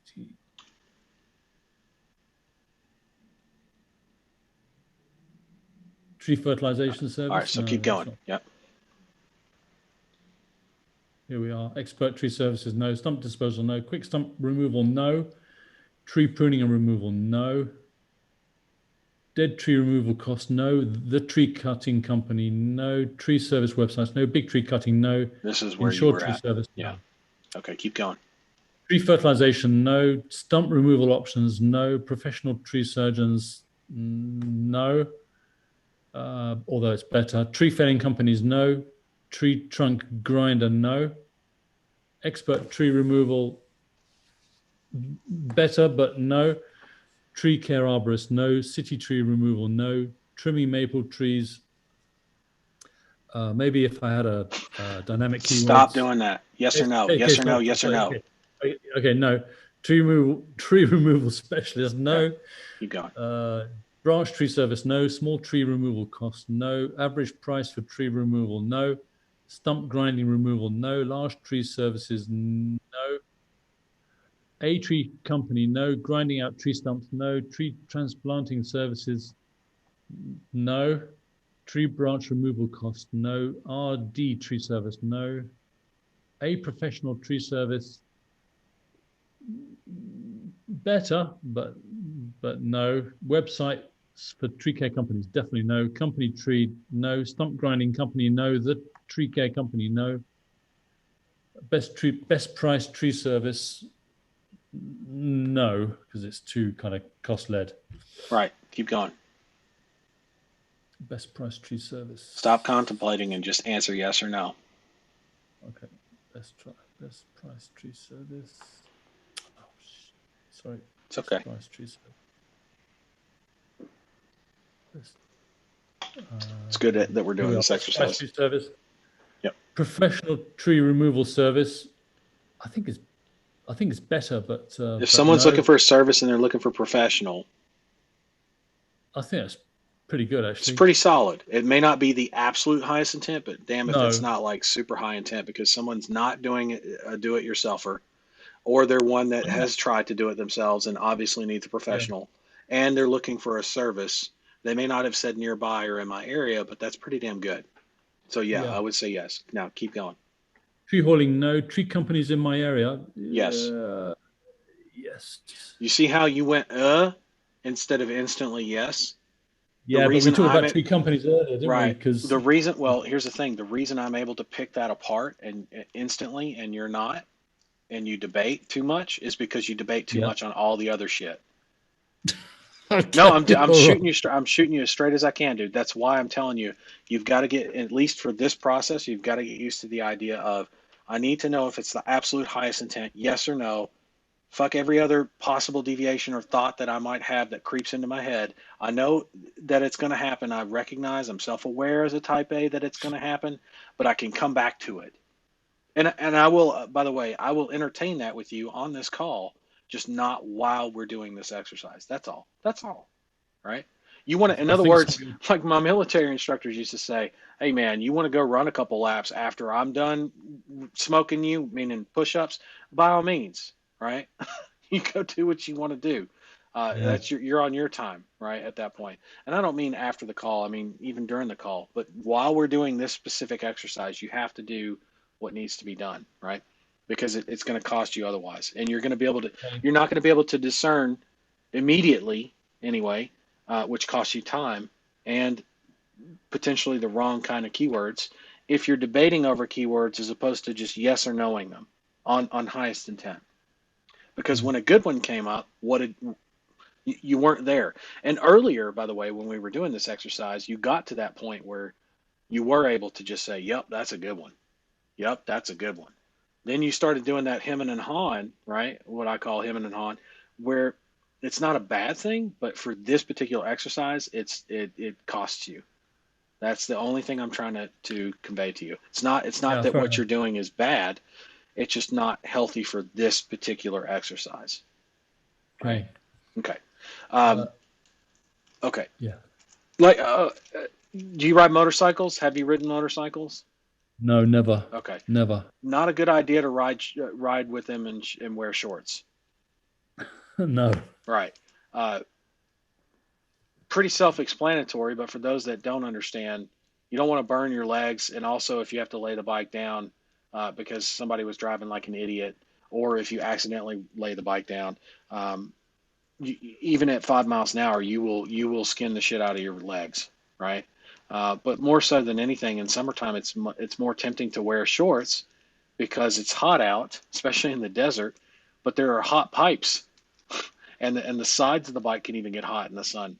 city. Tree fertilization All right, service? so No, keep that's going. not. Yep. Here we are. Expert tree services, no. Stump disposal, no. Quick stump removal, no. Tree pruning and removal, no. Dead tree removal cost, no. The tree cutting company, no. Tree service websites, no. Big tree cutting, no. This is where you Insured were tree at. service, Yeah. no. Okay, keep going. Tree fertilization, no. Stump removal options, no. Professional tree surgeons, no. Although it's better. Tree felling companies, no. Tree trunk grinder, no. Expert tree removal, better, but no. Tree care arborist, no. City tree removal, no. Trimming maple trees. Maybe if I had a dynamic Stop keywords. doing that. Yes or no. Okay, Yes or no. stop. Yes or no. Okay, no. Tree removal specialist, Okay, no. keep going. Branch tree service, no. Small tree removal cost, no. Average price for tree removal, no. Stump grinding removal, no. Large tree services, no. A tree company, no. Grinding out tree stumps, no. Tree transplanting services, no. Tree branch removal cost, no. RD tree service, no. A professional tree service, better, but no. Website for tree care companies, definitely no. Company tree, no. Stump grinding company, no. The tree care company, no. Best price tree service, no, because it's too kind of cost led. Right, keep going. Best price tree service. Stop contemplating and just answer yes or no. Okay. Best price tree service. Oh, sorry. It's okay. Best price tree service. It's good that we're doing this exercise. Tree service. Yep. Professional tree removal service. I think it's better, but If someone's looking for a service and they're looking for professional, I think that's pretty good it's actually. pretty solid. It may not be the absolute highest intent, but damn if No. it's not like super high intent because someone's not doing a do-it-yourselfer, or they're one that has tried to do it themselves and obviously needs a professional, and they're looking for a service. They may not have said nearby or in my area, but that's pretty damn good. So yeah, I would say yes. Now keep going. Tree hauling, no. Tree companies in my area. Yes. Yes. You see how you went instead of instantly yes? The Yeah, but we reason talked I'm about at, two companies earlier, didn't we? right. Because The reason, well, here's the thing. The reason I'm able to pick that apart and instantly, and you're not, and you debate too much, is because you debate too yeah. much on all the other shit. No, Okay. I'm All shooting right. you. I'm shooting you as straight as I can, dude. That's why I'm telling you. You've got to get, at least for this process, you've got to get used to the idea of I need to know if it's the absolute highest intent, yes or no. Fuck every other possible deviation or thought that I might have that creeps into my head. I know that it's going to happen. I recognize I'm self-aware as a type A that it's going to happen, but I can come back to it. And I will, by the way, I will entertain that with you on this call, just not while we're doing this exercise. That's all. That's all. Right? You want to, in I other think some words, of your like my military instructors used to say, hey man, you want to go run a couple laps after I'm done smoking you, meaning push-ups, by all means, right? You go do what you want to do. yeah. That's you're on your time, right? At that point. And I don't mean after the call. I mean even during the call. But while we're doing this specific exercise, you have to do what needs to be done, right? Because it's going to cost you otherwise, and you're going to be able to. Okay. You're not going to be able to discern immediately, anyway, which costs you time and potentially the wrong kind of keywords. If you're debating over keywords as opposed to just yes or knowing them on highest intent, because Mm. when a good one came up, what did you weren't there. And earlier, by the way, when we were doing this exercise, you got to that point where you were able to just say, "Yep, that's a good one. Yep, that's a good one." Then you started doing that hemming and hawing, right? What I call hemming and hawing, where it's not a bad thing, but for this particular exercise, it costs you. That's the only thing I'm trying to convey to you. It's not Yeah, that fair what enough. you're doing is bad. It's just not healthy for this particular exercise, right? Okay. Okay. Uh, Um, okay. yeah. Like, do you ride motorcycles? Have you ridden motorcycles? No, never. Okay. Never. Not a good idea to ride with them and wear shorts. No. Right. Uh, Pretty self-explanatory, but for those that don't understand, you don't want to burn your legs, and also if you have to lay the bike down because somebody was driving like an idiot, or if you accidentally lay the bike down, um, even at 5 miles an hour, you will skin the shit out of your legs, right? But more so than anything, in summertime, it's more tempting to wear shorts because it's hot out, especially in the desert. But there are hot pipes, and the sides of the bike can even get hot in the sun.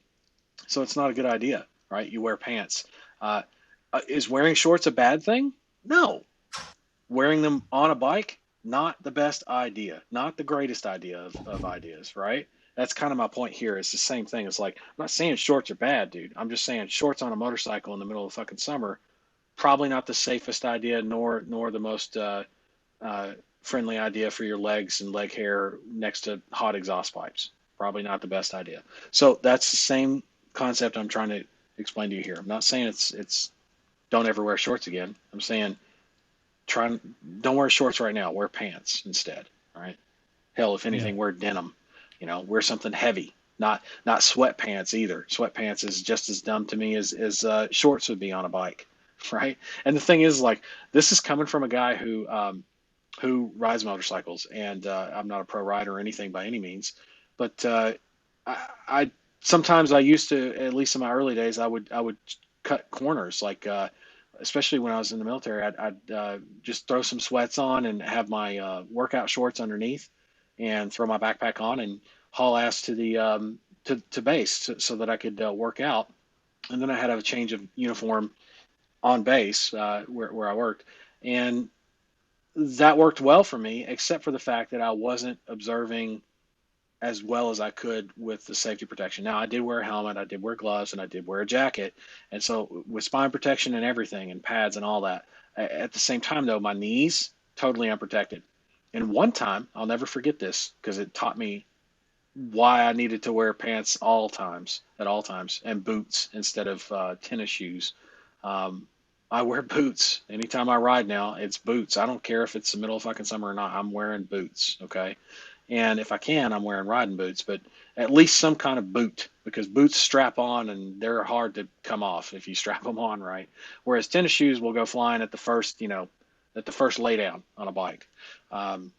So it's not a good idea, right? You wear pants. Uh, is wearing shorts a bad thing? No. Wearing them on a bike, not the best idea, not the greatest idea of ideas, right? That's kind of my point here. It's the same thing. It's like, I'm not saying shorts are bad, dude. I'm just saying shorts on a motorcycle in the middle of fucking summer, probably not the safest idea, nor the most uh, friendly idea for your legs and leg hair next to hot exhaust pipes. Probably not the best idea. So that's the same concept I'm trying to explain to you here. I'm not saying it's don't ever wear shorts again. I'm saying try don't wear shorts right now. Wear pants instead. All right. Hell, if Yeah. anything, wear denim. Wear something heavy. Not sweatpants either. Sweatpants is just as dumb to me as shorts would be on a bike, right? And the thing is, like, this is coming from a guy who rides motorcycles, and I'm not a pro rider or anything by any means, but I sometimes I used to, at least in my early days, I would cut corners, like especially when I was in the military, I'd just throw some sweats on and have my workout shorts underneath, and throw my backpack on and haul ass to the to base so that I could work out, and then I had a change of uniform on base where I worked, and that worked well for me, except for the fact that I wasn't observing as well as I could with the safety protection. Now, I did wear a helmet, I did wear gloves, and I did wear a jacket. And so, with spine protection and everything, and pads and all that, at the same time, though, my knees totally unprotected. And one time, I'll never forget this because it taught me why I needed to wear pants at all times, and boots instead of tennis shoes. Um, I wear boots anytime I ride now. It's boots. I don't care if it's the middle of fucking summer or not. I'm wearing boots. Okay, and if I can, I'm wearing riding boots, but at least some kind of boot because boots strap on and they're hard to come off if you strap them on right. Whereas tennis shoes will go flying at the first lay down on a bike. Um,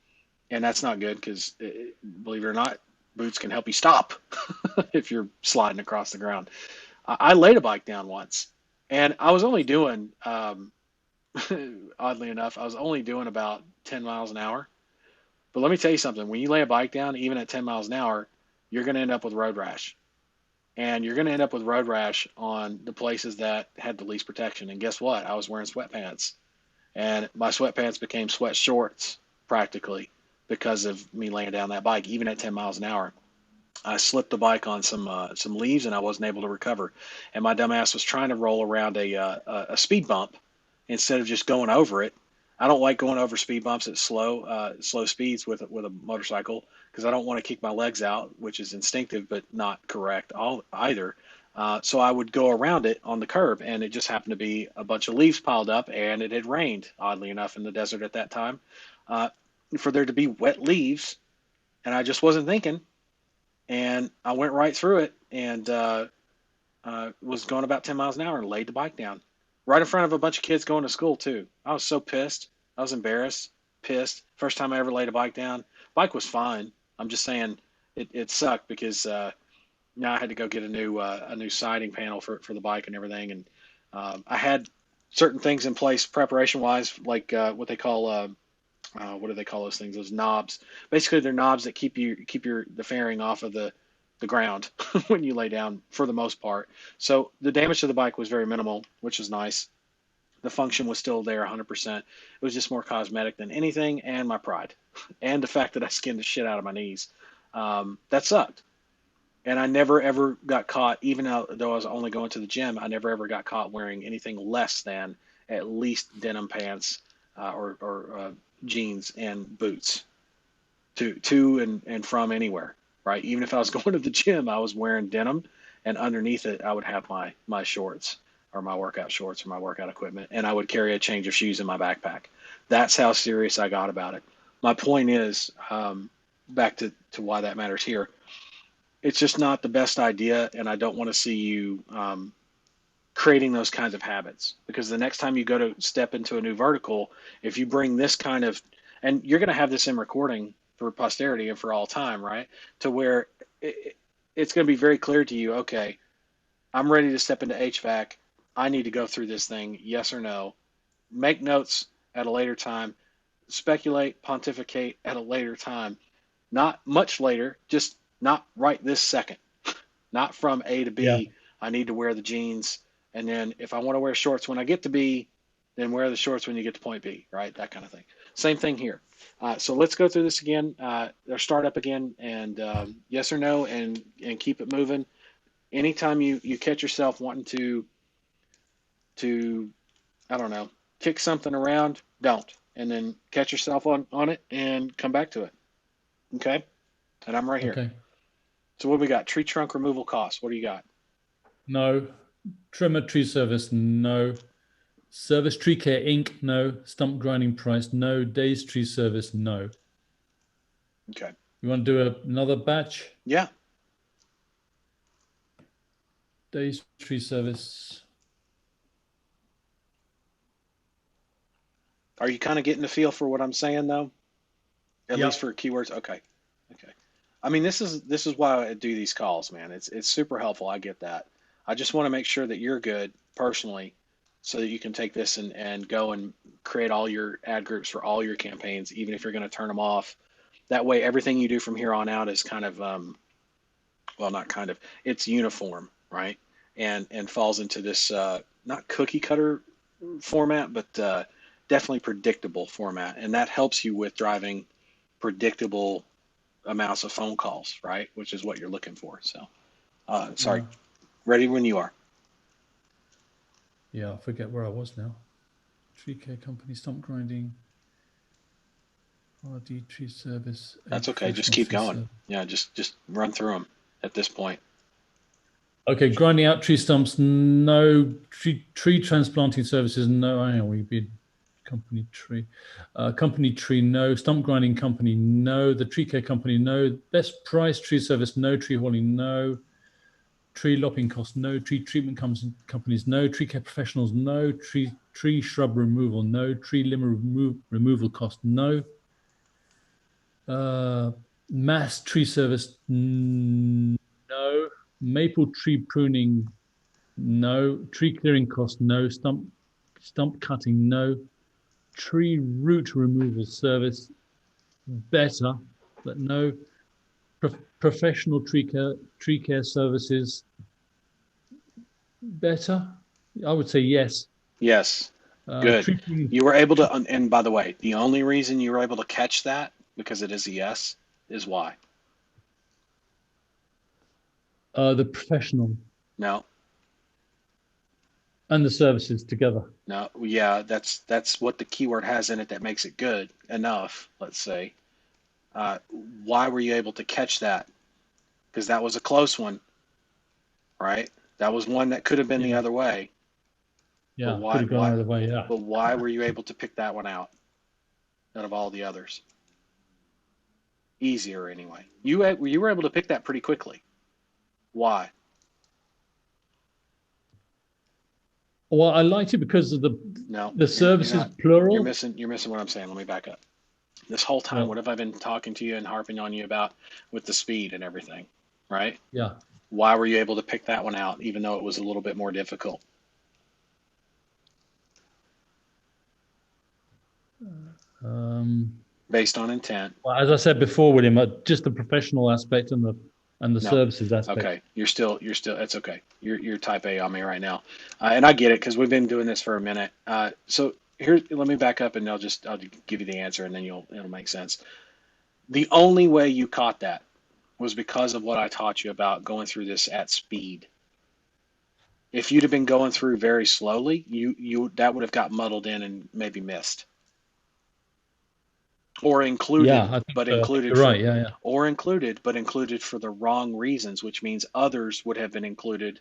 and that's not good because, believe it or not, boots can help you stop if you're sliding across the ground. I laid a bike down once, and I was only doing, oddly enough, I was only doing about 10 miles an hour. But let me tell you something: when you lay a bike down, even at 10 miles an hour, you're going to end up with road rash, and you're going to end up with road rash on the places that had the least protection. And guess what? I was wearing sweatpants, and my sweatpants became sweat shorts practically because of me laying down that bike, even at 10 miles an hour. I slipped the bike on some leaves and I wasn't able to recover. And my dumbass was trying to roll around a speed bump instead of just going over it. I don't like going over speed bumps at slow speeds with a motorcycle because I don't want to kick my legs out, which is instinctive but not correct either. So I would go around it on the curb, and it just happened to be a bunch of leaves piled up, and it had rained, oddly enough, in the desert at that time. Uh, for there to be wet leaves, and I just wasn't thinking, and I went right through it and was going about 10 miles an hour and laid the bike down right in front of a bunch of kids going to school too. I was so pissed. I was embarrassed, pissed. First time I ever laid a bike down. Bike was fine. I'm just saying it sucked because now I had to go get a new siding panel for the bike and everything, and I had certain things in place preparation wise, like what they call what do they call those things? Those knobs. Basically, they're knobs that keep your the fairing off of the ground when you lay down for the most part. So the damage to the bike was very minimal, which is nice. The function was still there 100%. It was just more cosmetic than anything, and my pride, and the fact that I skinned the shit out of my knees. That sucked. And I never ever got caught, even though I was only going to the gym. I never ever got caught wearing anything less than at least denim pants or jeans and boots and from anywhere, right? Even if I was going to the gym, I was wearing denim, and underneath it, I would have my shorts or my workout shorts or my workout equipment, and I would carry a change of shoes in my backpack. That's how serious I got about it. My point is, back to why that matters here. It's just not the best idea, and I don't want to see you creating those kinds of habits, because the next time you go to step into a new vertical, if you bring this kind of, and you're going to have this in recording for posterity and for all time, right? To where it's going to be very clear to you, okay, I'm ready to step into HVAC. I need to go through this thing, yes or no. Make notes at a later time, speculate, pontificate at a later time, not much later, just not right this second. Not from A to Yeah. B. I need to wear the jeans, and then if I want to wear shorts when I get to B, then wear the shorts when you get to point B, right? That kind of thing. Same thing here. So let's go through this again, or start up again, and yes or no, and keep it moving. Anytime you catch yourself wanting to I don't know, kick something around, don't, and then catch yourself on it and come back to it. Okay, and I'm right here. Okay. So what do we got? Tree trunk removal costs. What do you got? No. Trimmer tree service, no. Service tree care Inc., no. Stump grinding price, no. Days tree service, no. Okay. You want to do another batch? Yeah. Days tree service. Are you kind of getting the feel for what I'm saying though? At least Yep. for keywords? Okay. Okay. I mean, this is why I do these calls, man. It's super helpful. I get that. I just want to make sure that you're good personally so that you can take this and go and create all your ad groups for all your campaigns, even if you're going to turn them off. That way, everything you do from here on out is kind of, well, not kind of, it's uniform, right? And falls into this not cookie cutter format, but definitely predictable format. And that helps you with driving predictable amounts of phone calls, right? Which is what you're looking for. So, sorry, Yeah. ready when you are. Yeah, I forget where I was now. Tree care company, stump grinding, RD tree service, a That's okay. Just professional keep tree going. service. Yeah, just run through them at this point. Okay, grinding out tree stumps, no. Tree transplanting services, no. Hang on, we've been company tree. Company tree, no. Stump grinding company, no. The tree care company, no. Best price tree service, no. Tree hauling, no. Tree lopping cost, no. Tree treatment companies, no. Tree care professionals, no. Tree shrub removal, no. Tree limb removal cost, no. Uh, mass tree service, no. Maple tree pruning, no. Tree clearing cost, no. Stump cutting, no. Tree root removal service, better, but no. Professional tree care services, better. I would say yes. Yes. Good. Tree pruning, You were able to, and by the way, the only reason you were able to catch that, because it is a yes, is why? the professional No, and the services together. no, yeah, that's what the keyword has in it that makes it good enough, let's say. Uh, why were you able to catch that? Because that was a close one, right? That was one that could have been the Yeah, other way. But yeah, could why, have gone why, either way. Yeah. but why were you able to pick that one out of all the others? Easier anyway. You were able to pick that pretty quickly. Why? Well, I liked it because of No, the you're services not. plural. You're missing what I'm saying. Let me back up. This whole time, Well, what have I been talking to you and harping on you about with the speed and everything, right? yeah. Why were you able to pick that one out, even though it was a little bit more difficult Um, based on intent? well, as I said before, William, just the professional aspect and the No. services aspect. Okay. You're still, it's okay. You're type A on me right now. And I get it because we've been doing this for a minute. So here, let me back up and I'll give you the answer and then it'll make sense. The only way you caught that was because of what I taught you about going through this at speed. If you'd have been going through very slowly, you that would have got muddled in and maybe missed or Yeah, included, I think but so. I think included you're for right. Yeah, yeah. or included, but included for the wrong reasons, which means others would have been included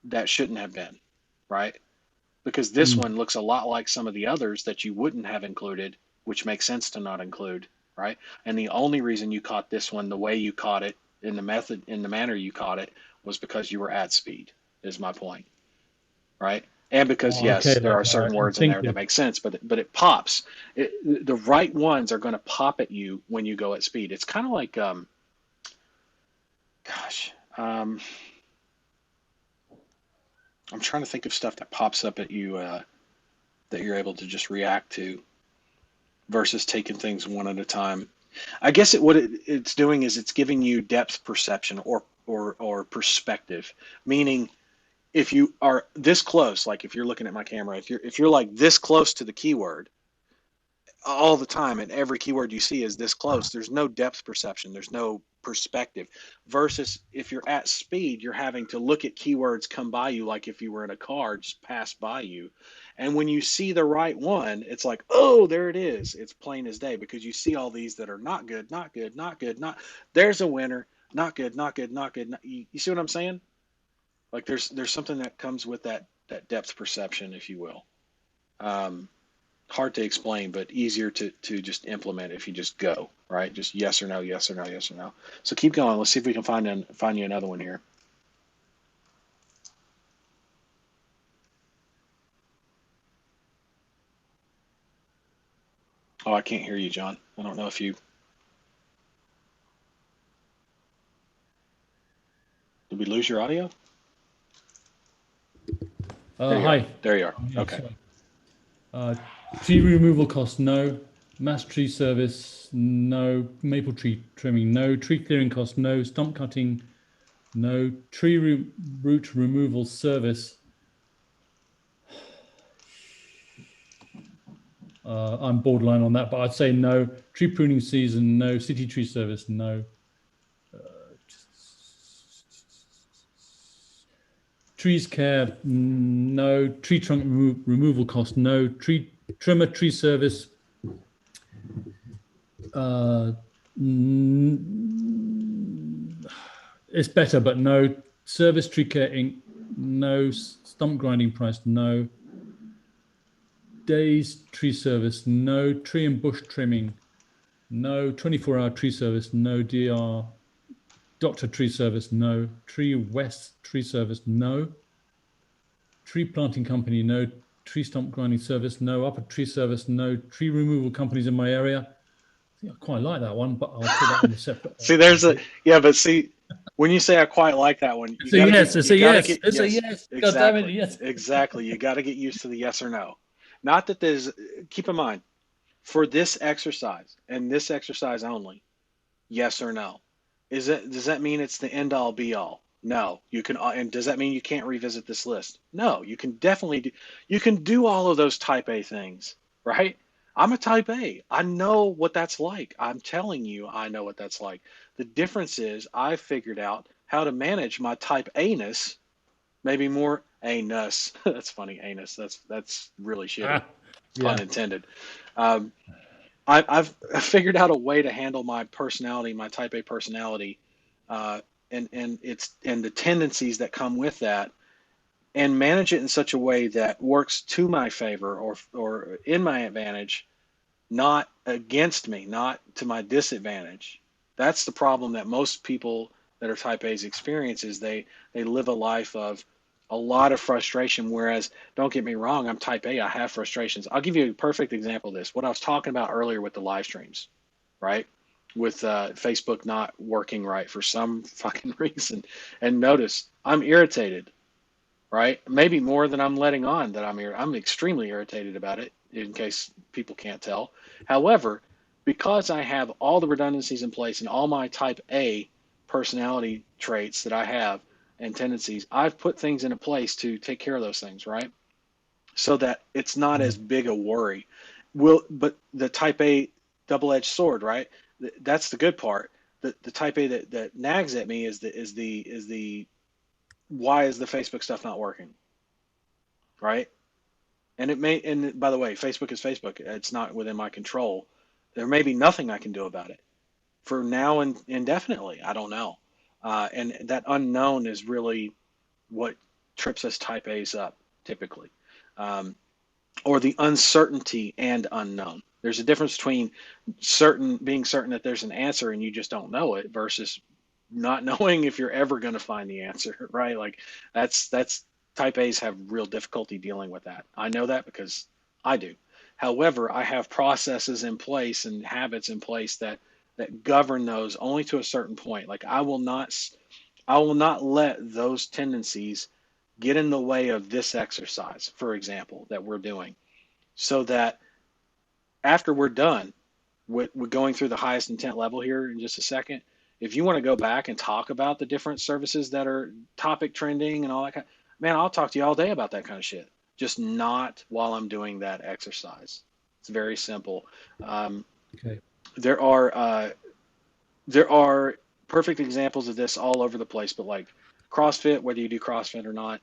that shouldn't have been, right? Because this Mm. one looks a lot like some of the others that you wouldn't have included, which makes sense to not include, right? And the only reason you caught this one the way you caught it in the manner you caught it was because you were at speed, is my point, right? And because Oh, okay, yes, there are like certain words in there that instinctive. make sense, but it pops. The right ones are going to pop at you when you go at speed. It's kind of like, gosh, I'm trying to think of stuff that pops up at you that you're able to just react to versus taking things one at a time. I guess it's doing is it's giving you depth perception or perspective, meaning if you are this close, like if you're looking at my camera, if you're like this close to the keyword all the time and every keyword you see is this close, there's no depth perception, there's no perspective. Versus if you're at speed, you're having to look at keywords come by you like if you were in a car just pass by you. And when you see the right one, it's like, oh, there it is. It's plain as day because you see all these that are not good, not good, not good, not there's a winner, not good, not good, not good. You see what I'm saying? Like there's something that comes with that depth perception, if you will. Um, Hard to explain, but easier to just implement if you just go, right? Just yes or no, yes or no, yes or no. So keep going. Let's see if we can find you another one here. Oh, I can't hear you, John. I don't know if you did we lose your audio? There you are. Hi. There you are. Yeah, Okay. sorry. Uh, tree removal cost, no. Mass tree service, no. Maple tree trimming, no. Tree clearing cost, no. Stump cutting, no. Root removal service. I'm borderline on that, but I'd say no. Tree pruning season, no. City tree service, no. Trees care, no. Tree trunk removal cost, no. Tree trimmer tree service, uh, it's better, but no. Service tree care inc, no. Stump grinding price, no. Days tree service, no. Tree and bush trimming, no. 24-hour tree service, no. DR Doctor tree service, no. Tree West tree service, no. Tree planting company, no. Tree stump grinding service, no. Upper tree service, no. Tree removal companies in my area. I think I quite like that one, but I'll put that on the separate. See, there's a yeah, but see, When you say I quite like that one, It's a yes. It's you a got to yes. get It's a yes, yes. God damn it, exactly, yes. exactly. You got to get used to the yes or no. Not that there's. Keep in mind for this exercise and this exercise only, yes or no. Does that mean it's the end all be all? No. You can and does that mean you can't revisit this list? No, you can definitely do you can do all of those type A things, right? I'm a type A. I know what that's like. I'm telling you, I know what that's like. The difference is I figured out how to manage my type A-ness, maybe more anus. That's funny, anus. That's really shitty. Ah, Pun yeah. intended. Um, I've figured out a way to handle my personality, my type A personality, uh, and the tendencies that come with that, and manage it in such a way that works to my favor or in my advantage, not against me, not to my disadvantage. That's the problem that most people that are type A's experience is they live a life of a lot of frustration. Whereas, don't get me wrong, I'm type A, I have frustrations. I'll give you a perfect example of this. What I was talking about earlier with the live streams, right? With Facebook not working right for some fucking reason. And notice, I'm irritated, right? Maybe more than I'm letting on that I'm extremely irritated about it, in case people can't tell. However, because I have all the redundancies in place and all my type A personality traits that I have and tendencies, I've put things into place to take care of those things, right? So that it's not as Mm. big a worry. But the type A double-edged sword, right? That's the good part. The type A that nags at me is the why is the Facebook stuff not working, right? And by the way, Facebook is Facebook. It's not within my control. There may be nothing I can do about it for now and indefinitely. I don't know. And that unknown is really what trips us type A's up typically, um, or the uncertainty and unknown. There's a difference between being certain that there's an answer and you just don't know it versus not knowing if you're ever going to find the answer, right? Like that's type A's have real difficulty dealing with that. I know that because I do. However, I have processes in place and habits in place that govern those only to a certain point. Like I will not let those tendencies get in the way of this exercise, for example, that we're doing, so that after we're done, we're going through the highest intent level here in just a second. If you want to go back and talk about the different services that are topic trending and all that kind, man, I'll talk to you all day about that kind of shit. Just not while I'm doing that exercise. It's very simple. Um, Okay. there are there are perfect examples of this all over the place, but like CrossFit, whether you do CrossFit or not,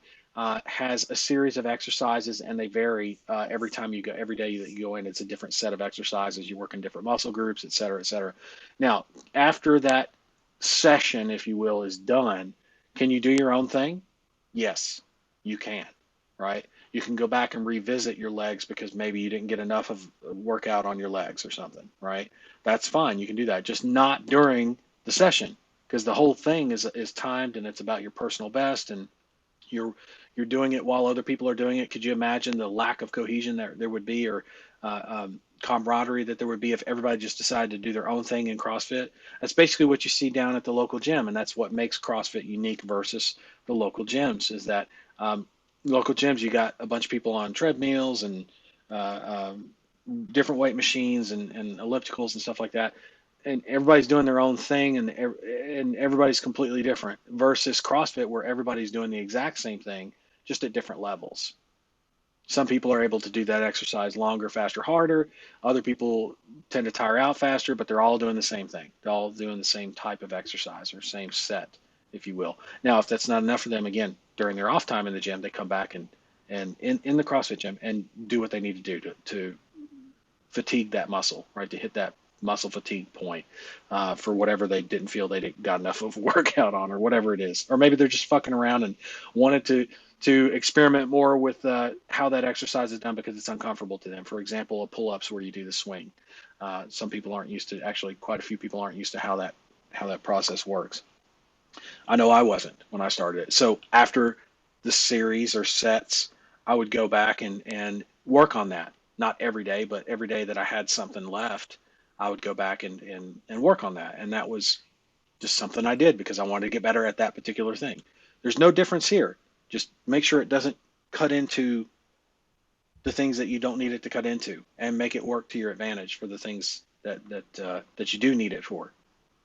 has a series of exercises and they vary every time you go, every day that you go in, it's a different set of exercises. You work in different muscle groups, et cetera, et cetera. Now, after that session, if you will, is done, can you do your own thing? Yes, you can, right? You can go back and revisit your legs because maybe you didn't get enough of a workout on your legs or something, right? That's fine. You can do that, just not during the session because the whole thing is timed and it's about your personal best and you're you're doing it while other people are doing it. Could you imagine the lack of cohesion there would be or camaraderie that there would be if everybody just decided to do their own thing in CrossFit? That's basically what you see down at the local gym, and that's what makes CrossFit unique versus the local gyms. Is that local gyms you got a bunch of people on treadmills and uh, um, different weight machines and ellipticals and stuff like that, and everybody's doing their own thing, and everybody's completely different. Versus CrossFit, where everybody's doing the exact same thing, just at different levels. Some people are able to do that exercise longer, faster, harder. Other people tend to tire out faster, but they're all doing the same thing. They're all doing the same type of exercise or same set, if you will. Now, if that's not enough for them, again, during their off time in the gym, they come back and in the CrossFit gym and do what they need to do to fatigue that muscle, right? To hit that muscle fatigue point for whatever they didn't feel they got enough of a workout on, or whatever it is, or maybe they're just fucking around and wanted to experiment more with how that exercise is done because it's uncomfortable to them. For example, a pull-ups where you do the swing. Some people aren't used to. Actually, quite a few people aren't used to how that process works. I know I wasn't when I started it. So after the series or sets, I would go back and work on that. Not every day, but every day that I had something left, I would go back and work on that. And that was just something I did because I wanted to get better at that particular thing. There's no difference here. Just make sure it doesn't cut into the things that you don't need it to cut into, and make it work to your advantage for the things that you do need it for,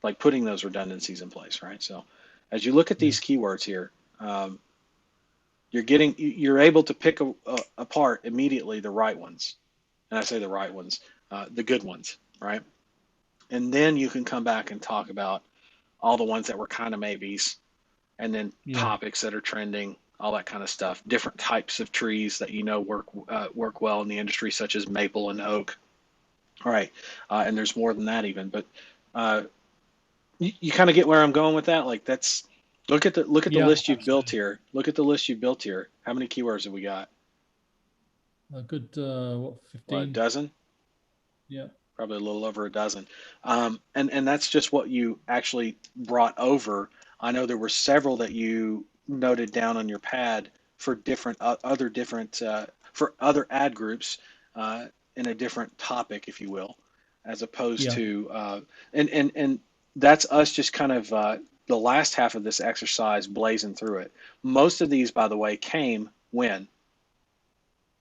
like putting those redundancies in place, right? So as you look at Yeah. these keywords here, you're able to pick apart immediately the right ones, and I say the right ones, the good ones, right? And then you can come back and talk about all the ones that were kind of maybes, and then Yeah. topics that are trending, all that kind of stuff. Different types of trees that work well in the industry, such as maple and oak. All right, and there's more than that even, but uh, you kind of get where I'm going with that. Like that's look at the Yeah. list you've built Absolutely. here. Look at the list you've built here. How many keywords have we got? A good what, What, a 15? dozen? Yeah. Probably a little over a dozen. And that's just what you actually brought over. I know there were several that you noted down on your pad for different other different for other ad groups uh, in a different topic, if you will, as opposed Yeah. to and that's us just kind of the last half of this exercise blazing through it. Most of these, by the way, came when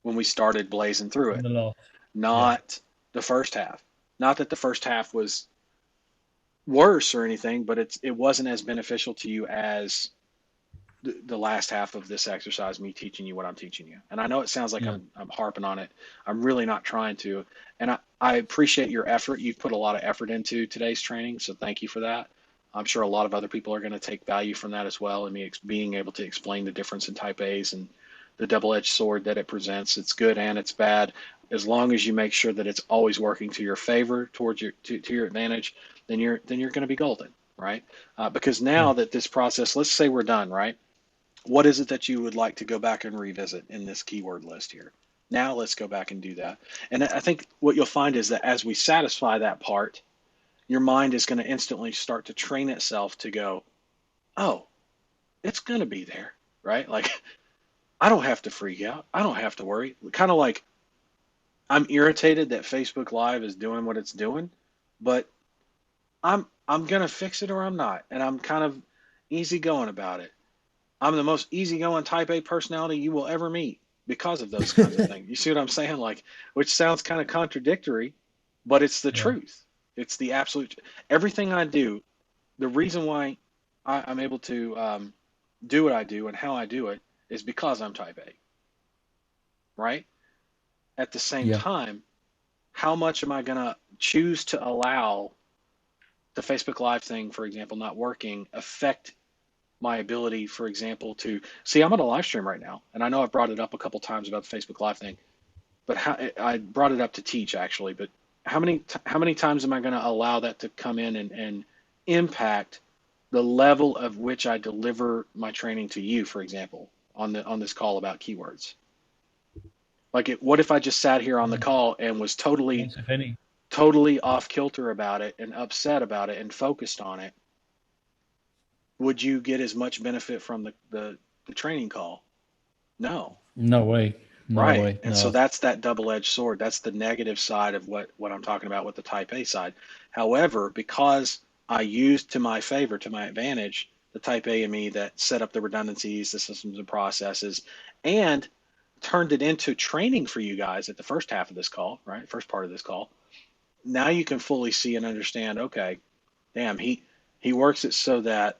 we started blazing through In it, the last. Yeah. not the first half. Not that the first half was worse or anything, but it wasn't as beneficial to you as the last half of this exercise, me teaching you what I'm teaching you. And I know it sounds like Yeah. I'm harping on it. I'm really not trying to. And I appreciate your effort. You've put a lot of effort into today's training, so thank you for that. I'm sure a lot of other people are going to take value from that as well, and me being able to explain the difference in type A's and the double-edged sword that it presents. It's good and it's bad. As long as you make sure that it's always working to your favor, towards to your advantage, then you're going to be golden, right? Because Yeah. now that this process, let's say we're done, right? What is it that you would like to go back and revisit in this keyword list here? Now let's go back and do that. And I think what you'll find is that as we satisfy that part, your mind is going to instantly start to train itself to go, oh, it's going to be there, right? Like, I don't have to freak out. I don't have to worry. Kind of like I'm irritated that Facebook Live is doing what it's doing, but I'm going to fix it or I'm not. And I'm kind of easygoing about it. I'm the most easygoing type A personality you will ever meet because of those kinds of things. You see what I'm saying? Like, which sounds kind of contradictory, but it's the Yeah. truth. It's the absolute. Everything I do, the reason why I'm able to do what I do and how I do it is because I'm type A, right? At the same Yeah. time, how much am I going to choose to allow the Facebook Live thing, for example, not working, affect my ability, for example, to see? I'm on a live stream right now, and I know I've brought it up a couple times about the Facebook Live thing, but I brought it up to teach actually. But how many times am I going to allow that to come in and impact the level of which I deliver my training to you, for example, on this call about keywords? Like, what if I just sat here on the Once, call and was once if any. totally off kilter about it and upset about it and focused on it? Would you get as much benefit from the training call? No. No way. No Right. way. And so No. that's that double-edged sword. That's the negative side of what I'm talking about with the type A side. However, because I used to my favor, to my advantage, the type A in me that set up the redundancies, the systems and processes, and turned it into training for you guys at the first half of this call, right? First part of this call. Now you can fully see and understand, okay, damn, he works it so that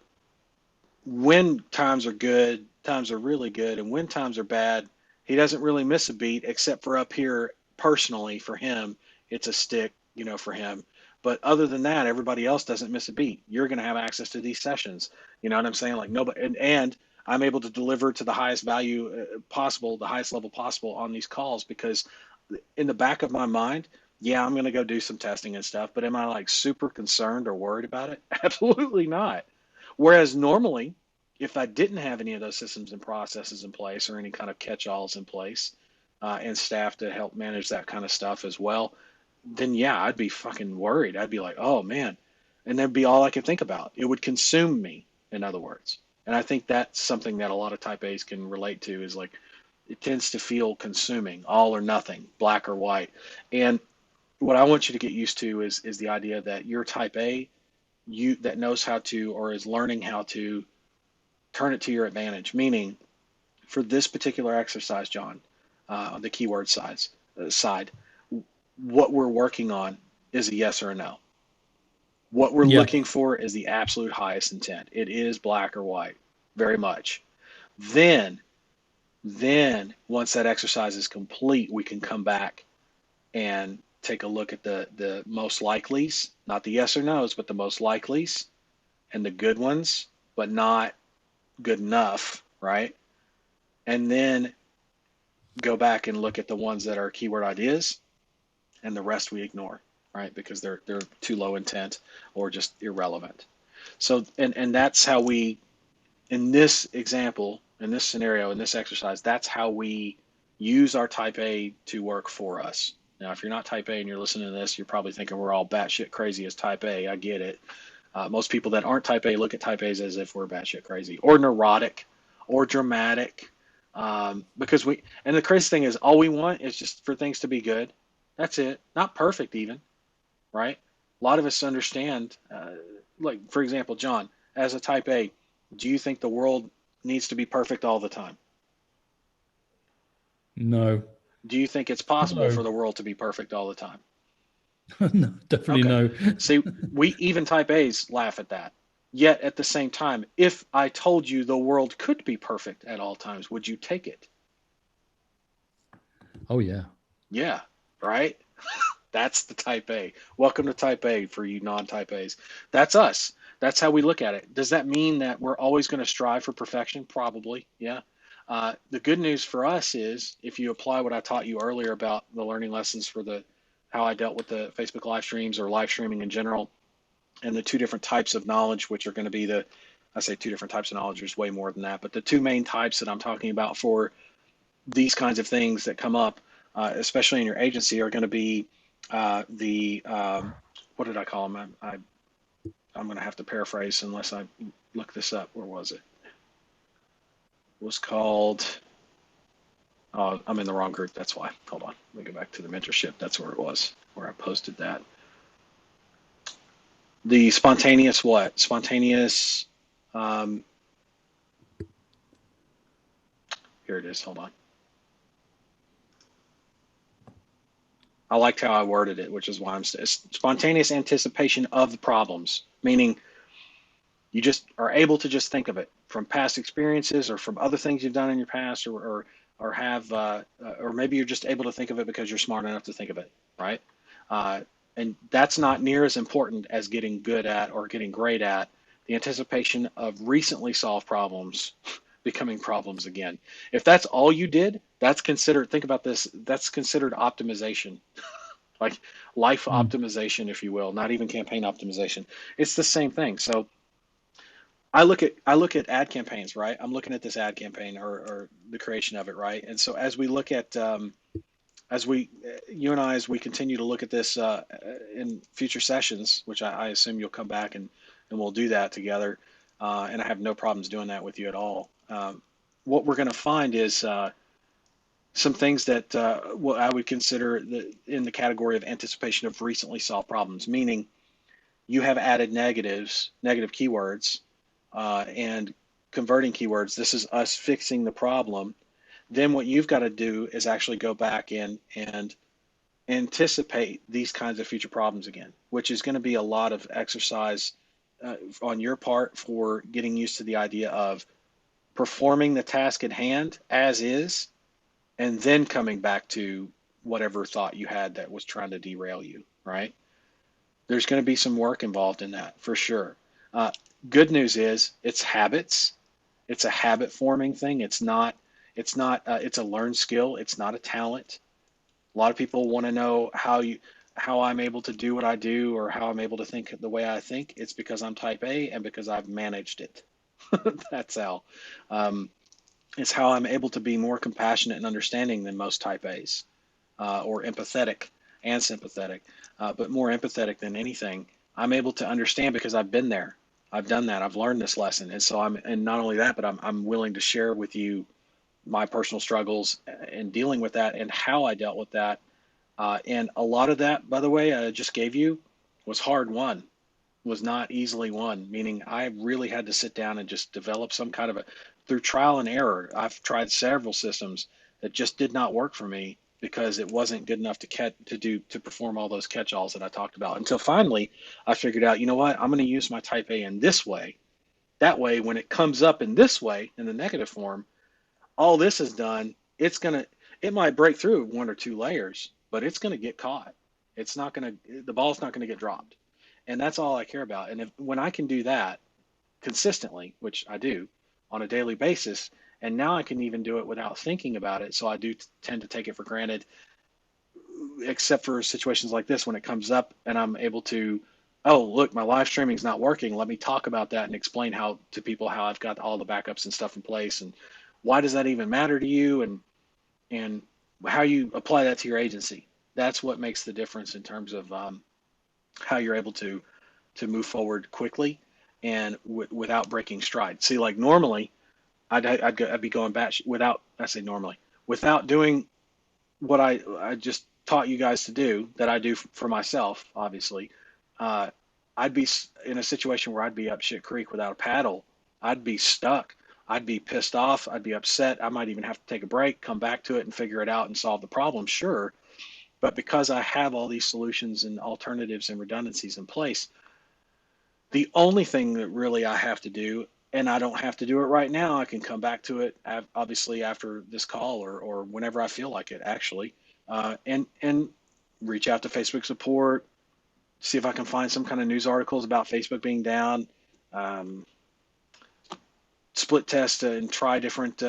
when times are good, times are really good, and when times are bad, he doesn't really miss a beat except for up here personally for him. It's a stick, for him. But other than that, everybody else doesn't miss a beat. You're going to have access to these sessions. You know what I'm saying? Like nobody, and I'm able to deliver to the highest value possible, the highest level possible on these calls because in the back of my mind, yeah, I'm going to go do some testing and stuff. But am I like super concerned or worried about it? Absolutely not. Whereas normally, if I didn't have any of those systems and processes in place or any kind of catch-alls in place and staff to help manage that kind of stuff as well, then yeah, I'd be fucking worried. I'd be like, oh man. And that'd be all I could think about. It would consume me, in other words. And I think that's something that a lot of type A's can relate to is like it tends to feel consuming, all or nothing, black or white. And what I want you to get used to is the idea that you're type A that knows how to, or is learning how to turn it to your advantage. Meaning, for this particular exercise, John, on the keyword side, what we're working on is a yes or a no. What we're Yeah. looking for is the absolute highest intent. It is black or white, very much. Then, then once that exercise is complete, we can come back and take a look at the most likelies, not the yes or no's, but the most likelies and the good ones, but not good enough, right? And then go back and look at the ones that are keyword ideas, and the rest we ignore, right? Because they're too low intent or just irrelevant. So and that's how we, in this example, in this scenario, in this exercise, that's how we use our type A to work for us. Now, if you're not type A and you're listening to this, you're probably thinking we're all batshit crazy as type A. I get it. Most people that aren't type A look at type A's as if we're batshit crazy or neurotic or dramatic. Because and the crazy thing is, all we want is just for things to be good. That's it. Not perfect, even, right? A lot of us understand, like, for example, John, as a type A, do you think the world needs to be perfect all the time? No. Do you think it's possible No. for the world to be perfect all the time? No, definitely Okay. no. See, we even type A's laugh at that. Yet at the same time, if I told you the world could be perfect at all times, would you take it? Oh yeah. Yeah, right? That's the type A. Welcome to type A for you non-type A's. That's us. That's how we look at it. Does that mean that we're always going to strive for perfection? Probably, yeah. The good news for us is if you apply what I taught you earlier about the learning lessons for the how I dealt with the Facebook live streams or live streaming in general, and the two different types of knowledge, which are going to be I say two different types of knowledge, there's way more than that, but the two main types that I'm talking about for these kinds of things that come up, especially in your agency, are going to be the what did I call them? I'm going to have to paraphrase unless I look this up. Where was it? It was called. Oh, I'm in the wrong group. That's why. Hold on. Let me go back to the mentorship. That's where it was, where I posted that. The spontaneous what? Spontaneous. Um, Here it is. Hold on. I liked how I worded it, which is why I'm spontaneous anticipation of the problems, meaning you just are able to just think of it from past experiences or from other things you've done in your past, or have or maybe you're just able to think of it because you're smart enough to think of it, right? Uh, and that's not near as important as getting good at or getting great at the anticipation of recently solved problems becoming problems again. If that's all you did, that's considered, think about this, that's considered optimization, like life Mm. optimization, if you will, not even campaign optimization. It's the same thing. So I look at ad campaigns, right? I'm looking at this ad campaign, or the creation of it, right? And so as we look at as we you and I, as we continue to look at this in future sessions, which I assume you'll come back and we'll do that together, and I have no problems doing that with you at all. What we're going to find is some things that what I would consider in the category of anticipation of recently solved problems, meaning you have added negative keywords, and converting keywords. This is us fixing the problem. Then what you've got to do is actually go back in and anticipate these kinds of future problems again, which is going to be a lot of exercise on your part for getting used to the idea of performing the task at hand as is, and then coming back to whatever thought you had that was trying to derail you, right? There's going to be some work involved in that for sure. Uh, Good news is it's habits. It's a habit forming thing. It's a learned skill. It's not a talent. A lot of people want to know how I'm able to do what I do or how I'm able to think the way I think. It's because I'm type A and because I've managed it. That's how. Um, it's how I'm able to be more compassionate and understanding than most type A's, or empathetic and sympathetic, but more empathetic than anything. I'm able to understand because I've been there. I've done that. I've learned this lesson, and so and not only that, but I'm willing to share with you my personal struggles in dealing with that and how I dealt with that. And a lot of that, by the way, I just gave you was hard won. was not easily won, meaning I really had to sit down and just develop some kind of a, through trial and error. I've tried several systems that just did not work for me because it wasn't good enough to perform all those catch-alls that I talked about, until finally I figured out, you know what, I'm going to use my type A in this way. That way, when it comes up in this way, in the negative form, all this is done, it might break through one or two layers, but it's gonna get caught. The ball's not gonna get dropped. And that's all I care about. And when I can do that consistently, which I do on a daily basis, and now I can even do it without thinking about it. So I do tend to take it for granted, except for situations like this when it comes up and I'm able to, oh, look, my live streaming is not working. Let me talk about that and explain how to people how I've got all the backups and stuff in place, and why does that even matter to you, and how you apply that to your agency. That's what makes the difference in terms of how you're able to move forward quickly and without breaking stride. See, like normally, I'd be going back without, I say normally, without doing what I just taught you guys to do, that I do for myself, obviously. uh, I'd be in a situation where I'd be up shit creek without a paddle. I'd be stuck. I'd be pissed off. I'd be upset. I might even have to take a break, come back to it and figure it out and solve the problem, sure. But because I have all these solutions and alternatives and redundancies in place, the only thing that really I have to do, and I don't have to do it right now, I can come back to it obviously after this call, or whenever I feel like it, actually, and reach out to Facebook support, see if I can find some kind of news articles about Facebook being down, um, split test and try different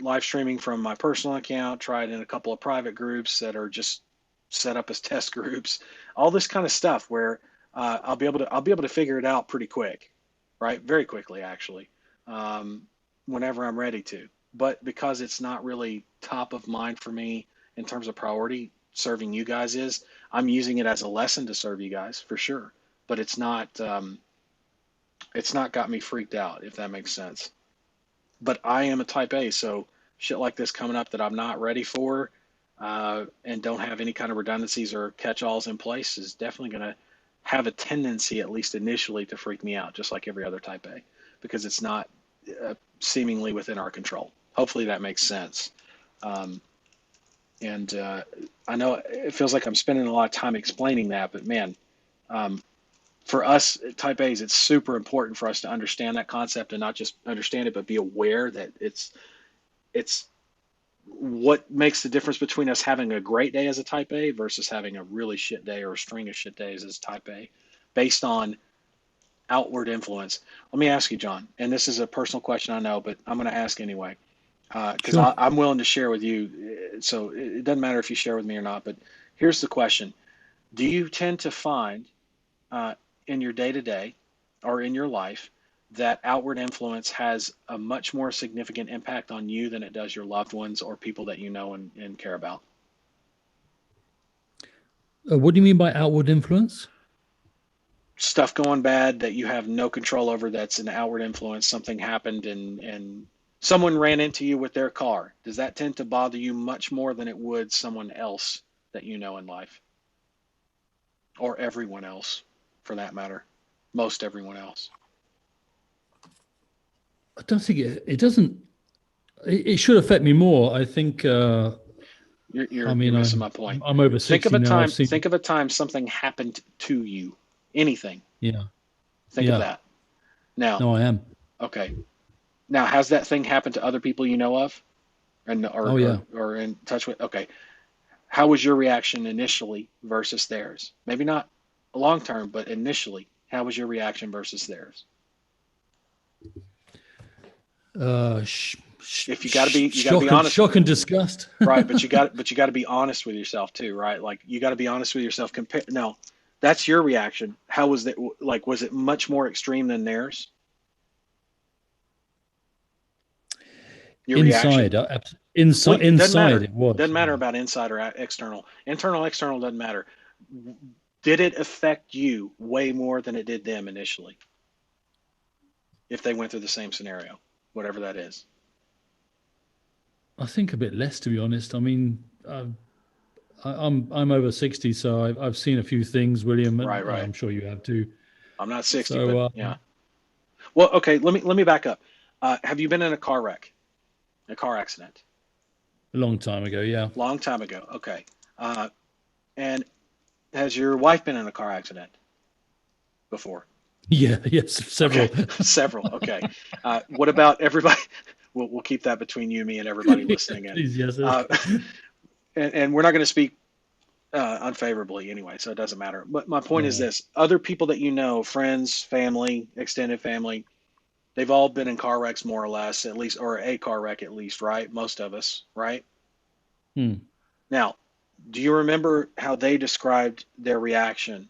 live streaming from my personal account, try it in a couple of private groups that are just set up as test groups, all this kind of stuff where I'll be able to figure it out pretty quick, right? Very quickly, actually, um, whenever I'm ready to. But because it's not really top of mind for me in terms of priority, serving you guys is, I'm using it as a lesson to serve you guys for sure. But it's not got me freaked out, if that makes sense. But I am a type A, so shit like this coming up that I'm not ready for, and don't have any kind of redundancies or catch-alls in place is definitely going to have a tendency, at least initially, to freak me out, just like every other type A, because it's not seemingly within our control. Hopefully that makes sense. Um, and I know it feels like I'm spending a lot of time explaining that, but man, um, for us type A's, it's super important for us to understand that concept, and not just understand it, but be aware that it's what makes the difference between us having a great day as a type A versus having a really shit day or a string of shit days as type A, based on outward influence. Let me ask you, John, and this is a personal question, I know, but I'm going to ask anyway, because Sure. I'm willing to share with you. So it doesn't matter if you share with me or not, but here's the question. Do you tend to find uh, in your day to day or in your life that outward influence has a much more significant impact on you than it does your loved ones or people that you know and care about? What do you mean by outward influence? Stuff going bad that you have no control over, that's an outward influence. Something happened, and someone ran into you with their car. Does that tend to bother you much more than it would someone else that you know in life, or everyone else for that matter? Most everyone else. I don't think it doesn't. It should affect me more. I think. I You're mean, missing my point. I'm over 60 now. I've seen. Think of a time something happened to you. Anything. Yeah. Think of Yeah. that. Now, No, I am. okay. Now, has that thing happened to other people you know of, and Oh yeah. or in touch with? Okay. How was your reaction initially versus theirs? Maybe not long term, but initially, how was your reaction versus theirs? If you got to be honest, Shock and disgust. right? But you got to be honest with yourself too, right? Like you got to be honest with yourself. Compare. No, that's your reaction. How was that? Like, was it much more extreme than theirs? Your reaction. Inside, inside, It doesn't inside, matter. it was. Doesn't matter about inside or external. Internal, external doesn't matter. Did it affect you way more than it did them initially? If they went through the same scenario, whatever that is. I think a bit less, to be honest. I mean, I'm over 60, so I've seen a few things, William, Right, and right. I'm sure you have too. I'm not 60, but So yeah. Well, okay, let me back up. Have you been in a car wreck, a car accident? a long time ago, yeah. Long time ago. Okay. Uh, and has your wife been in a car accident before? Yeah, yes, Okay, several. several. Okay. What about everybody? We'll keep that between you, me, and everybody listening in. Please, yes. Uh, and we're not going to speak unfavorably anyway, so it doesn't matter. But my point is No. this: other people that you know, friends, family, extended family, they've all been in car wrecks more or less, at least, or a car wreck at least, right? Most of us, right? Hmm. Now, do you remember how they described their reaction?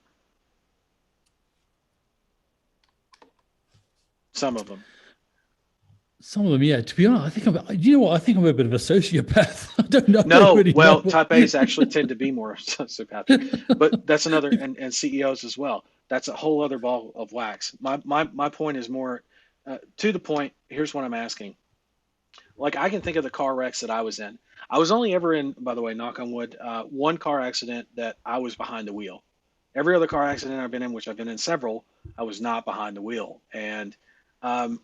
Some of them. Some of them, yeah. To be honest, I think you know what? I think I'm a bit of a sociopath. I don't know. I don't No, really know well, type A's actually tend to be more sociopathic, but that's another, and CEOs as well. That's a whole other ball of wax. My point is more to the point. Here's what I'm asking. Like I can think of the car wrecks that I was in. I was only ever in, by the way, knock on wood, one car accident that I was behind the wheel. Every other car accident I've been in, which I've been in several, I was not behind the wheel. And um,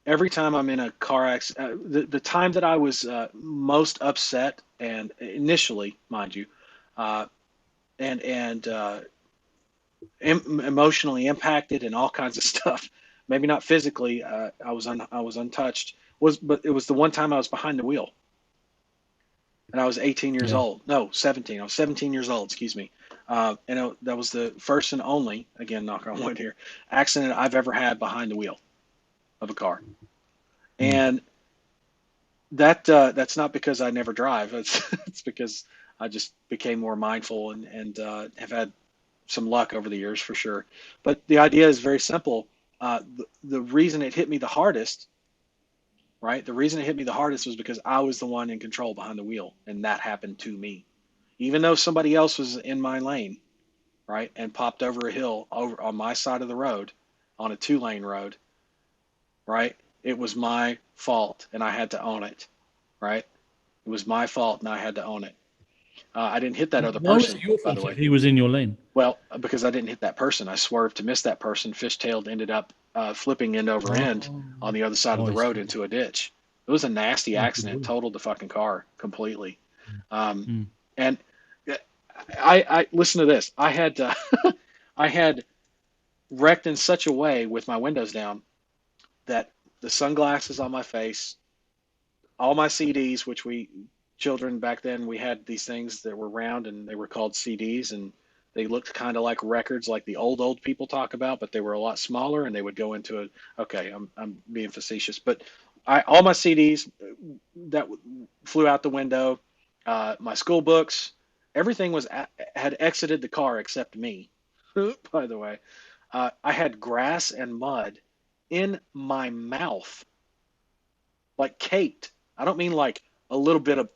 every time I'm in a car accident, the time that I was most upset, and initially, mind you, uh, and emotionally impacted and all kinds of stuff. Maybe not physically, I was untouched. But it was the one time I was behind the wheel, and I was 18 years Yeah. old. No, 17. I was 17 years old. Excuse me. That was the first and only, again, knock on wood here, accident I've ever had behind the wheel of a car. Hmm. And that's not because I never drive. It's because I just became more mindful and have had some luck over the years for sure. But the idea is very simple. The reason it hit me the hardest, right? The reason it hit me the hardest was because I was the one in control behind the wheel, and that happened to me. Even though somebody else was in my lane, right, and popped over a hill over on my side of the road, on a two-lane road, right? It was my fault, and I had to own it, right? It was my fault, and I had to own it. I didn't hit that other Why was it person, your by the fault if way. he was in your lane? Well, because I didn't hit that person. I swerved to miss that person, fishtailed, ended up flipping end over end Oh, on the other side of oh, the I road see. into a ditch. It was a nasty Oh, good accident, lord. totaled the fucking car completely. Um, Hmm. and I listen to this. I had I had wrecked in such a way with my windows down that the sunglasses on my face, all my CDs, which we children back then we had these things that were round and they were called CDs, and they looked kind of like records, like the old people talk about, but they were a lot smaller and they would go into a. Okay, I'm being facetious, but I all my CDs that flew out the window, my school books, everything had exited the car except me. By the way, I had grass and mud in my mouth, like caked. I don't mean like a little bit of,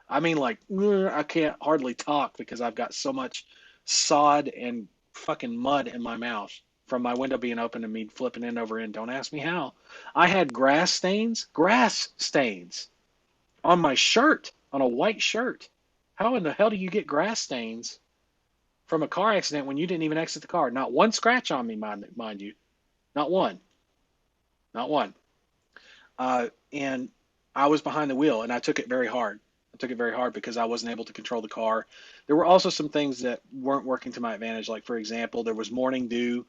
I mean like I can't hardly talk because I've got so much sod and fucking mud in my mouth from my window being open and me flipping end over end. Don't ask me how. I had grass stains on my shirt, on a white shirt. How in the hell do you get grass stains from a car accident when you didn't even exit the car? Not one scratch on me, mind you. Not one. Not one. And I was behind the wheel, and I took it very hard. I took it very hard because I wasn't able to control the car. There were also some things that weren't working to my advantage. Like, for example, there was morning dew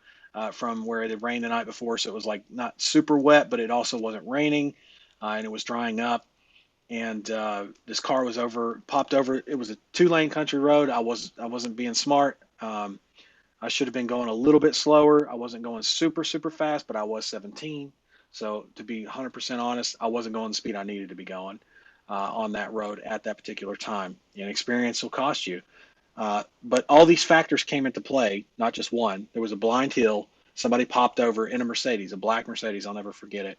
from where it had rained the night before, so it was like not super wet, but it also wasn't raining, and it was drying up. And this car was popped over. It was a two-lane country road. I wasn't being smart. I should have been going a little bit slower. I wasn't going super fast, but I was 17. So to be 100% honest, I wasn't going the speed I needed to be going on that road at that particular time. And experience will cost you. But all these factors came into play, not just one. There was a blind hill. Somebody popped over in a Mercedes, a black Mercedes. I'll never forget it.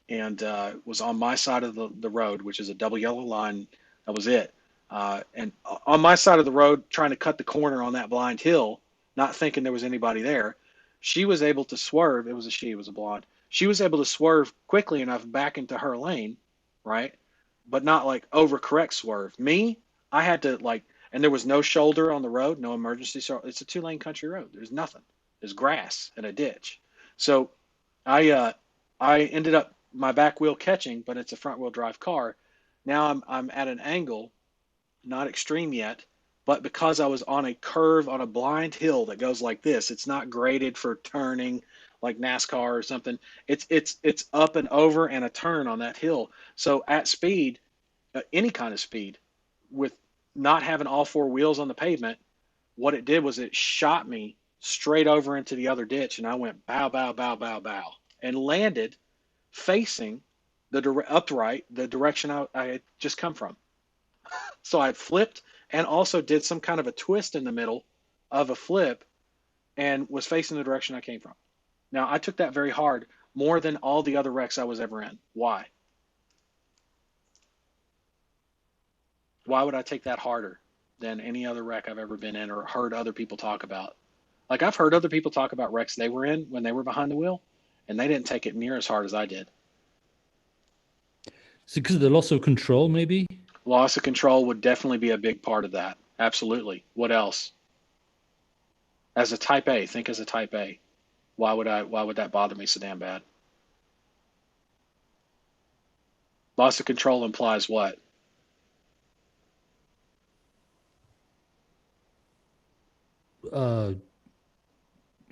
And was on my side of the road, which is a double yellow line. That was it. And on my side of the road, trying to cut the corner on that blind hill, not thinking there was anybody there, she was able to swerve. It was a she, it was a blonde. She was able to swerve quickly enough back into her lane, right? But not like overcorrect swerve. Me, I had to like, and there was no shoulder on the road, no emergency. So it's a two-lane country road. There's nothing. is grass and a ditch. So I I ended up my back wheel catching, but it's a front wheel drive car. Now I'm at an angle, not extreme yet, but because I was on a curve on a blind hill that goes like this, it's not graded for turning like NASCAR or something. It's up and over and a turn on that hill. So at speed, any kind of speed, with not having all four wheels on the pavement, what it did was it shot me straight over into the other ditch, and I went bow, bow, bow, bow, bow, and landed facing upright, the direction I had just come from. So I flipped and also did some kind of a twist in the middle of a flip and was facing the direction I came from. Now, I took that very hard, more than all the other wrecks I was ever in. Why? Why would I take that harder than any other wreck I've ever been in or heard other people talk about? Like, I've heard other people talk about wrecks they were in when they were behind the wheel, and they didn't take it near as hard as I did. So because of the loss of control, maybe? Loss of control would definitely be a big part of that. Absolutely. What else? As a type A, think as a type A. Why would that bother me so damn bad? Loss of control implies what? Uh,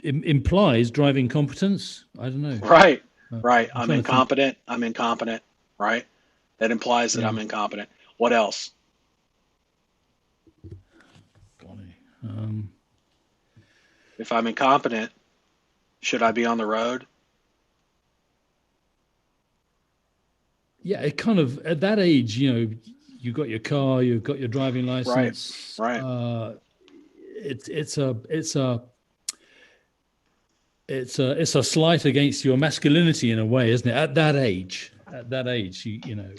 implies driving competence. I don't know. Right. Right. I'm trying to think. I'm incompetent. Right. That implies that Yeah. I'm incompetent. What else? Golly. If I'm incompetent, should I be on the road? Yeah, it kind of at that age, you've got your car, you've got your driving Right. license. Right. It's a slight against your masculinity in a way, isn't it? At that age, it's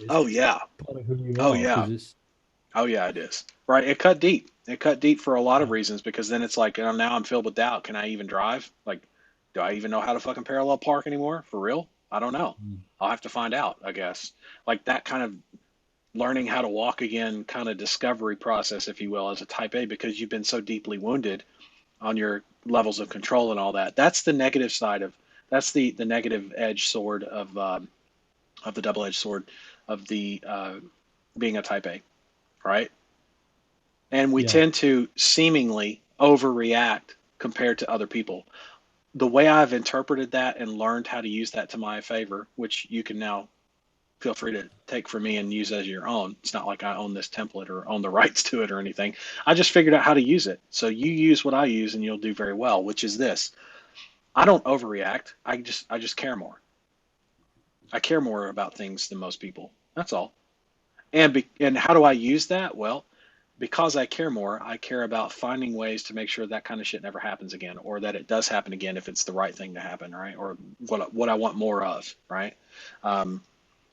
Oh yeah. part of who you Oh are yeah. because it's Oh yeah, it is. Right. It cut deep. It cut deep for a lot of reasons because then it's like, now I'm filled with doubt. Can I even drive? Like, do I even know how to fucking parallel park anymore? For real? I don't know. I'll have to find out, I guess. Like that kind of learning how to walk again kind of discovery process, if you will, as a type A, because you've been so deeply wounded on your levels of control and all that. That's the negative side of that's the negative edge sword of the double edged sword of the being a type A, right? And we yeah, tend to seemingly overreact compared to other people. The way I've interpreted that and learned how to use that to my favor, which you can now feel free to take from me and use as your own. It's not like I own this template or own the rights to it or anything. I just figured out how to use it. So you use what I use and you'll do very well, which is this. I don't overreact. I just care more. I care more about things than most people. That's all. And how do I use that? Well, because I care more, I care about finding ways to make sure that kind of shit never happens again, or that it does happen again if it's the right thing to happen, right? Or what I want more of, right? Um,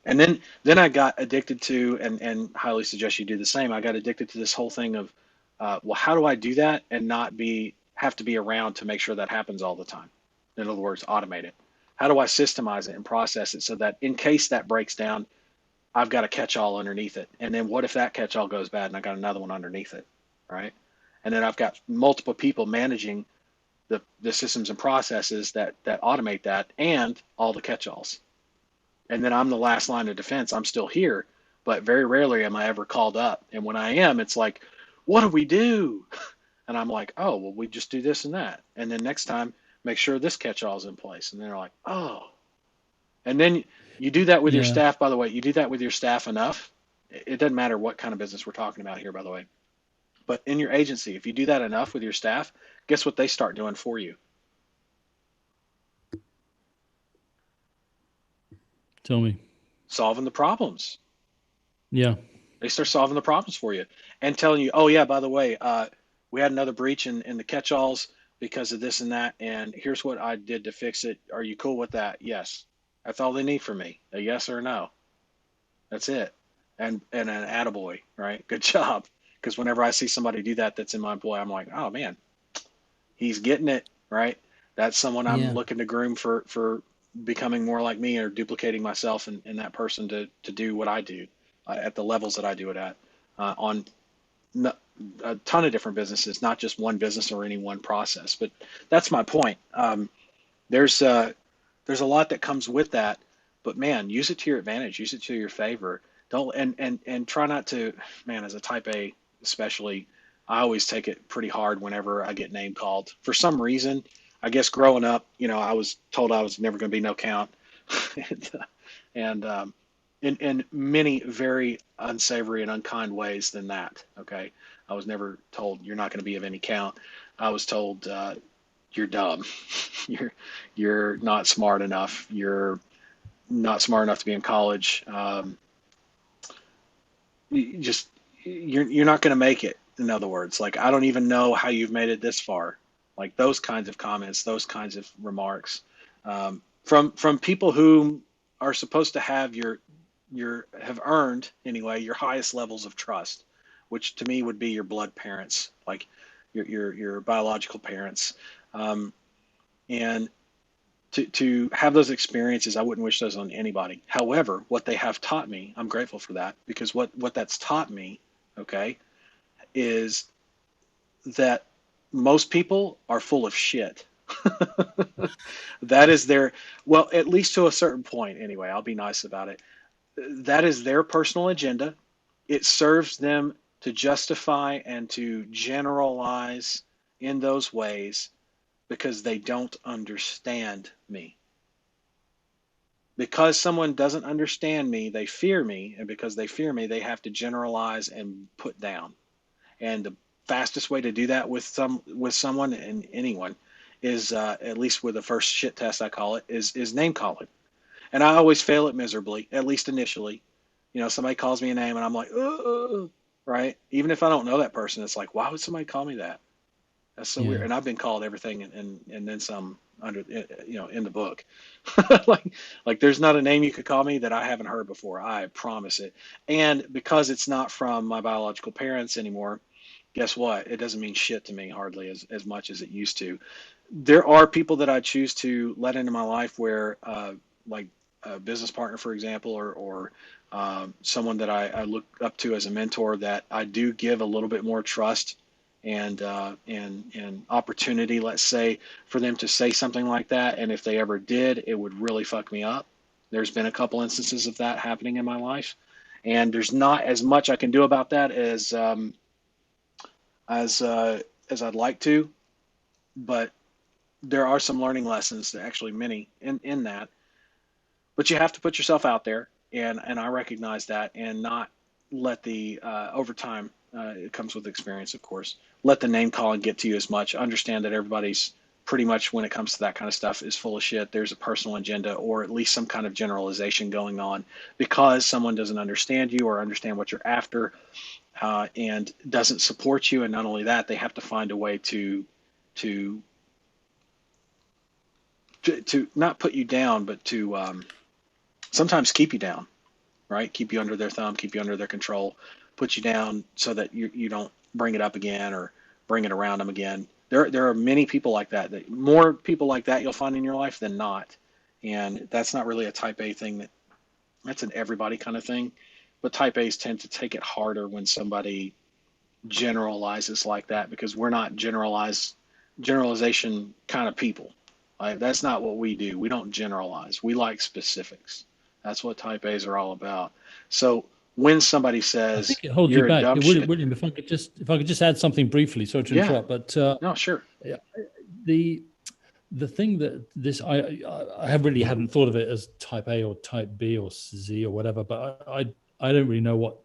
and then I got addicted to, and highly suggest you do the same. I got addicted to this whole thing of, well, how do I do that and not be have to be around to make sure that happens all the time? In other words, automate it. How do I systemize it and process it so that in case that breaks down, I've got a catch-all underneath it. And then what if that catch-all goes bad and I got another one underneath it, right? And then I've got multiple people managing the systems and processes that automate that and all the catch-alls. And then I'm the last line of defense. I'm still here, but very rarely am I ever called up. And when I am, it's like, what do we do? And I'm like, oh, well, we just do this and that. And then next time, make sure this catch-all is in place. And they're like, oh. And then you do that with your yeah, staff, by the way. You do that with your staff enough. It doesn't matter what kind of business we're talking about here, by the way. But in your agency, if you do that enough with your staff, guess what they start doing for you? tell me. Solving the problems. Yeah, They start solving the problems for you and telling you, oh, yeah, by the way, we had another breach in the catch-alls because of this and that. And here's what I did to fix it. Are you cool with that? Yes. That's all they need from me. A yes or a no. That's it. And an attaboy, right? Good job. Because whenever I see somebody do that that's in my employ, I'm like, oh man, he's getting it, right? That's someone I'm yeah, looking to groom for becoming more like me or duplicating myself in that person to do what I do at the levels that I do it at on a ton of different businesses, not just one business or any one process. But that's my point. There's there's a lot that comes with that, but man, use it to your advantage, use it to your favor. Don't and try not to, man, as a type A especially, I always take it pretty hard whenever I get name called. For some reason, I guess growing up, I was told I was never going to be no count, and in many very unsavory and unkind ways than that. Okay, I was never told you're not going to be of any count. I was told you're dumb. you're you're not smart enough. You're not smart enough to be in college. You just you're not going to make it. In other words, like I don't even know how you've made it this far. Like those kinds of comments, those kinds of remarks from people who are supposed to have your have earned anyway your highest levels of trust, which to me would be your blood parents, like your biological parents. Um, and to have those experiences, I wouldn't wish those on anybody. However, what they have taught me, I'm grateful for that, because what that's taught me, okay, is that most people are full of shit. That is their, well, at least to a certain point anyway. I'll be nice about it. That is their personal agenda. It serves them to justify and to generalize in those ways because they don't understand me. Because someone doesn't understand me, they fear me, and because they fear me, they have to generalize and put down. And the fastest way to do that with someone and anyone is at least with the first shit test I call it is name calling. And I always fail it miserably, at least initially. Somebody calls me a name and I'm like, right? Even if I don't know that person, it's like, why would somebody call me that? That's so weird. Yeah. And I've been called everything and then some under, in the book. like, like there's not a name you could call me that I haven't heard before. I promise it. And because it's not from my biological parents anymore, guess what? It doesn't mean shit to me hardly as much as it used to. There are people that I choose to let into my life where, like a business partner, for example, or someone that I look up to as a mentor, that I do give a little bit more trust and opportunity, let's say, for them to say something like that. And if they ever did, it would really fuck me up. There's been a couple instances of that happening in my life, and there's not as much I can do about that as I'd like to, but there are some learning lessons, actually many in that. But you have to put yourself out there, and I recognize that, and not let the over time. It comes with experience, of course. Let the name calling get to you as much. Understand that everybody's pretty much, when it comes to that kind of stuff, is full of shit. There's a personal agenda, or at least some kind of generalization going on, because someone doesn't understand you or understand what you're after, and doesn't support you. And not only that, they have to find a way to to not put you down, but to sometimes keep you down, right? Keep you under their thumb, keep you under their control, put you down so that you don't bring it up again or bring it around them again. There are many people like that, more people like that you'll find in your life than not. And that's not really a type A thing, that's an everybody kind of thing. But type A's tend to take it harder when somebody generalizes like that, because we're not generalization kind of people. Like, that's not what we do. We don't generalize. We like specifics. That's what type A's are all about. So when somebody I says think it holds you you're a back. dumb shit, William, if I could just add something briefly, sorry to yeah, interrupt, but no, sure, yeah, the the thing that this I have really hadn't thought of it as type A or type B or Z or whatever, but I don't really know what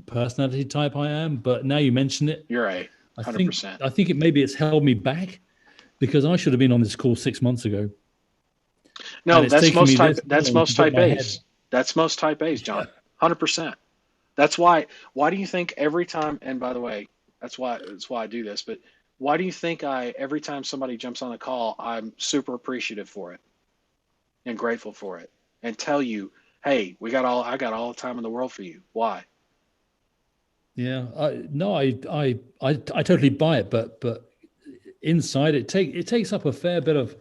personality type I am. But now you mention it, you're a I hundred think percent. I think it maybe it's held me back because I should have been on this call 6 months ago, and No, it's taken me this that's long to most get type my head. A's. That's most type A's, Yeah, John. 100%. That's why do you think every time, and by the way, that's why I do this, but why do you think every time somebody jumps on a call, I'm super appreciative for it and grateful for it, and tell you, hey, I got all the time in the world for you. Why? yeah. No, I totally buy it, but inside it takes up a fair bit of,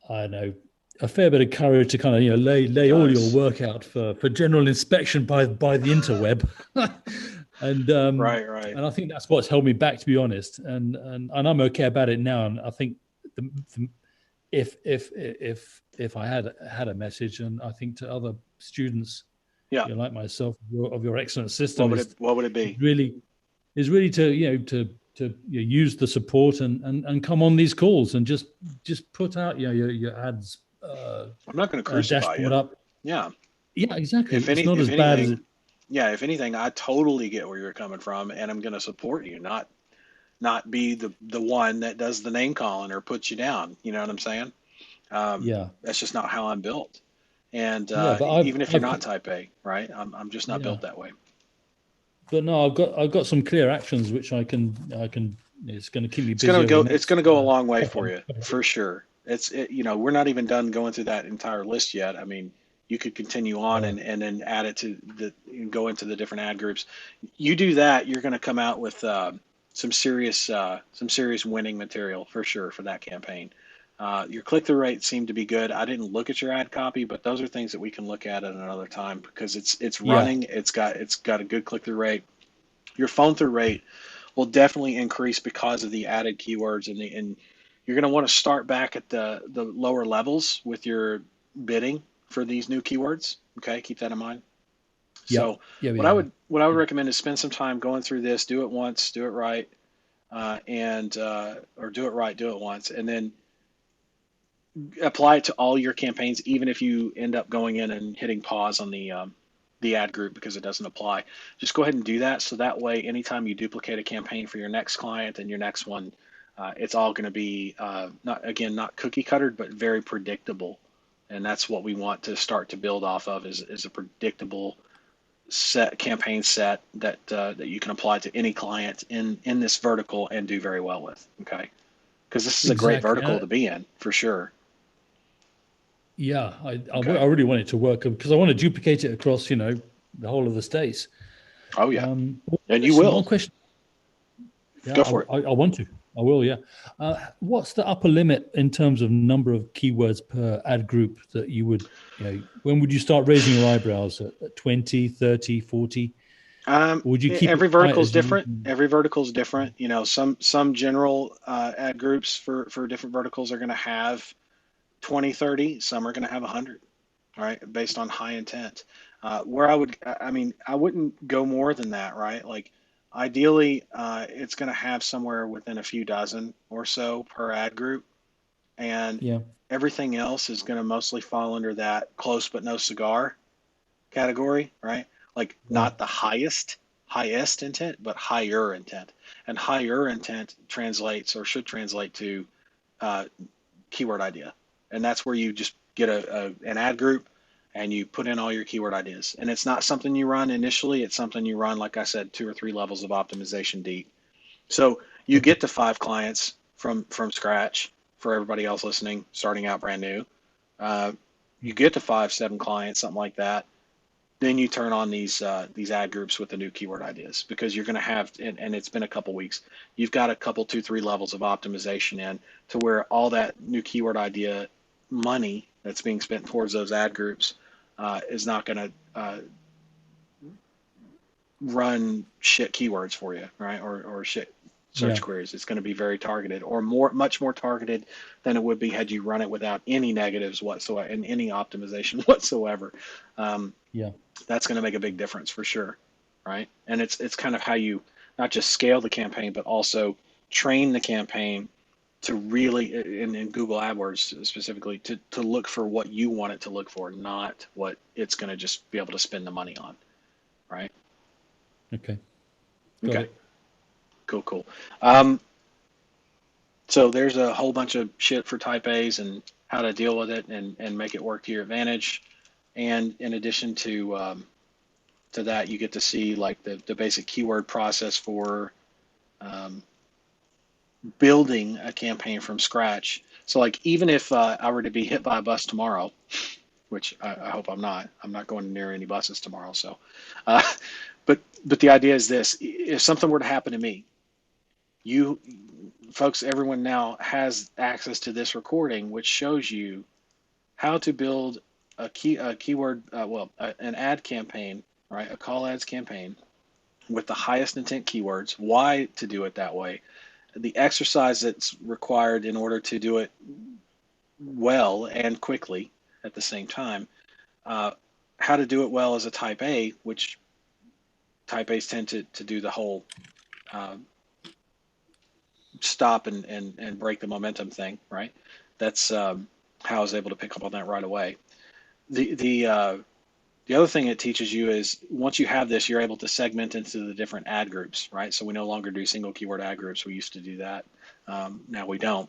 I don't know, a fair bit of courage to kind of It lay all your does. work out for general inspection by the interweb. And Right. and I think that's what's held me back, to be honest. And I'm okay about it now. And I think the if I had a message, and I think to other students, Yeah. like myself, of your excellent system, What would is it be? really to use the support and come on these calls and just put out your ads I'm not going to crucify you. dashboard up. Yeah. Yeah, exactly. It's not If as bad as anything, it. yeah, if anything, I totally get where you're coming from, and I'm going to support you, not be the one that does the name calling or puts you down. You know what I'm saying? Yeah, That's just not how I'm built. And yeah, but even if you're I've not type A, right? I'm just not yeah, built that way. but no, I've got some clear actions which I can. It's going to keep me busy over the It's next gonna go a long way couple for you of for weeks. sure. We're not even done going through that entire list yet. I mean, you could continue on Oh, and then add it to go into the different ad groups. You do that, you're going to come out with some serious winning material for sure for that campaign. Your click-through rate seemed to be good. I didn't look at your ad copy, but those are things that we can look at another time because it's yeah, running. It's got a good click-through rate. Your phone through rate will definitely increase because of the added keywords and you're going to want to start back at the lower levels with your bidding for these new keywords. Okay, keep that in mind. yeah, So yeah, yeah, what I would yeah. recommend is spend some time going through this. Do it once, do it right, and or do it right, do it once, and then apply it to all your campaigns, even if you end up going in and hitting pause on the ad group because it doesn't apply. Just go ahead and do that. So that way, anytime you duplicate a campaign for your next client and your next one, it's all going to be not cookie cuttered, but very predictable. And that's what we want to start to build off of is a predictable campaign set that you can apply to any client in this vertical and do very well with. Okay, because this is a great Exactly. vertical to be in for sure. Yeah, I Okay. really want it to work because I want to duplicate it across, the whole of the states. Oh yeah, One and you question, will one question. Yeah, go for it. I want to. I will. Yeah. What's the upper limit in terms of number of keywords per ad group that you would, when would you start raising your eyebrows at 20, 30, 40? Or would you keep it Every tight vertical is as you? different. Every vertical is different. You know, some general ad groups for different verticals are going to have 20, 30. Some are going to have 100. All right, based on high intent. Where I mean, I wouldn't go more than that, right? Like, ideally, it's going to have somewhere within a few dozen or so per ad group, and Yeah. everything else is going to mostly fall under that close but no cigar category, right? Like, Yeah. not the highest intent, but higher intent, and higher intent translates or should translate to uh, keyword idea. And that's where you just get an ad group and you put in all your keyword ideas. And it's not something you run initially, it's something you run, like I said, 2 or 3 levels of optimization deep. So you Okay. get to 5 clients from scratch for everybody else listening, starting out brand new. Uh, you get to 5, 7 clients, something like that. Then you turn on these ad groups with the new keyword ideas because you're going to have, and it's been a couple weeks, you've got a couple 2, 3 levels of optimization in to where all that new keyword idea money that's being spent towards those ad groups is not going to run shit keywords for you, right? Or shit search Yeah. queries. It's going to be very targeted or much more targeted than it would be had you run it without any negatives whatsoever and any optimization whatsoever. Um, Yeah. that's going to make a big difference for sure, right? And it's kind of how you not just scale the campaign, but also train the campaign to really in Google AdWords specifically to look for what you want it to look for, not what it's going to just be able to spend the money on, right? Okay. Got Okay, it. cool. Um, so there's a whole bunch of shit for type A's and how to deal with it and make it work to your advantage. And in addition to that, you get to see like the basic keyword process for um, building a campaign from scratch. So like even if I were to be hit by a bus tomorrow, which I hope I'm not going near any buses tomorrow. So, uh, but the idea is this: if something were to happen to me, you folks, everyone now has access to this recording, which shows you how to build a keyword, an ad campaign, right? A call ads campaign with the highest intent keywords, why to do it that way, the exercise that's required in order to do it well and quickly at the same time, uh, how to do it well as a type A, which type A's tend to do the whole uh, stop and break the momentum thing, right? That's how I was able to pick up on that right away. The other thing it teaches you is once you have this, you're able to segment into the different ad groups, right? So we no longer do single keyword ad groups. We used to do that. Now we don't.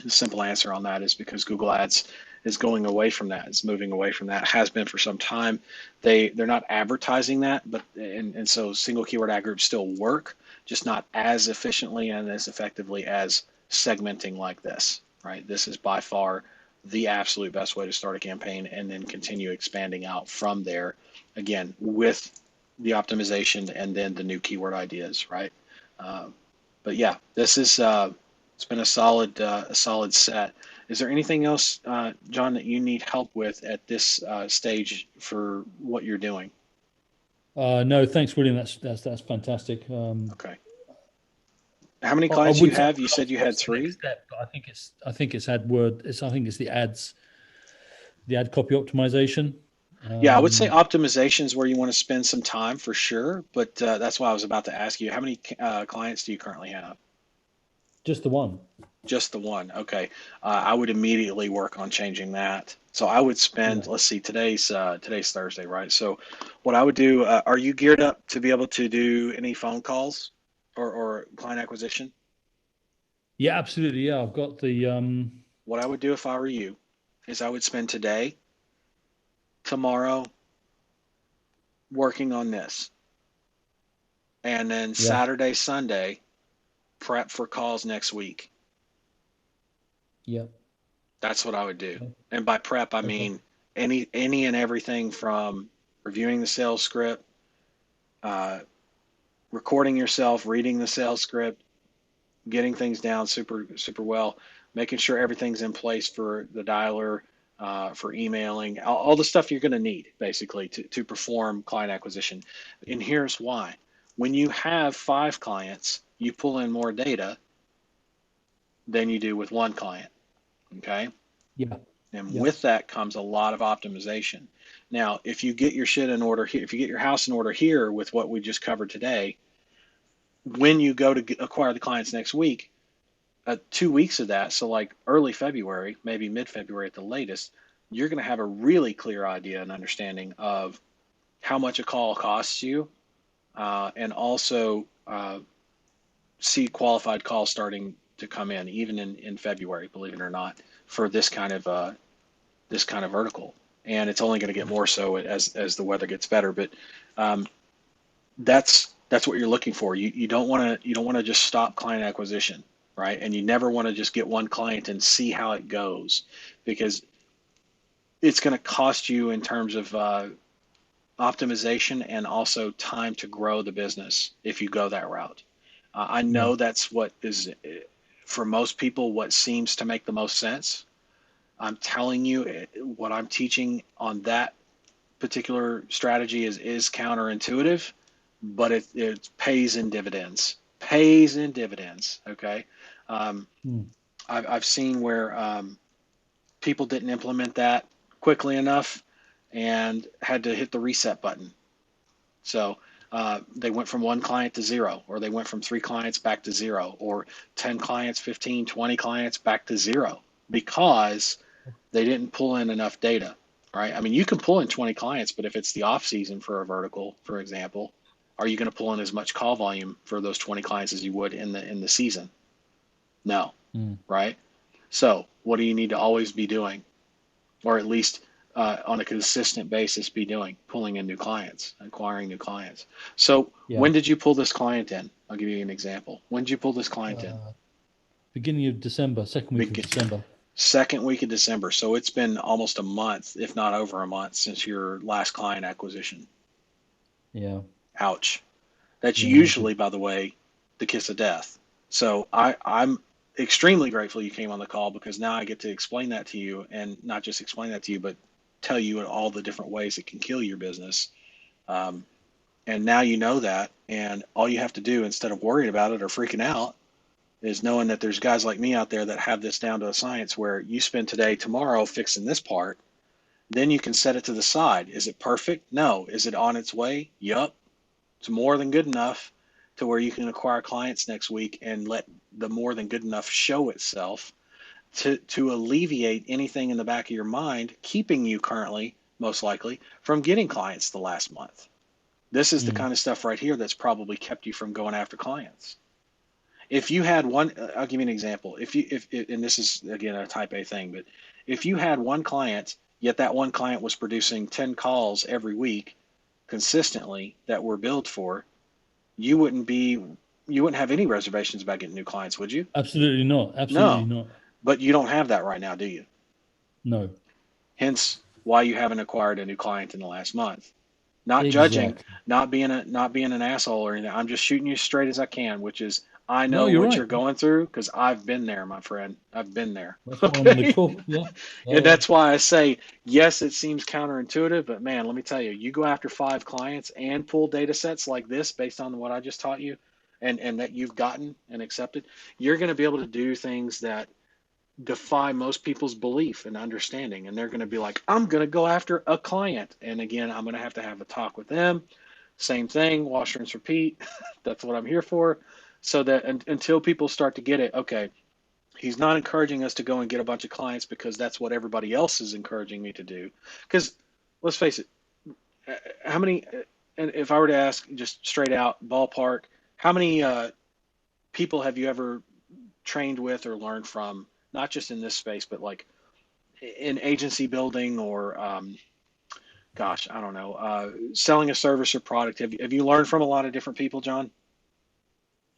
The simple answer on that is because Google Ads is going away from that. It's moving away from that. Has been for some time. They're not advertising that, but and so single keyword ad groups still work, just not as efficiently and as effectively as segmenting like this. Right. This is by far the absolute best way to start a campaign and then continue expanding out from there. Again, with the optimization and then the new keyword ideas. Right. Uh, but yeah, this is it's been a solid set. Is there anything else, John, that you need help with at this stage for what you're doing? No, thanks, William. That's fantastic. Okay. How many I clients you would say have? You said you had what's the next three. step, but I think it's ad word. I think it's the ad copy optimization. Yeah, I would say Um, optimization is where you want to spend some time for sure. But that's why I was about to ask you, how many clients do you currently have? just the one. Just the one. Okay. I would immediately work on changing that. So I would spend, Yeah. let's see, today's Thursday, right? So what I would do, are you geared up to be able to do any phone calls or client acquisition? Yeah, absolutely. Yeah, I've got the What I would do if I were you is I would spend today, tomorrow working on this, and then yeah, Saturday, Sunday prep for calls next week. yeah. That's what I would do. Okay. And by prep, I Okay. mean any and everything from reviewing the sales script, uh, recording yourself, reading the sales script, getting things down super well, making sure everything's in place for the dialer, for emailing, all the stuff you're going to need basically to perform client acquisition. And here's why: when you have 5 clients, you pull in more data than you do with one client. Okay. Yeah, And yeah, with that comes a lot of optimization. Now, if you get your shit in order here, if you get your house in order here with what we just covered today, when you go to acquire the clients next week, 2 weeks of that, so like early February, maybe mid February at the latest, you're going to have a really clear idea and understanding of how much a call costs you, and also see qualified calls starting to come in, even in February, believe it or not, for this kind of vertical. And it's only going to get more so as the weather gets better. But um, that's what you're looking for. You don't want to just stop client acquisition, right? And you never want to just get one client and see how it goes, because it's going to cost you in terms of optimization and also time to grow the business if you go that route. I yeah, know that's what is for most people what seems to make the most sense. I'm telling you, what I'm teaching on that particular strategy is counterintuitive, but it pays in dividends. Pays in dividends. Okay. Um, mm, I've seen where people didn't implement that quickly enough and had to hit the reset button. So they went from one client to zero, or they went from 3 clients back to zero, or 10 clients, 15, 20 clients back to zero because they didn't pull in enough data, right? I mean, you can pull in 20 clients, but if it's the off season for a vertical, for example, are you going to pull in as much call volume for those 20 clients as you would in the season? No, mm, right? So what do you need to always be doing, or at least on a consistent basis be doing? Pulling in new clients, acquiring new clients. So yeah. when did you pull this client in? I'll give you an example. When did you pull this client in? Uh, Beginning of December, second week of Begin December. Second week of December. So it's been almost a month, if not over a month, since your last client acquisition. Yeah, Ouch. That's yeah. Imagine. usually, by the way, the kiss of death. So I'm extremely grateful you came on the call, because now I get to explain that to you, and not just explain that to you, but tell you all the different ways it can kill your business. Um, and now you know that. And all you have to do instead of worrying about it or freaking out is knowing that there's guys like me out there that have this down to a science where you spend today, tomorrow fixing this part, then you can set it to the side. Is it perfect? No. Is it on its way? Yup. It's more than good enough to where you can acquire clients next week and let the more than good enough show itself to alleviate anything in the back of your mind, keeping you currently, most likely, from getting clients the last month. This is the Mm. kind of stuff right here that's probably kept you from going after clients. If you had one, I'll give you an example. If and this is again a type A thing, but if you had one client, yet that one client was producing 10 calls every week consistently that were billed for, you wouldn't be, you wouldn't have any reservations about getting new clients, would you? Absolutely not. Absolutely No, not. but you don't have that right now, do you? No. Hence why you haven't acquired a new client in the last month. Not judging, Exactly. not being an asshole or anything. I'm just shooting you straight as I can, which is I No, know you're what right. you're going through because I've been there, my friend. I've been there. That's why I'm on the Okay. call. Yeah. Yeah. And Yeah. that's why I say, yes, it seems counterintuitive, but man, let me tell you, you go after 5 clients and pull data sets like this based on what I just taught you and that you've gotten and accepted, you're going to be able to do things that defy most people's belief and understanding. And they're going to be like, I'm going to go after a client. And again, I'm going to have a talk with them. Same thing, wash, rinse, repeat. That's what I'm here for. So that until people start to get it, okay, he's not encouraging us to go and get a bunch of clients because that's what everybody else is encouraging me to do. Because let's face it, how many, and if I were to ask just straight out ballpark, how many people have you ever trained with or learned from, not just in this space, but like in agency building or, gosh, I don't know, selling a service or product? Have you learned from a lot of different people, John?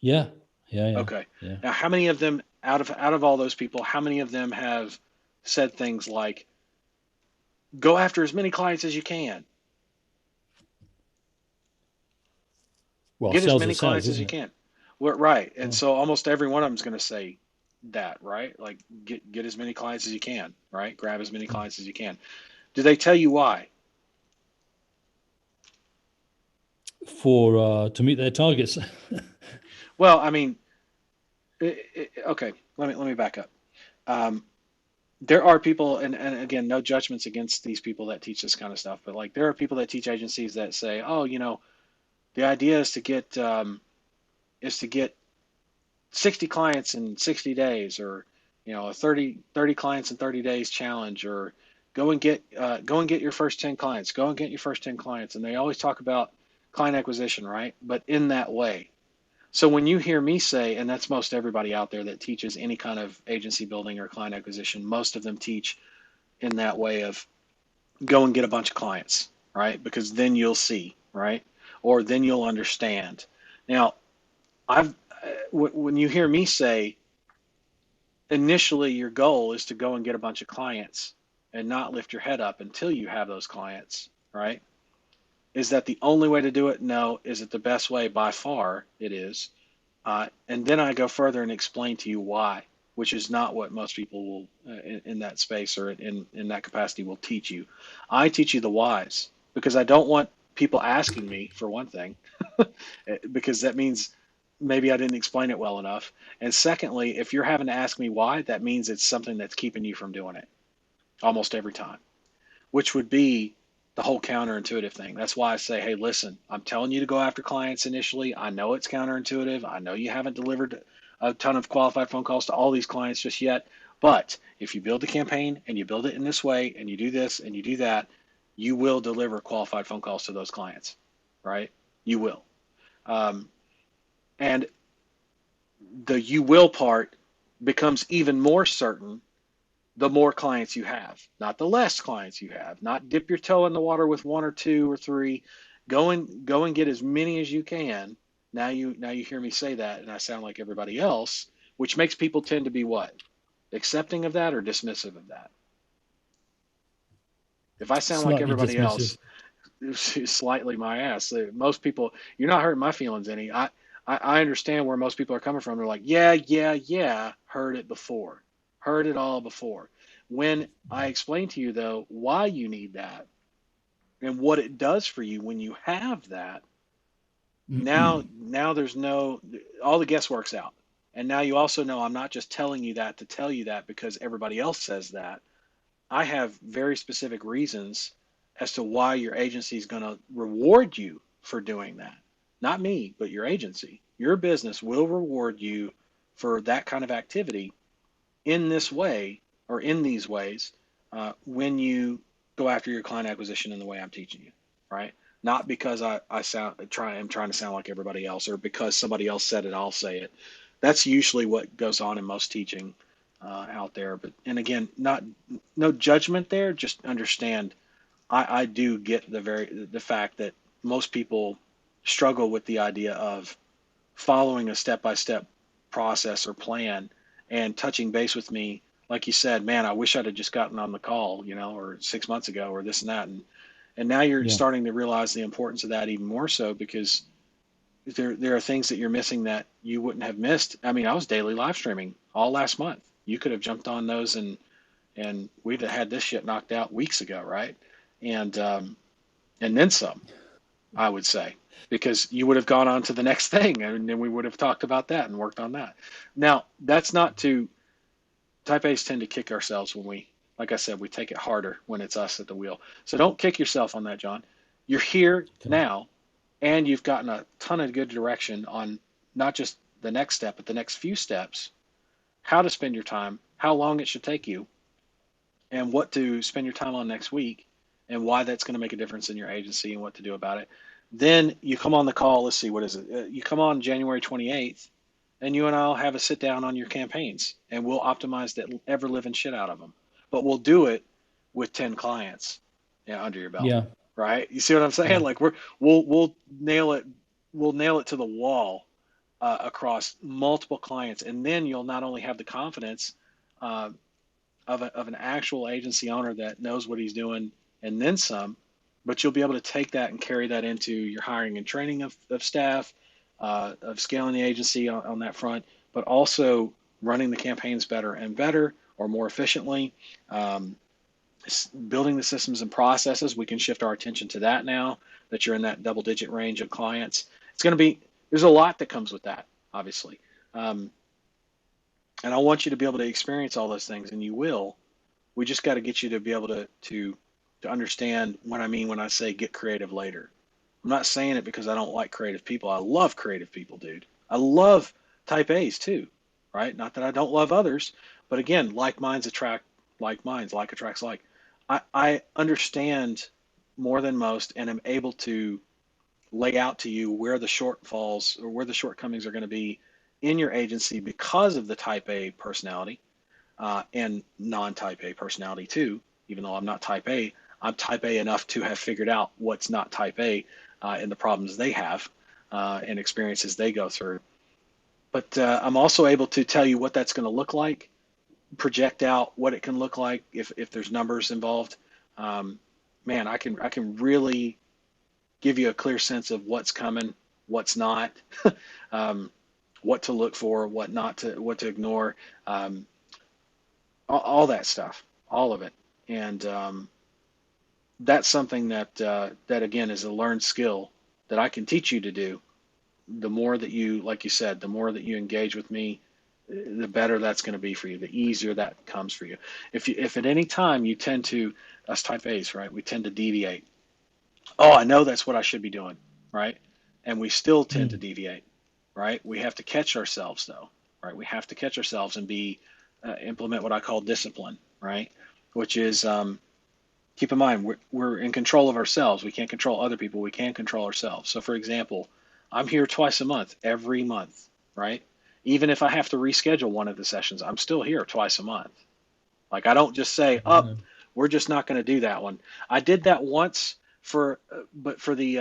Yeah. Yeah. Yeah. Okay. Yeah. Now, how many of them out of all those people, how many of them have said things like, go after as many clients as you can, Well, get as sales many is sales, clients as you isn't it? can? Well, right. And Yeah. so almost every one of them is going to say that, right? Like get as many clients as you can, right? Grab as many clients as you can. Do they tell you why? For to meet their targets. Well, I mean, okay. Let me back up. Um, there are people, and again, no judgments against these people that teach this kind of stuff, but like there are people that teach agencies that say, oh, the idea is to get 60 clients in 60 days, or a 30 clients in 30 days challenge, or go and get your first 10 clients, go and get your first 10 clients. And they always talk about client acquisition, right? But in that way. So when you hear me say, and that's most everybody out there that teaches any kind of agency building or client acquisition, most of them teach in that way of go and get a bunch of clients, right? Because then you'll see, right? Or then you'll understand. Now, I've when you hear me say initially your goal is to go and get a bunch of clients and not lift your head up until you have those clients, right? Is that the only way to do it? No. Is it the best way? By far, it is. And then I go further and explain to you why, which is not what most people will in that space or in that capacity will teach you. I teach you the whys because I don't want people asking me, for one thing, because that means maybe I didn't explain it well enough. And secondly, if you're having to ask me why, that means it's something that's keeping you from doing it almost every time, which would be the whole counterintuitive thing. That's why I say, hey, listen, I'm telling you to go after clients initially. I know it's counterintuitive. I know you haven't delivered a ton of qualified phone calls to all these clients just yet. But if you build a campaign and you build it in this way and you do this and you do that, you will deliver qualified phone calls to those clients, right? You will. Um, and the you will part becomes even more certain the more clients you have, not the less clients you have. Not dip your toe in the water with one or two or three. Go and get as many as you can. Now you hear me say that, and I sound like everybody else, which makes people tend to be what? Accepting of that or dismissive of that? If I sound like Slightly everybody dismissive. else, slightly my ass. Most people, you're not hurting my feelings any. I understand where most people are coming from. They're like, yeah, yeah, yeah, heard it before, heard it all before. When I explain to you though why you need that and what it does for you when you have that, Now there's no, all the guesswork's out. And now you also know I'm not just telling you that to tell you that because everybody else says that. I have very specific reasons as to why your agency is going to reward you for doing that. Not me, but your agency. Your business will reward you for that kind of activity in this way or in these ways when you go after your client acquisition in the way I'm teaching you, right? Not because I'm trying to sound like everybody else, or because somebody else said it, I'll say it. That's usually what goes on in most teaching out there. But and again, not no judgment there. Just understand. I do get the fact that most people struggle with the idea of following a step by step process or plan and touching base with me. Like you said, man, I wish I'd have just gotten on the call, or 6 months ago, or this and that, and now you're Yeah. starting to realize the importance of that even more so because there are things that you're missing that you wouldn't have missed. I mean, I was daily live streaming all last month. You could have jumped on those and we'd have had this shit knocked out weeks ago, right? And then some, I would say, because you would have gone on to the next thing and then we would have talked about that and worked on that. Now, that's not to type A's tend to kick ourselves when like I said, we take it harder when it's us at the wheel. So don't kick yourself on that, John. You're here Okay. now and you've gotten a ton of good direction on not just the next step, but the next few steps, how to spend your time, how long it should take you, and what to spend your time on next week, and why that's going to make a difference in your agency and what to do about it. Then you come on the call. Let's see, what is it? You come on January 28th, and you and I'll have a sit down on your campaigns, and we'll optimize that ever living shit out of them. But we'll do it with 10 clients, under your belt, Yeah. right? You see what I'm saying? Yeah. Like we'll nail it. We'll nail it to the wall across multiple clients, and then you'll not only have the confidence uh, of an actual agency owner that knows what he's doing and then some, but you'll be able to take that and carry that into your hiring and training of staff, of scaling the agency on that front, but also running the campaigns better and better or more efficiently. Um, Building the systems and processes, we can shift our attention to that now that you're in that double digit range of clients. It's going to be, there's a lot that comes with that, obviously. Um, and I want you to be able to experience all those things, and you will. We just got to get you to be able to understand what I mean when I say get creative later. I'm not saying it because I don't like creative people. I love creative people, dude. I love type A's too, right? Not that I don't love others, but again, like minds attract like minds, like attracts like. I understand more than most and am able to lay out to you where the shortfalls or where the shortcomings are going to be in your agency because of the type A personality and non-type A personality too. Even though I'm not type A, I'm type A enough to have figured out what's not type A and the problems they have and experiences they go through. But I'm also able to tell you what that's going to look like, project out what it can look like if there's numbers involved. Um, Man, I can really give you a clear sense of what's coming, what's not, um, what to look for, what to ignore. Um, all that stuff, all of it, and that's something that again is a learned skill that I can teach you to do. The more that you, like you said, the more that you engage with me, the better that's going to be for you. The easier that comes for you. If at any time you tend to, us type A's, right? We tend to deviate. Oh, I know that's what I should be doing, right? And we still tend to Mm. deviate, right? We have to catch ourselves though, right? We have to catch ourselves and be implement what I call discipline, right? Which is keep in mind we're in control of ourselves. We can't control other people. We can control ourselves. So, for example, I'm here twice a month, every month, right? Even if I have to reschedule one of the sessions, I'm still here twice a month. Like I don't just say, "Up, Yeah. we're just not going to do that one." I did that once but for the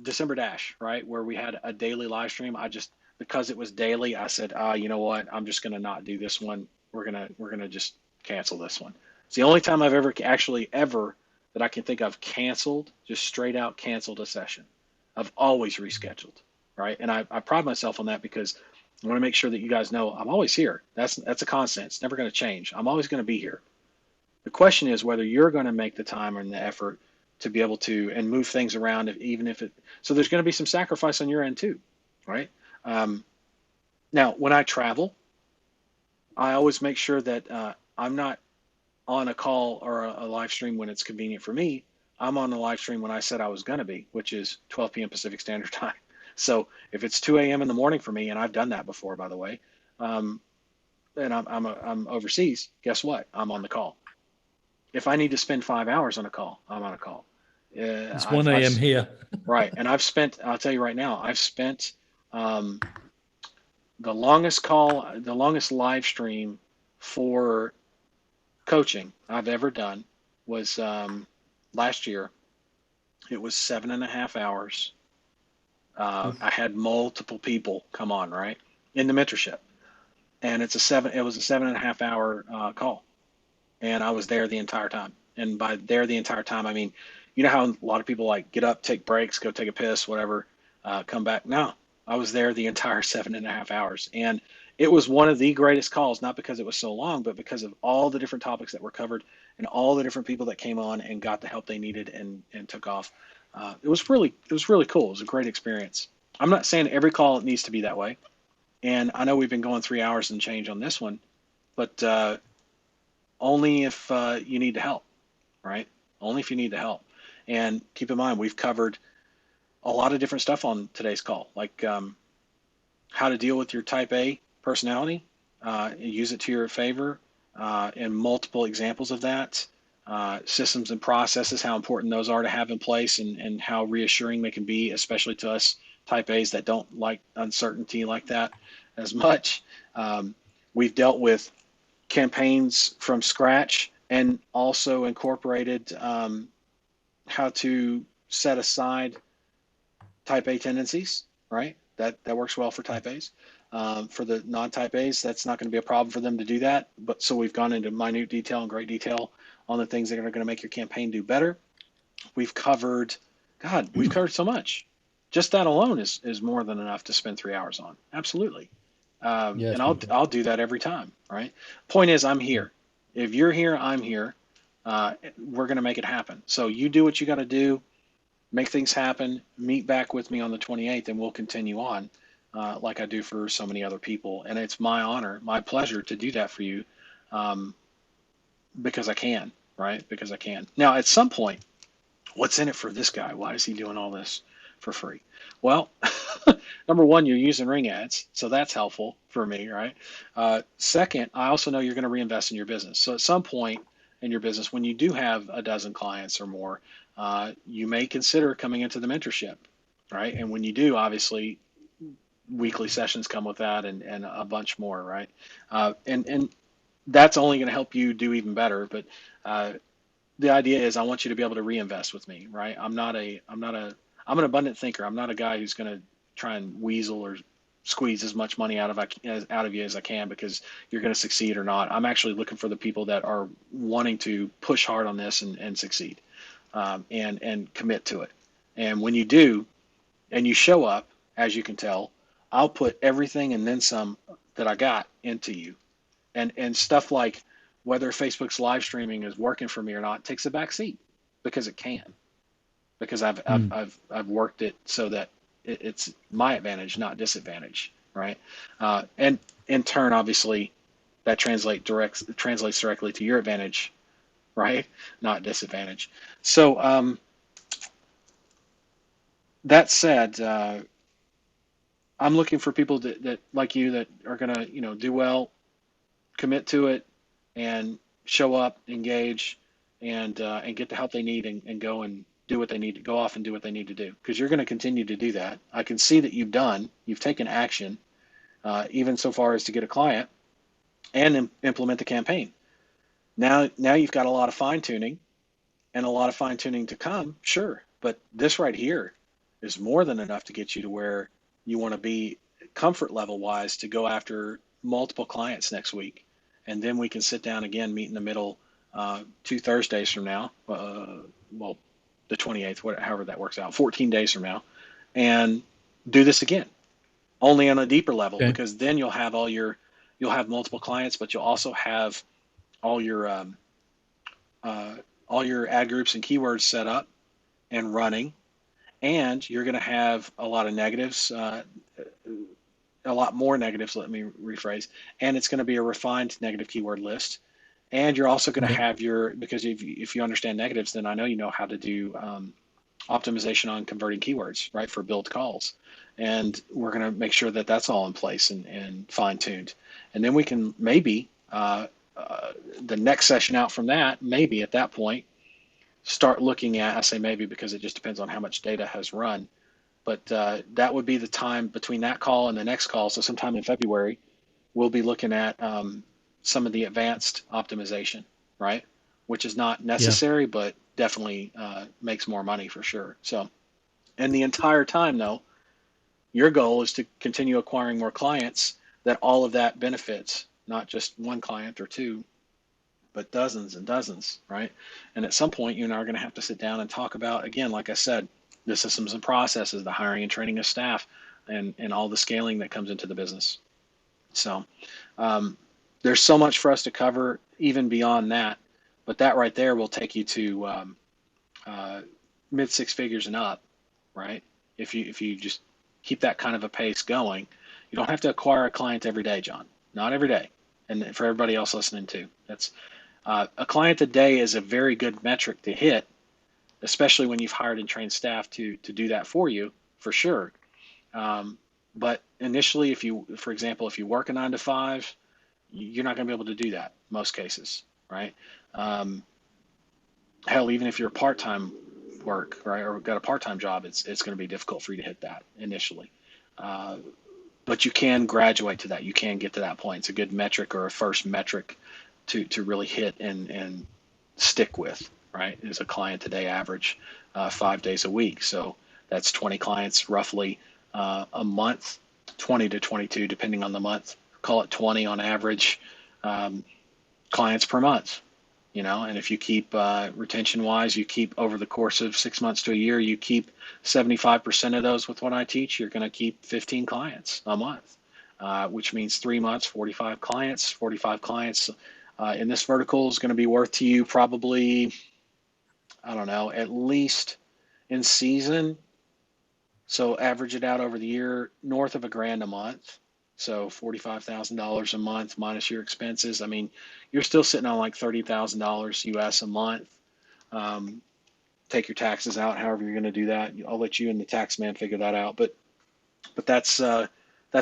December Dash, right, where we had a daily live stream. I just because it was daily, I said, you know what? I'm just going to not do this one. We're gonna just cancel this one. It's the only time I've ever that I can think of canceled, just straight out canceled a session. I've always rescheduled, right? And I pride myself on that because I want to make sure that you guys know I'm always here. That's a constant. It's never going to change. I'm always going to be here. The question is whether you're going to make the time and the effort to be able to and move things around, even if it. So there's going to be some sacrifice on your end too, right? Um, Now, when I travel, I always make sure that I'm not on a call or a live stream when it's convenient for me. I'm on the live stream when I said I was going to be, which is 12 p.m. Pacific Standard Time. So if it's 2 a.m. in the morning for me, and I've done that before, by the way, um, and I'm overseas, guess what? I'm on the call. If I need to spend 5 hours on a call, I'm on a call. It's I've, 1 I've a.m. here. right, and I'll tell you right now, I've spent um, the longest live stream for coaching I've ever done was last year. It was 7.5 hours. I had multiple people come on, right, in the mentorship, and it was a 7.5 hour call, and I was there the entire time. And by there the entire time, I mean, you know how a lot of people like get up, take breaks, go take a piss, whatever, come back. No, I was there the entire 7.5 hours, and it was one of the greatest calls, not because it was so long, but because of all the different topics that were covered and all the different people that came on and got the help they needed and took off. It was really cool. It was a great experience. I'm not saying every call needs to be that way, and I know we've been going 3 hours and change on this one, but only if you need the help, right? Only if you need the help. And keep in mind, we've covered a lot of different stuff on today's call, like how to deal with your type A personality, use it to your favor, and multiple examples of that. Systems and processes, how important those are to have in place, and how reassuring they can be, especially to us type A's that don't like uncertainty like that as much. We've dealt with campaigns from scratch and also incorporated how to set aside type A tendencies, right? That works well for type A's. For the non-type A's, that's not going to be a problem for them to do that. But so we've gone into minute detail and great detail on the things that are going to make your campaign do better. We've covered, God, we've covered so much. Just that alone is more than enough to spend 3 hours on. Absolutely. Yes, And people. I'll do that every time, right? Point is, I'm here. If you're here, I'm here. We're going to make it happen. So you do what you got to do, make things happen, meet back with me on the 28th, and we'll continue on like I do for so many other people. And it's my honor, my pleasure to do that for you um, because I can, right? Because I can. Now, at some point, what's in it for this guy? Why is he doing all this for free? Well, number one, you're using ring ads, so that's helpful for me, right? Second, I also know you're going to reinvest in your business. So at some point in your business, when you do have a dozen clients or more, you may consider coming into the mentorship, right? And when you do, obviously, weekly sessions come with that, and a bunch more, right? And that's only going to help you do even better. But the idea is I want you to be able to reinvest with me, right? I'm an abundant thinker. I'm not a guy who's going to try and weasel or squeeze as much money out of you as I can because you're going to succeed or not. I'm actually looking for the people that are wanting to push hard on this and succeed, and commit to it. And when you do, and you show up, as you can tell, I'll put everything and then some that I got into you, and stuff like whether Facebook's live streaming is working for me or not takes a back seat because it can, because Mm. I've worked it so that it's my advantage, not disadvantage, right? And in turn, obviously, that translates directly to your advantage, right? Not disadvantage. So that said, I'm looking for people that like you that are gonna do well, commit to it, and show up, engage, and get the help they need, and go and do what they need to go off and do what they need to do, because you're going to continue to do that. I can see that you've taken action, even so far as to get a client and implement the campaign. Now you've got a lot of fine tuning and a lot of fine tuning to come, sure, but this right here is more than enough to get you to where you want to be comfort level wise to go after multiple clients next week. And then we can sit down again, meet in the middle 2 Thursdays from now, well, the 28th, however that works out, 14 days from now, and do this again, only on a deeper level, Okay. because then you'll have multiple clients, but you'll also have all your uh, all your ad groups and keywords set up, and running, and you're going to have a lot of negatives, a lot more negatives, let me rephrase, and it's going to be a refined negative keyword list. And you're also going to Yeah. have because if you understand negatives, then I know you know how to do optimization on converting keywords, right, for build calls. And we're going to make sure that that's all in place and fine tuned. And then we can maybe, the next session out from that, maybe at that point, start looking at, I say maybe because it just depends on how much data has run, but that would be the time between that call and the next call. So sometime in February, we'll be looking at some of the advanced optimization, right? Which is not Yeah. necessary, but definitely makes more money for sure. So, and the entire time, though, your goal is to continue acquiring more clients that all of that benefits, not just one client or two, but dozens and dozens, right? And at some point, you and I are going to have to sit down and talk about, again, like I said, the systems and processes, the hiring and training of staff, and all the scaling that comes into the business. So um, there's so much for us to cover, even beyond that. But that right there will take you to uh, mid six figures and up, right? If you just keep that kind of a pace going, you don't have to acquire a client every day, John. Not every day. And for everybody else listening too, that's a client a day is a very good metric to hit, especially when you've hired and trained staff to do that for you, for sure. Um, but initially, for example, if you work a 9 to 5, you're not going to be able to do that in most cases, right? Um, Hell, even if you're part-time work, right, or got a part-time job, it's going to be difficult for you to hit that initially. Uh, but you can graduate to that. You can get to that point. It's a good metric or a first metric to really hit and stick with, right? Is a client a day average, 5 days a week. So that's 20 clients roughly a month, 20 to 22 depending on the month. Call it 20 on average clients per month. And if you keep retention wise, you keep over the course of 6 months to a year, you keep 75% of those with what I teach, you're going to keep 15 clients a month, which means 3 months, 45 clients. 45 clients in this vertical is going to be worth to you probably, I don't know, at least in season. So average it out over the year, north of $1,000 a month. So $45,000 a month minus your expenses. I mean, you're still sitting on like $30,000 US a month. Um, Take your taxes out, however you're going to do that. I'll let you and the tax man figure that out. But that's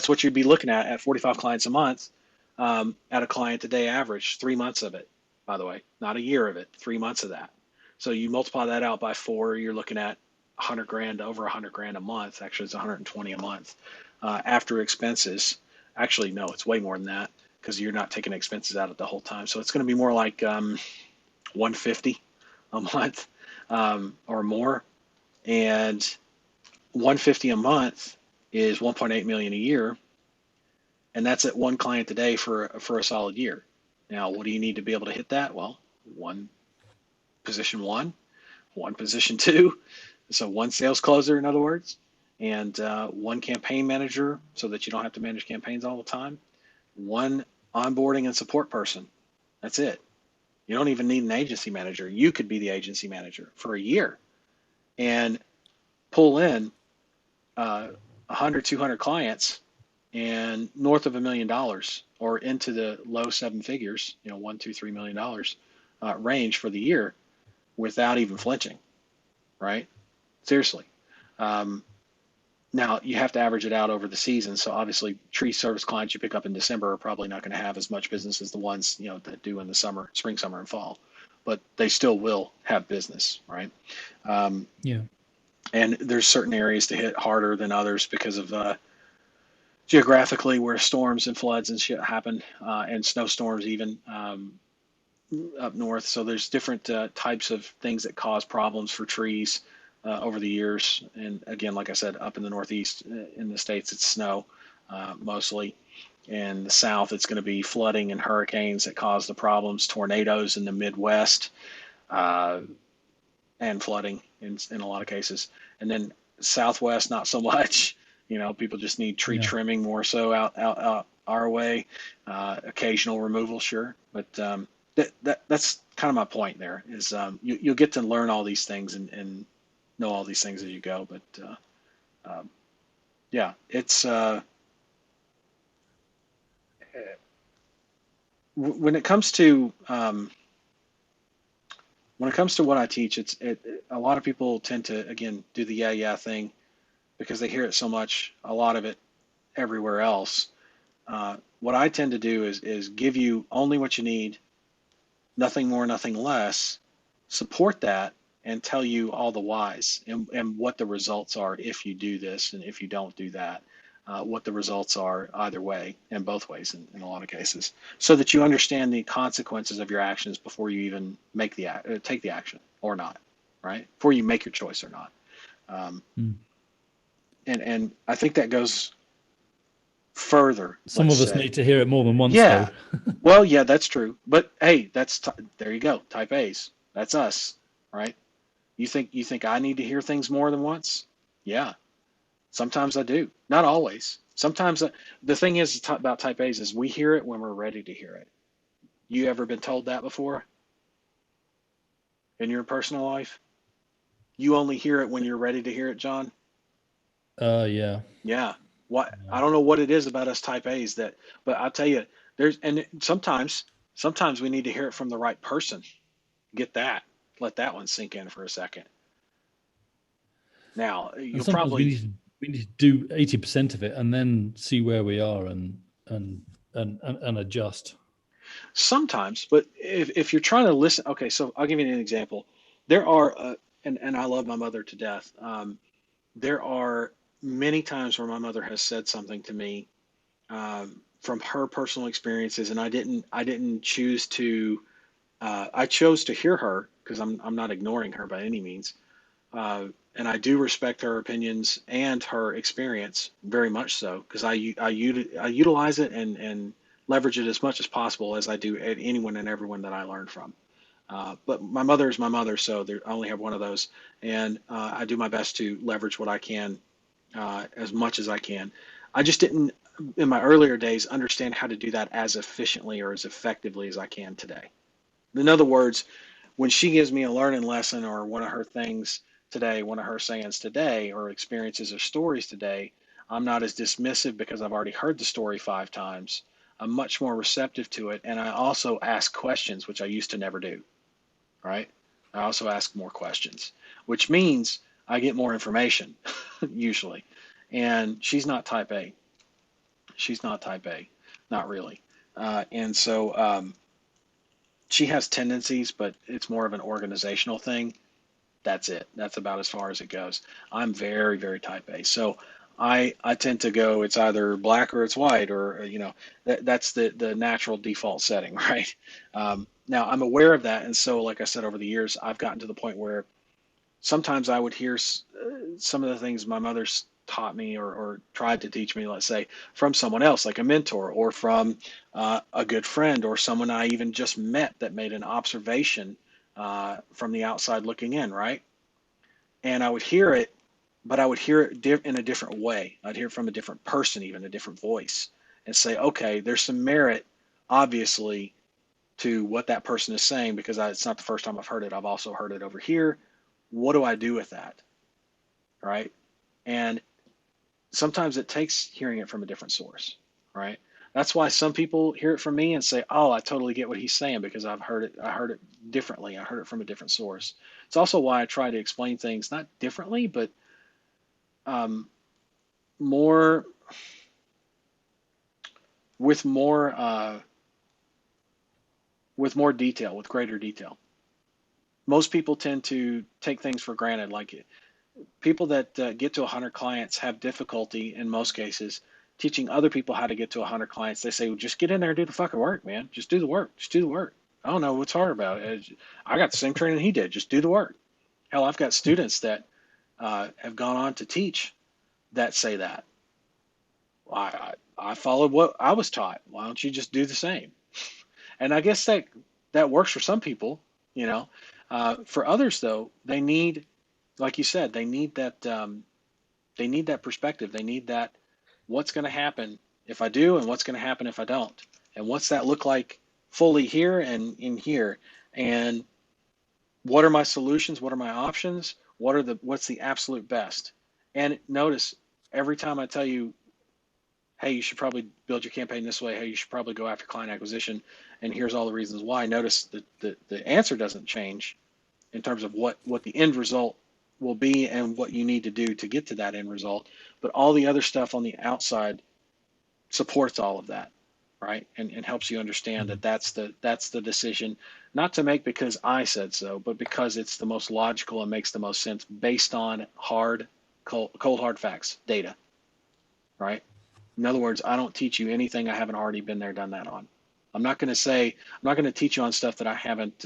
what you'd be looking at 45 clients a month, at a client a day average. 3 months of it, by the way, not a year of it. 3 months of that. So you multiply that out by 4, you're looking at 100 grand, over 100 grand a month. Actually, it's 120 a month after expenses. Actually, no, it's way more than that because you're not taking expenses out of the whole time. So it's going to be more like 150 a month or more. And 150 a month is 1.8 million a year, and that's at one client a day for a solid year. Now, what do you need to be able to hit that? Well, one position one position two, so one sales closer, in other words, and one campaign manager, so that you don't have to manage campaigns all the time. One onboarding and support person. That's it. You don't even need an agency manager. You could be the agency manager for a year and pull in 100, 200 clients and north of $1 million or into the low seven figures, $1, 2, $3 million range for the year without even flinching, right? Seriously. Um, Now you have to average it out over the season. So obviously, tree service clients you pick up in December are probably not going to have as much business as the ones that do in the summer, spring, summer, and fall, but they still will have business, right? Um, Yeah. and there's certain areas to hit harder than others because of geographically where storms and floods and shit happen, and snowstorms even up north. So there's different types of things that cause problems for trees over the years. And again, like I said, up in the Northeast in the States, it's snow mostly. In the South, it's going to be flooding and hurricanes that cause the problems, tornadoes in the Midwest, uh, and flooding in a lot of cases. And then Southwest, not so much. People just need tree Yeah. trimming more so out our way. Occasional removal, sure, but that's kind of my point. There is you'll get to learn all these things and know all these things as you go. But yeah, it's when it comes to what I teach, a lot of people tend to again do the yeah thing because they hear it so much, a lot of it everywhere else. What I tend to do is give you only what you need, nothing more, nothing less, support that, and tell you all the whys and what the results are if you do this and if you don't do that, what the results are either way and both ways in a lot of cases, so that you understand the consequences of your actions before you even take the action or not, right? Before you make your choice or not. Um, Mm. and I think that goes further, Some let's of us say. need to hear it more than once, though. Yeah. Well, yeah, that's true. But hey, there you go. Type A's. That's us, right? You think I need to hear things more than once? Yeah. Sometimes I do. Not always. Sometimes the thing is about Type A's is we hear it when we're ready to hear it. You ever been told that before in your personal life? You only hear it when you're ready to hear it, John? Yeah. Yeah. What Yeah. I don't know what it is about us Type A's that, but I'll tell you, sometimes we need to hear it from the right person. Get that. Let that one sink in for a second. Now, And you'll sometimes probably we need to do 80% of it and then see where we are and and adjust. sometimes, but if you're trying to listen, okay, so I'll give you an example. There are, and I love my mother to death. There are many times where my mother has said something to me from her personal experiences, and I didn't choose to. I chose to hear her because I'm not ignoring her by any means. And I do respect her opinions and her experience very much so because I utilize it and leverage it as much as possible as I do at anyone and everyone that I learn from. But my mother is my mother, so I only have one of those, and I do my best to leverage what I can as much as I can. I just didn't in my earlier days understand how to do that as efficiently or as effectively as I can today. In other words, when she gives me a learning lesson or one of her things today, one of her sayings today, or experiences or stories today, I'm not as dismissive because I've already heard the story 5 times. I'm much more receptive to it. And I also ask questions, which I used to never do, right? I also ask more questions, which means I get more information usually. And she's not type A. She's not type A, not really. And so she has tendencies, but it's more of an organizational thing. That's it. That's about as far as it goes. I'm very, very type A. So I tend to go, it's either black or it's white, or, that's the natural default setting, right? Now I'm aware of that. And so, like I said, over the years, I've gotten to the point where sometimes I would hear some of the things my mother's taught me or tried to teach me, let's say, from someone else, like a mentor or from a good friend or someone I even just met that made an observation from the outside looking in, right? And I would hear it, but I would hear it in a different way. I'd hear it from a different person, even a different voice, and say, okay, there's some merit, obviously, to what that person is saying because it's not the first time I've heard it. I've also heard it over here. What do I do with that? Right. And sometimes it takes hearing it from a different source. Right. That's why some people hear it from me and say, oh, I totally get what he's saying because I've heard it. I heard it differently. I heard it from a different source. It's also why I try to explain things not differently, but um, more with more detail, with greater detail. Most people tend to take things for granted, like people that get to 100 clients have difficulty in most cases teaching other people how to get to 100 clients. They say, well, just get in there and do the fucking work, man. Just do the work. Just do the work. I don't know what's hard about it. I got the same training he did. Just do the work. Hell, I've got students that have gone on to teach that say that. I followed what I was taught. Why don't you just do the same? And I guess that works for some people, you know. For others, though, they need, like you said, they need that perspective. They need that what's going to happen if I do and what's going to happen if I don't. And what's that look like fully here and in here? And what are my solutions? What are my options? what's the absolute best? And notice every time I tell you, hey, you should probably build your campaign this way. Hey, you should probably go after client acquisition. And here's all the reasons why. Notice that the answer doesn't change in terms of what the end result will be and what you need to do to get to that end result. But all the other stuff on the outside supports all of that, right? And helps you understand that that's the decision not to make because I said so, but because it's the most logical and makes the most sense based on cold hard facts, data, right? In other words, I don't teach you anything I haven't already been there, done that on. I'm not going to teach you on stuff that I haven't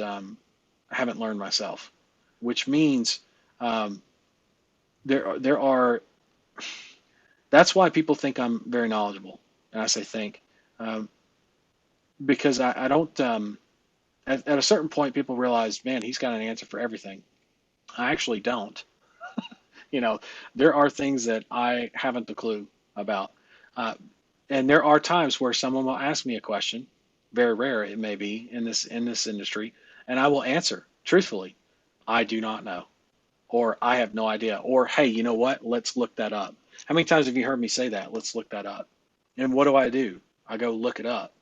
learned myself, which means um, there are. That's why people think I'm very knowledgeable, and I say think, um, because I don't. At a certain point, people realize, man, he's got an answer for everything. I actually don't. You know, there are things that I haven't the clue about. Uh, and there are times where someone will ask me a question, very rare it may be in this industry, and I will answer truthfully, I do not know, or I have no idea, or hey, you know what? Let's look that up. How many times have you heard me say that? Let's look that up. And what do? I go look it up,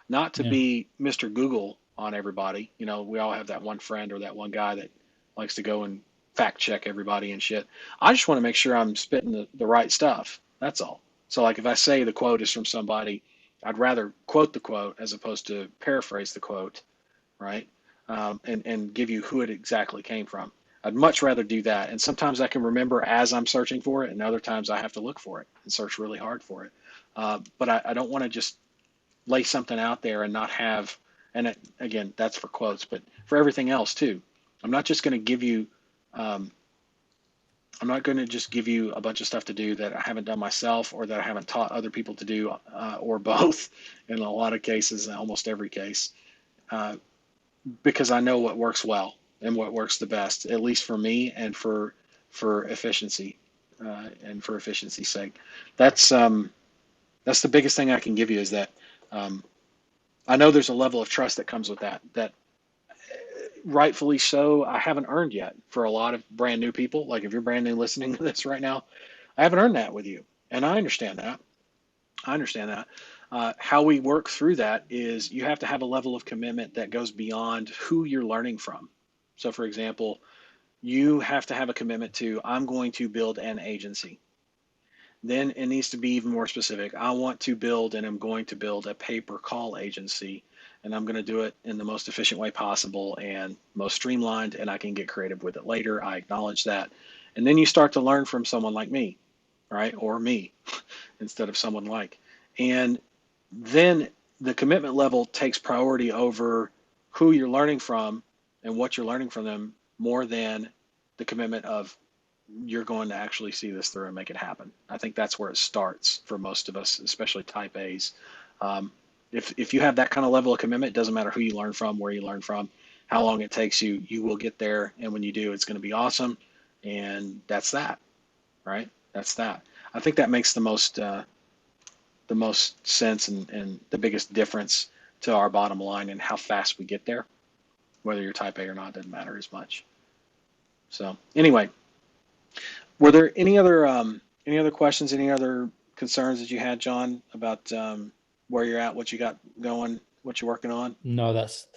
not to Yeah. be Mr. Google on everybody. You know, we all have that one friend or that one guy that likes to go and fact check everybody and shit. I just want to make sure I'm spitting the right stuff. That's all. So, like, if I say the quote is from somebody, I'd rather quote the quote as opposed to paraphrase the quote, right? And give you who it exactly came from. I'd much rather do that. And sometimes I can remember as I'm searching for it, and other times I have to look for it and search really hard for it. But I don't want to just lay something out there and not have, and again, that's for quotes, but for everything else too. I'm not just going to give you, um, I'm not going to just give you a bunch of stuff to do that I haven't done myself or that I haven't taught other people to do, or both in a lot of cases, almost every case, uh, because I know what works well and what works the best, at least for me and for efficiency, and for efficiency's sake. That's um, that's the biggest thing I can give you is that um, I know there's a level of trust that comes with that rightfully so, I haven't earned yet for a lot of brand new people. Like if you're brand new listening to this right now, I haven't earned that with you. And I understand that. I understand that. How we work through that is you have to have a level of commitment that goes beyond who you're learning from. So, for example, you have to have a commitment to, I'm going to build an agency. Then it needs to be even more specific. I want to build and I'm going to build a pay-per-call agency, and I'm going to do it in the most efficient way possible and most streamlined, and I can get creative with it later. I acknowledge that. And then you start to learn from someone like me, right? Or me instead of someone like. And then the commitment level takes priority over who you're learning from and what you're learning from them more than the commitment of you're going to actually see this through and make it happen. I think that's where it starts for most of us, especially type A's. Um, if you have that kind of level of commitment, it doesn't matter who you learn from, where you learn from, how long it takes you, you will get there. And when you do, it's going to be awesome. And that's that, right? That's that. I think that makes the most sense and the biggest difference to our bottom line and how fast we get there. Whether you're type A or not doesn't matter as much. So anyway, were there any other questions, any other concerns that you had, John, about where you're at, what you got going, what you're working on? No, that's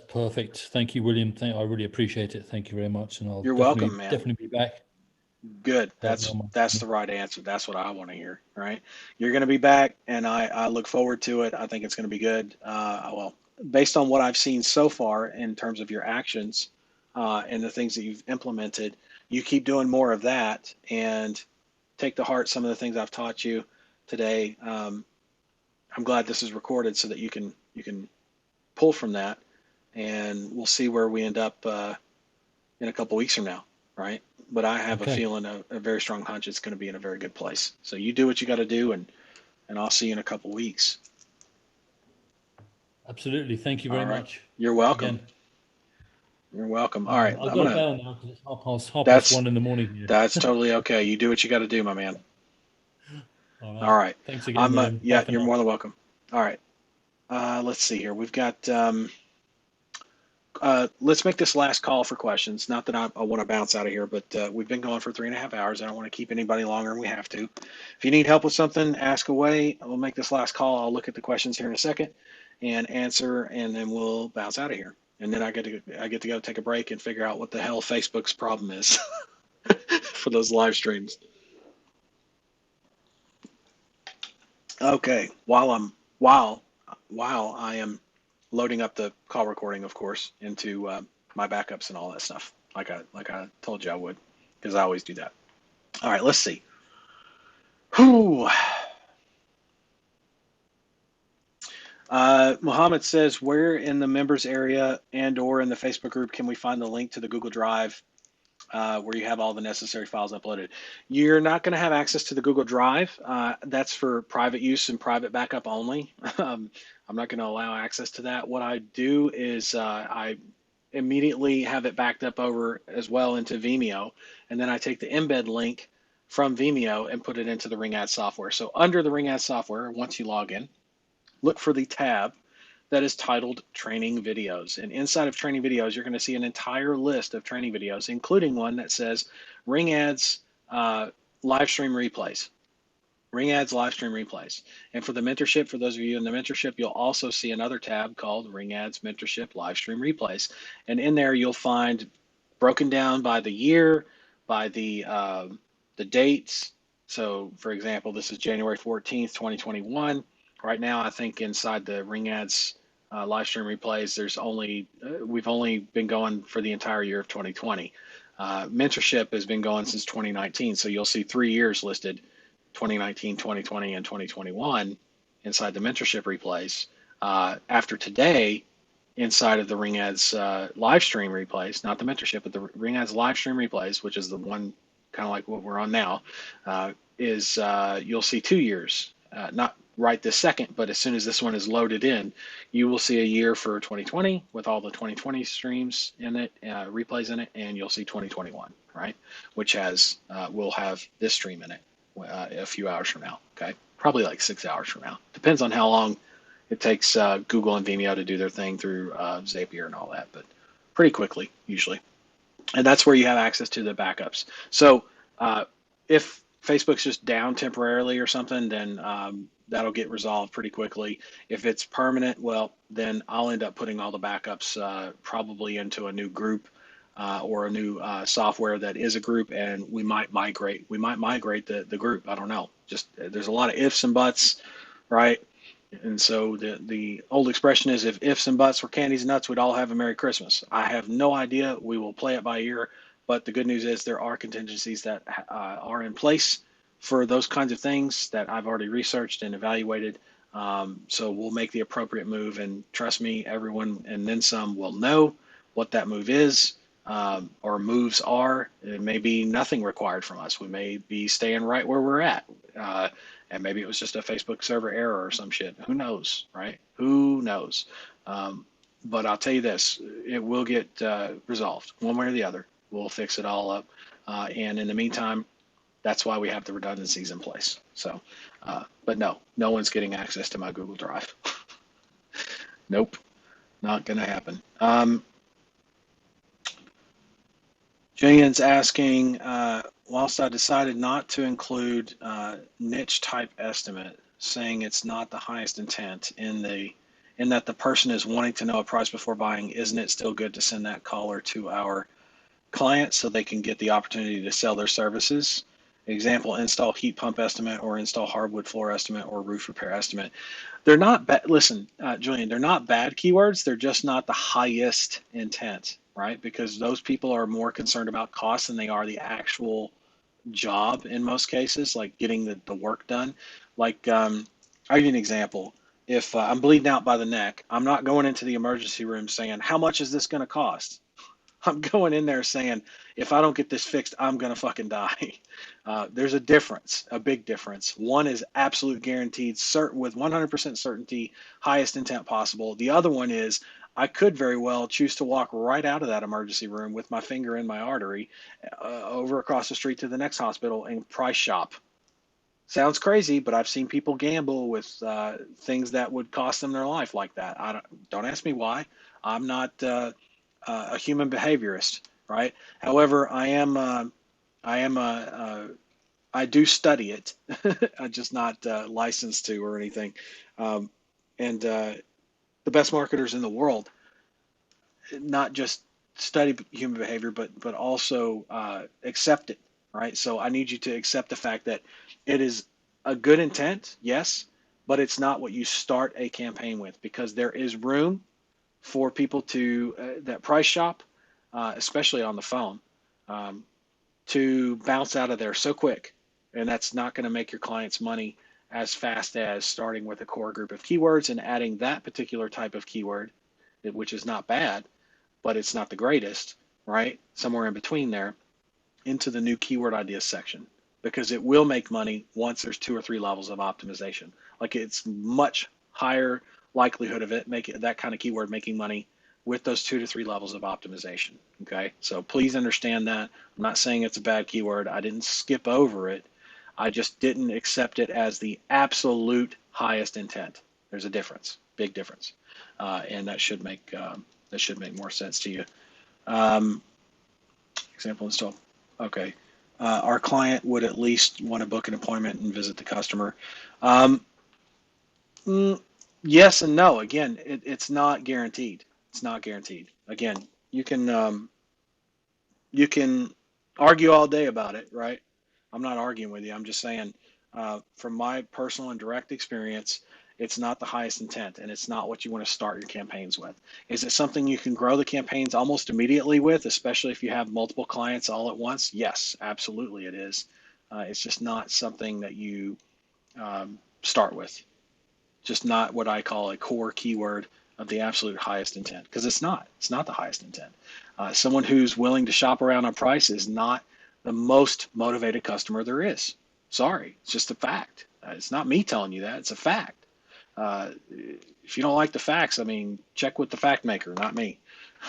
perfect. Thank you, William. I really appreciate it. Thank you very much, and I'll You're definitely welcome, man. definitely be back. Good. Help me on That's my. the right answer. That's what I want to hear. Right? You're going to be back, and I look forward to it. I think it's going to be good. Well, based on what I've seen so far in terms of your actions and the things that you've implemented, you keep doing more of that and take to heart some of the things I've taught you today. I'm glad this is recorded so that you can pull from that, and we'll see where we end up in a couple weeks from now, right? But I have a Okay, feeling, a very strong hunch it's going to be in a very good place. So you do what you got to do, and I'll see you in a couple weeks. absolutely. Thank you All very right. much. You're Thanks welcome. again. You're welcome. All right. I've I'm got to gonna. bail now because it's half past That's one in the morning that's here. totally okay. You do what you got to do, my man. All All right. right. Thanks again, I'm. William. Bye Yeah. for You're now. more than welcome. All right. Let's see here. We've got let's make this last call for questions. Not that I want to bounce out of here, but we've been going for 3.5 hours. I don't want to keep anybody longer than we have to. If you need help with something, ask away. We'll make this last call. I'll look at the questions here in a second and answer, and then we'll bounce out of here. And then I get to go take a break and figure out what the hell Facebook's problem is for those live streams. Okay, while I am loading up the call recording, of course, into my backups and all that stuff, like I told you I would, because I always do that. All right, let's see. Whew. Mohammed says, where in the members area and/or in the Facebook group can we find the link to the Google Drive where you have all the necessary files uploaded? You're not going to have access to the Google Drive. That's for private use and private backup only. I'm not going to allow access to that. What I do is I immediately have it backed up over as well into Vimeo, and then I take the embed link from Vimeo and put it into the Ring Ad software. So under the Ring Ad software, once you log in, look for the tab that is titled Training Videos. And inside of Training Videos, you're going to see an entire list of training videos, including one that says Ring Ads live stream replays. Ring Ads live stream replays. And for the mentorship, for those of you in the mentorship, you'll also see another tab called Ring Ads Mentorship Live Stream Replays. And in there, you'll find broken down by the year, by the dates. So, for example, this is January 14th, 2021. Right now, I think inside the Ring Ads live stream replays, we've only been going for the entire year of 2020. Mentorship has been going since 2019, so you'll see 3 years listed: 2019, 2020, and 2021 inside the mentorship replays. After today, inside of the Ring Ads live stream replays, not the mentorship, but the Ring Ads live stream replays, which is the one kind of like what we're on now, you'll see 2 years. Not right this second, but as soon as this one is loaded in, you will see a year for 2020 with all the 2020 streams in it, replays in it, and you'll see 2021, right? Which will have this stream in it a few hours from now, okay? Probably like 6 hours from now. Depends on how long it takes Google and Vimeo to do their thing through Zapier and all that, but pretty quickly usually. And that's where you have access to the backups. So if Facebook's just down temporarily or something, then that'll get resolved pretty quickly. If it's permanent, well, then I'll end up putting all the backups probably into a new group or a new software that is a group, and we might migrate. We might migrate the group. I don't know. Just there's a lot of ifs and buts, right? And so the old expression is, if ifs and buts were candies and nuts, we'd all have a Merry Christmas. I have no idea. We will play it by ear. But the good news is there are contingencies that are in place for those kinds of things that I've already researched and evaluated. So we'll make the appropriate move. And trust me, everyone and then some will know what that move is or moves are. It may be nothing required from us. We may be staying right where we're at. And maybe it was just a Facebook server error or some shit. Who knows, right? Who knows? But I'll tell you this, it will get resolved one way or the other. We'll fix it all up. And in the meantime, that's why we have the redundancies in place. So, but no one's getting access to my Google Drive. Nope, not going to happen. Julian's asking, whilst I decided not to include niche type estimate, saying it's not the highest intent in that the person is wanting to know a price before buying, isn't it still good to send that caller to our clients so they can get the opportunity to sell their services? Example, install heat pump estimate or install hardwood floor estimate or roof repair estimate. They're not bad. Listen, Julian, they're not bad keywords. They're just not the highest intent, right? Because those people are more concerned about cost than they are the actual job in most cases, like getting the work done. Like, I'll give you an example. If I'm bleeding out by the neck, I'm not going into the emergency room saying, how much is this going to cost? I'm going in there saying, if I don't get this fixed, I'm going to fucking die. There's a difference, a big difference. One is absolute guaranteed, certain with 100% certainty, highest intent possible. The other one is I could very well choose to walk right out of that emergency room with my finger in my artery over across the street to the next hospital and price shop. Sounds crazy, but I've seen people gamble with things that would cost them their life like that. Don't ask me why. I'm not a human behaviorist, right? However, I do study it. I'm just not licensed to or anything. Um, and the best marketers in the world not just study human behavior, but also accept it, right? So I need you to accept the fact that it is a good intent, yes, but it's not what you start a campaign with, because there is room for people to that price shop, especially on the phone, um, to bounce out of there so quick, and that's not going to make your clients money as fast as starting with a core group of keywords and adding that particular type of keyword, which is not bad, but it's not the greatest, right? Somewhere in between there, into the new keyword ideas section, because it will make money once there's 2 or 3 levels of optimization. Like, it's much higher likelihood of it making that kind of keyword making money with those 2 to 3 levels of optimization. Okay, so please understand that. I'm not saying it's a bad keyword. I didn't skip over it. I just didn't accept it as the absolute highest intent. There's a difference, big difference, and that should make more sense to you. Um, Example install. Okay. Our client would at least want to book an appointment and visit the customer. Um, mm, yes and no. Again, it's not guaranteed. It's not guaranteed. Again, you can you can argue all day about it, right? I'm not arguing with you. I'm just saying, from my personal and direct experience, it's not the highest intent, and it's not what you want to start your campaigns with. Is it something you can grow the campaigns almost immediately with, especially if you have multiple clients all at once? Yes, absolutely it is. It's just not something that you start with. Just not what I call a core keyword of the absolute highest intent, because it's not. It's not the highest intent. Someone who's willing to shop around on price is not the most motivated customer there is. Sorry, it's just a fact. It's not me telling you that. It's a fact. If you don't like the facts, I mean, check with the fact maker, not me.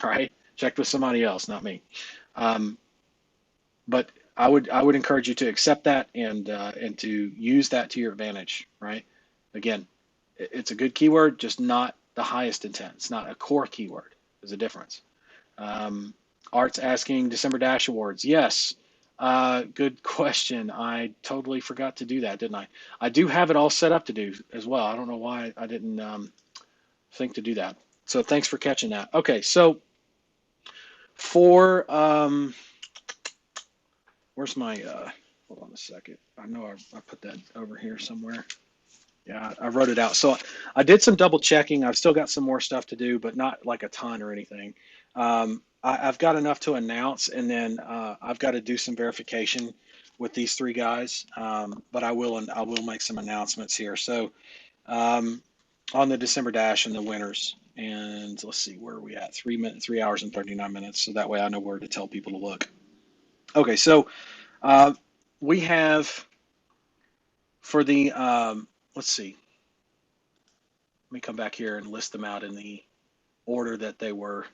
All right, check with somebody else, not me. Um, but I would encourage you to accept that and to use that to your advantage. Right? Again, it's a good keyword, just not the highest intent. It's not a core keyword. There's a difference. Um, Art's asking December Dash Awards. Yes. Good question. I totally forgot to do that, didn't I? I do have it all set up to do as well. I don't know why I didn't think to do that. So thanks for catching that. Okay, so for where's my hold on a second. I know I put that over here somewhere. Yeah, I wrote it out. So I did some double checking. I've still got some more stuff to do, but not like a ton or anything. I've got enough to announce, and then I've got to do some verification with these 3 guys. But I will make some announcements here. So um, on the December Dash and the winners, and let's see, where are we at? 3 hours and 39 minutes. So that way I know where to tell people to look. Okay, so uh, we have for the let's see. Let me come back here and list them out in the order that they were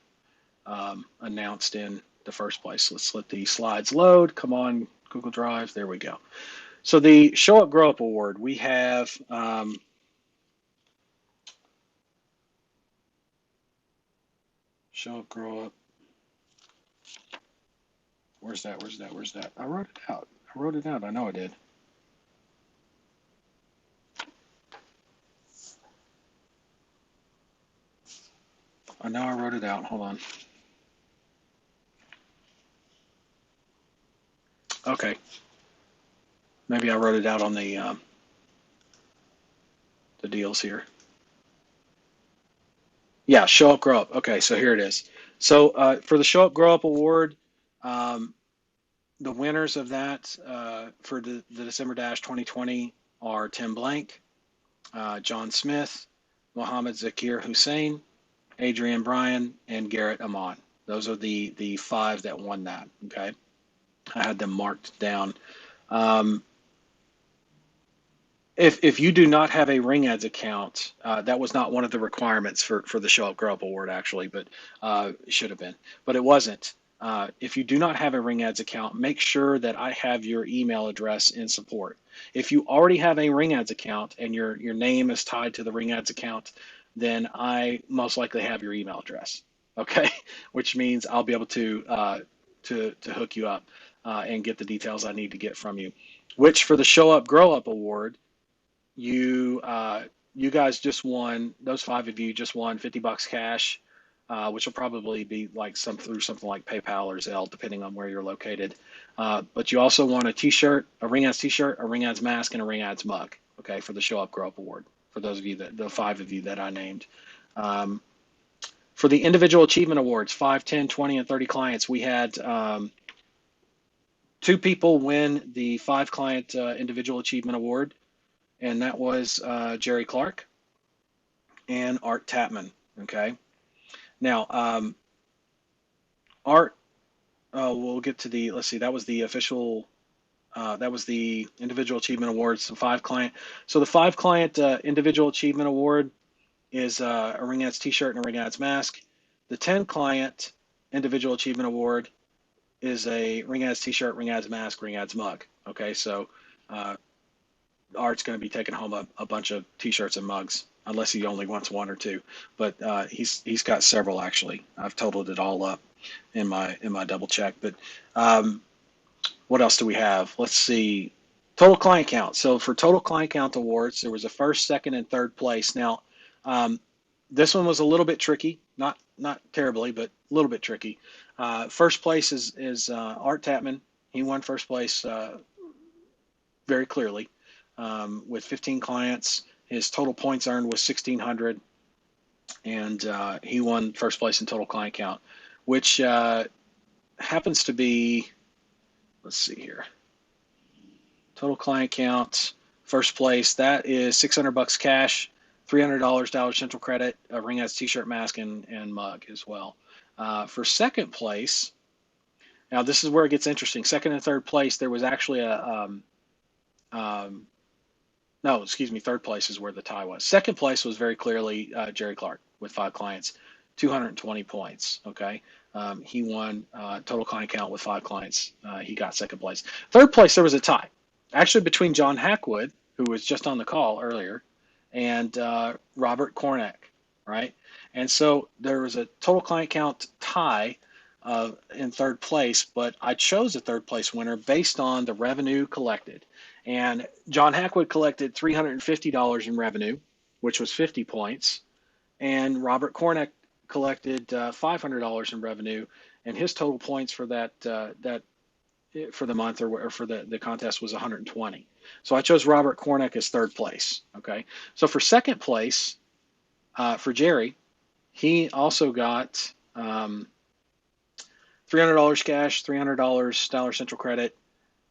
announced in the first place. Let's let the slides load. Come on, Google Drive. There we go. So the Show Up Grow Up Award, we have Show Up Grow Up. Where's that? Where's that? Where's that? I wrote it out. I wrote it out. I know I did. I know I wrote it out. Hold on. Okay. Maybe I wrote it out on the deals here. Yeah, Show Up Grow Up. Okay, so here it is. So for the Show Up Grow Up Award, um, the winners of that for the December Dash 2020 are Tim Blank, John Smith, Mohammed Zakir Hussein, Adrian Bryan, and Garrett Amon. Those are the 5 that won that. Okay, I had them marked down. Um, if you do not have a Ring Ads account, that was not one of the requirements for the Show Up Grow Up Award, actually, but it should have been, but it wasn't. If you do not have a Ring Ads account, make sure that I have your email address in support. If you already have a Ring Ads account and your name is tied to the Ring Ads account, then I most likely have your email address. okay, which means I'll be able to hook you up and get the details I need to get from you. Which for the Show Up Grow Up Award, you you guys just won. Those five of you just won $50 cash, which will probably be like through something like PayPal or Zelle, depending on where you're located. But you also won a T-shirt, a Ring Ads T-shirt, a Ring Ads mask, and a Ring Ads mug. Okay, for the Show Up Grow Up Award. For those of you the five of you that I named. Um, for the individual achievement awards, 5, 10, 20, and 30 clients, we had two people win the 5 client individual achievement award, and that was Jerry Clark and Art Tapman. Okay. Now, Art, we'll get to the, let's see, that was the official, that was the individual achievement awards, the 5 client. So the 5 client individual achievement award is a Ring Ads T-shirt and a Ring Ads mask. The 10 client individual achievement award is a Ring Ads T-shirt, Ring Ads mask, Ring Ads mug. Okay, so Art's going to be taking home a bunch of T-shirts and mugs, unless he only wants one or two. But he's got several actually. I've totaled it all up in my double check. But what else do we have? Let's see. Total client count. So for total client count awards, there was a first, second, and third place. Now, this one was a little bit tricky. Not terribly, but a little bit tricky. First place is Art Tapman. He won first place very clearly with 15 clients. His total points earned was 1,600, and he won first place in total client count, which happens to be, let's see here, total client count, first place, that is $600 cash, $300 Dollar Central credit, a Ring Ads T-shirt, mask, and mug as well. For second place, now this is where it gets interesting. Second and third place, there was actually no, excuse me, third place is where the tie was. Second place was very clearly Jerry Clark with 5 clients, 220 points. Okay, he won total client count with 5 clients. He got second place. Third place, there was a tie, actually between John Hackwood, who was just on the call earlier, and Robert Cornick, right? And so there was a total client count tie in third place, but I chose a third place winner based on the revenue collected. And John Hackwood collected $350 in revenue, which was 50 points, and Robert Cornick collected $500 in revenue, and his total points for that for the month or for the contest was 120. So I chose Robert Cornick as third place. Okay, so for second place, for Jerry, he also got $300 cash, $300 Dollar Central credit,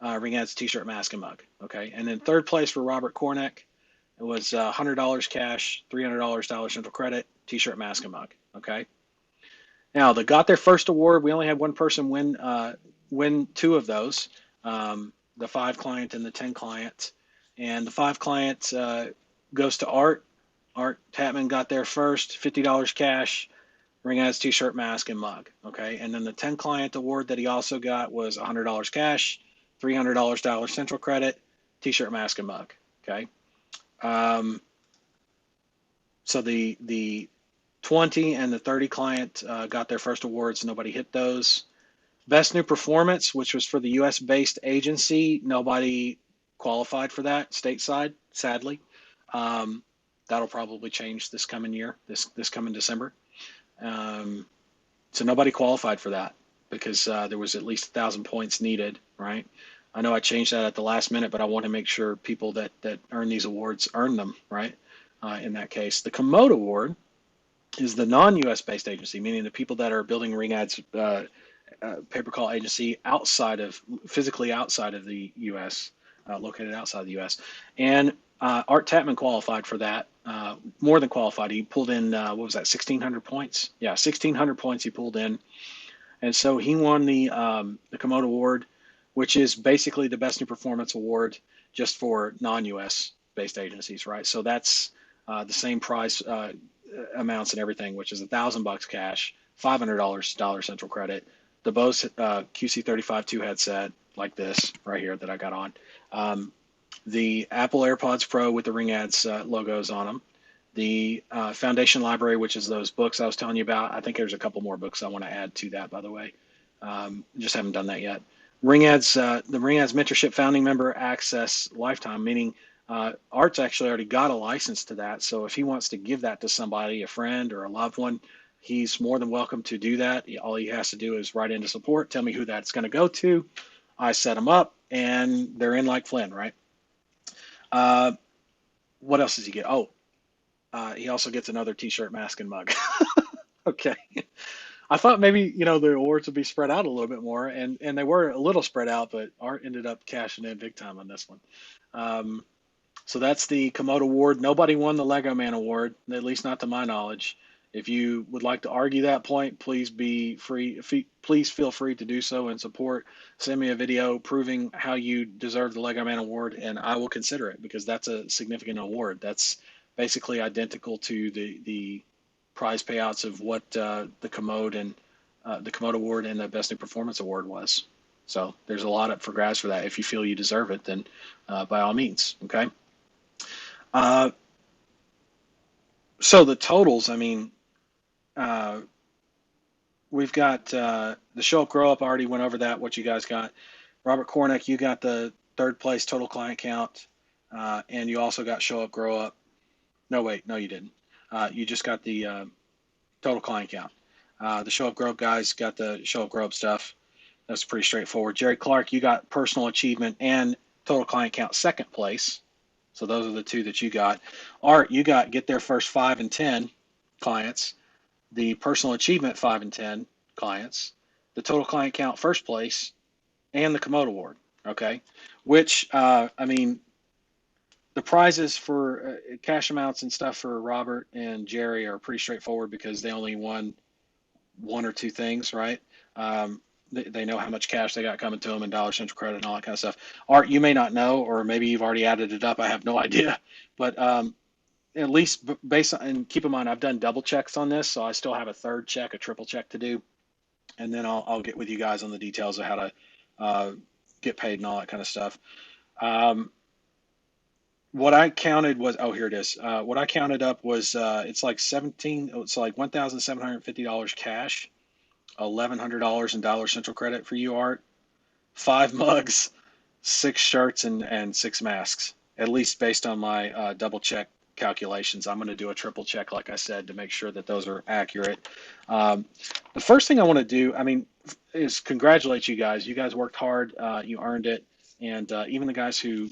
Ring Ads T-shirt, mask, and mug. Okay, and then third place for Robert Cornick, it was $100 cash, $300 Dollar Central credit, T-shirt, mask, and mug. Okay. Now they got their first award. We only had one person win 2 of those, the 5 client and the 10 client. And the 5 client goes to Art. Art Tapman got there first, $50 cash, Ring Ads T-shirt, mask, and mug. Okay, and then the 10 client award that he also got was $100 cash, $300 Dollar Central credit, T-shirt, mask, and mug. Okay, so the 20 and the 30 client got their first awards. Nobody hit those. Best New Performance, which was for the U.S.-based agency, nobody qualified for that stateside, sadly. That'll probably change this coming year, this coming December. So nobody qualified for that because there was at least 1,000 points needed, right? I know I changed that at the last minute, but I want to make sure people that earn these awards earn them, right? In that case, the Commode Award is the non-U.S. based agency, meaning the people that are building Ring Ads pay-per-call agency physically outside of the U.S., located outside the U.S. And Art Tapman qualified for that, more than qualified. He pulled in, what was that, 1,600 points? Yeah, 1,600 points he pulled in. And so he won the Commode Award, which is basically the Best New Performance Award just for non-U.S. based agencies, right? So that's the same price amounts and everything, which is $1,000 cash, $500 Dollar Central credit, the Bose QC35-2 headset like this right here that I got on, the Apple AirPods Pro with the Ring Ads logos on them, the Foundation Library, which is those books I was telling you about. I think there's a couple more books I want to add to that, by the way. Just haven't done that yet. The Ring Ads Mentorship Founding Member Access Lifetime, meaning Art's actually already got a license to that. So if he wants to give that to somebody, a friend or a loved one, he's more than welcome to do that. All he has to do is write into support, tell me who that's going to go to. I set them up, and they're in like Flynn, right? What else does he get? Oh, he also gets another T-shirt, mask, and mug. Okay. I thought maybe, the awards would be spread out a little bit more, and they were a little spread out, but Art ended up cashing in big time on this one. So that's the Komodo Award. Nobody won the Lego Man Award, at least not to my knowledge. If you would like to argue that point, please please feel free to do so and support. Send me a video proving how you deserve the Lego Man Award, and I will consider it because that's a significant award. That's basically identical to the prize payouts of what the Komodo Award and the Best New Performance Award was. So there's a lot up for grabs for that. If you feel you deserve it, then by all means, okay? So the totals, we've got the Show Up Grow Up. I already went over that, what you guys got. Robert Kornick, you got the third place total client count, and you also got Show Up Grow Up. No, wait, no, you didn't. You just got the total client count. The Show Up Grow Up guys got the Show Up Grow Up stuff. That's pretty straightforward. Jerry Clark, you got personal achievement and total client count second place. So those are the two that you got. Art, you got get their first 5 and 10 clients, the personal achievement 5 and 10 clients, the total client count first place, and the Komodo Award. Okay, which the prizes for cash amounts and stuff for Robert and Jerry are pretty straightforward because they only won one or two things, right? They know how much cash they got coming to them and Dollar Central credit and all that kind of stuff. Art, you may not know, or maybe you've already added it up. I have no idea. But at least based on, and keep in mind, I've done double checks on this, so I still have a third check, a triple check to do. And then I'll get with you guys on the details of how to get paid and all that kind of stuff. What I counted was, oh, here it is. What I counted up was it's like $1,750 cash. $1,100 in Dollar Central credit for you, Art, 5 mugs, 6 shirts, and 6 masks, at least based on my double check calculations. I'm going to do a triple check, like I said, to make sure that those are accurate. The first thing I want to do, is congratulate you guys. You guys worked hard. You earned it. And even the guys who,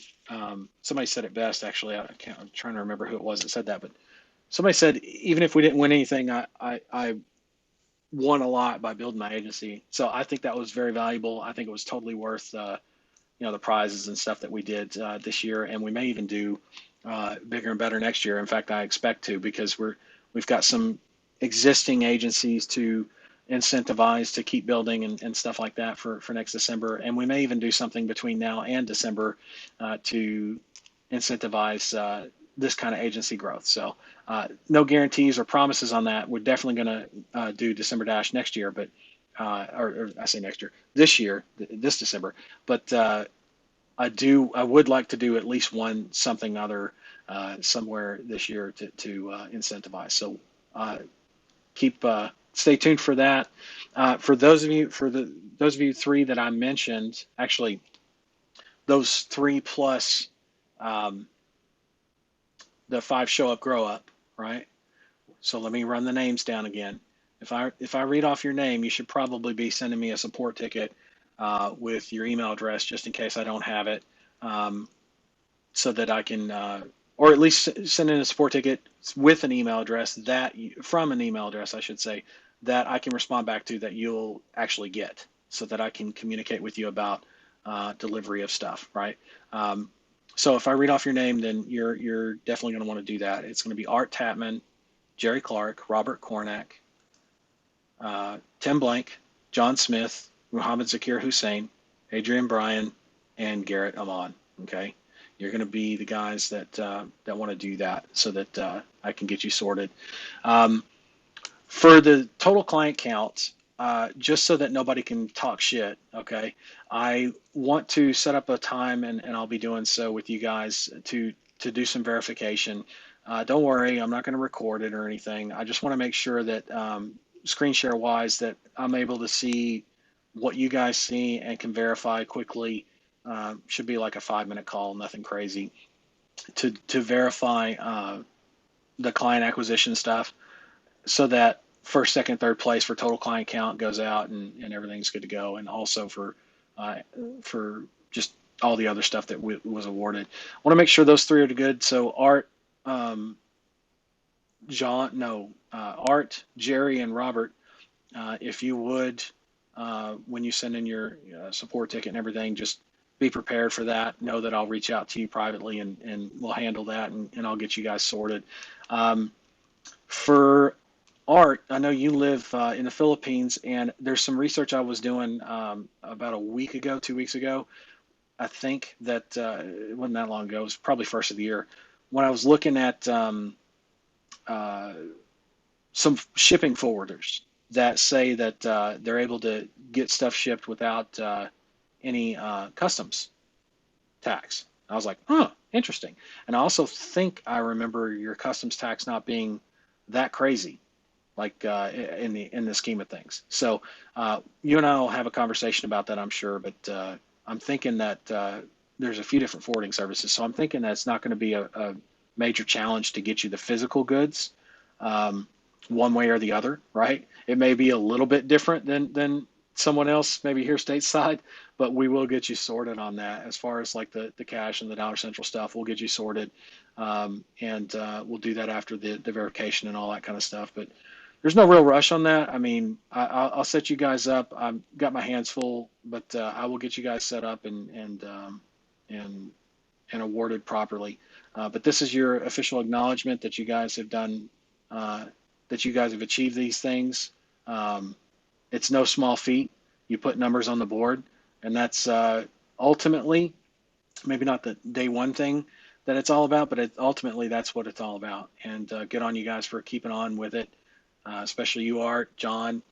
somebody said it best, actually, I'm trying to remember who it was that said that, but somebody said, even if we didn't win anything, I won a lot by building my agency. So I think that was very valuable. I think it was totally worth, the prizes and stuff that we did this year. And we may even do bigger and better next year. In fact, I expect to, because we've got some existing agencies to incentivize to keep building and stuff like that for next December. And we may even do something between now and December to incentivize this kind of agency growth. So no guarantees or promises on that. We're definitely going to do December Dash next year, but or I say next year, this year, this December. But I would like to do at least one something other somewhere this year to incentivize. So stay tuned for that. For those of you 3 that I mentioned, actually those 3 plus the 5 Show Up Grow Up, right? So let me run the names down again. If I read off your name, you should probably be sending me a support ticket with your email address, just in case I don't have it, so that I can, or at least send in a support ticket with an email address from an email address, I should say, that I can respond back to, that you'll actually get, so that I can communicate with you about delivery of stuff, right? So if I read off your name, then you're definitely going to want to do that. It's going to be Art Tapman, Jerry Clark, Robert Kornack, Tim Blank, John Smith, Muhammad Zakir Hussein, Adrian Bryan, and Garrett Amon. Okay, you're going to be the guys that want to do that, so that I can get you sorted. For the total client count, just so that nobody can talk shit, okay, I want to set up a time, and I'll be doing so with you guys, to do some verification. Don't worry, I'm not going to record it or anything. I just want to make sure that screen share wise that I'm able to see what you guys see and can verify quickly. Should be like a 5 minute call, nothing crazy, to verify the client acquisition stuff, so that first, second, third place for total client count goes out and everything's good to go, and also uh, for just all the other stuff that was awarded. I want to make sure those three are good. So Art, um, Art, Jerry, and Robert, if you would, when you send in your support ticket and everything, just be prepared for that. Know that I'll reach out to you privately, and we'll handle that, and I'll get you guys sorted. Um, for Art, I know you live in the Philippines, and there's some research I was doing about a week ago, 2 weeks ago. I think that it wasn't that long ago. It was probably first of the year when I was looking at uh, some shipping forwarders that say that they're able to get stuff shipped without any customs tax. I was like, huh, interesting. And I also think I remember your customs tax not being that crazy, like in the scheme of things. So you and I will have a conversation about that, I'm sure. But I'm thinking that there's a few different forwarding services, so I'm thinking that it's not going to be a major challenge to get you the physical goods, um, one way or the other, right? It may be a little bit different than someone else, maybe here stateside, but we will get you sorted on that. As far as like the cash and the Dollar Central stuff, we'll get you sorted, and we'll do that after the verification and all that kind of stuff. But there's no real rush on that. I mean, I'll set you guys up. I've got my hands full, but I will get you guys set up and and awarded properly. But this is your official acknowledgement that you guys have done, uh, that you guys have achieved these things. Um, it's no small feat. You put numbers on the board, and that's ultimately maybe not the day one thing that it's all about, but ultimately that's what it's all about. And good on you guys for keeping on with it, especially you, Art, John,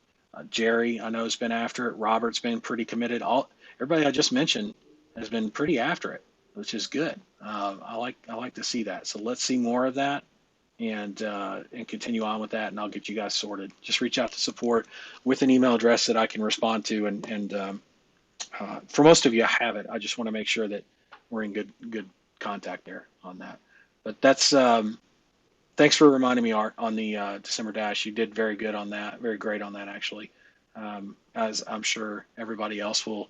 Jerry. I know has been after it. Robert's been pretty committed. All everybody I just mentioned has been pretty after it, which is good. I like to see that. So let's see more of that, and continue on with that, and I'll get you guys sorted. Just reach out to support with an email address that I can respond to, and for most of you, I have it. I just want to make sure that we're in good contact there on that. But that's thanks for reminding me, Art, on the December dash. You did very good on that, very great on that actually, as I'm sure everybody else will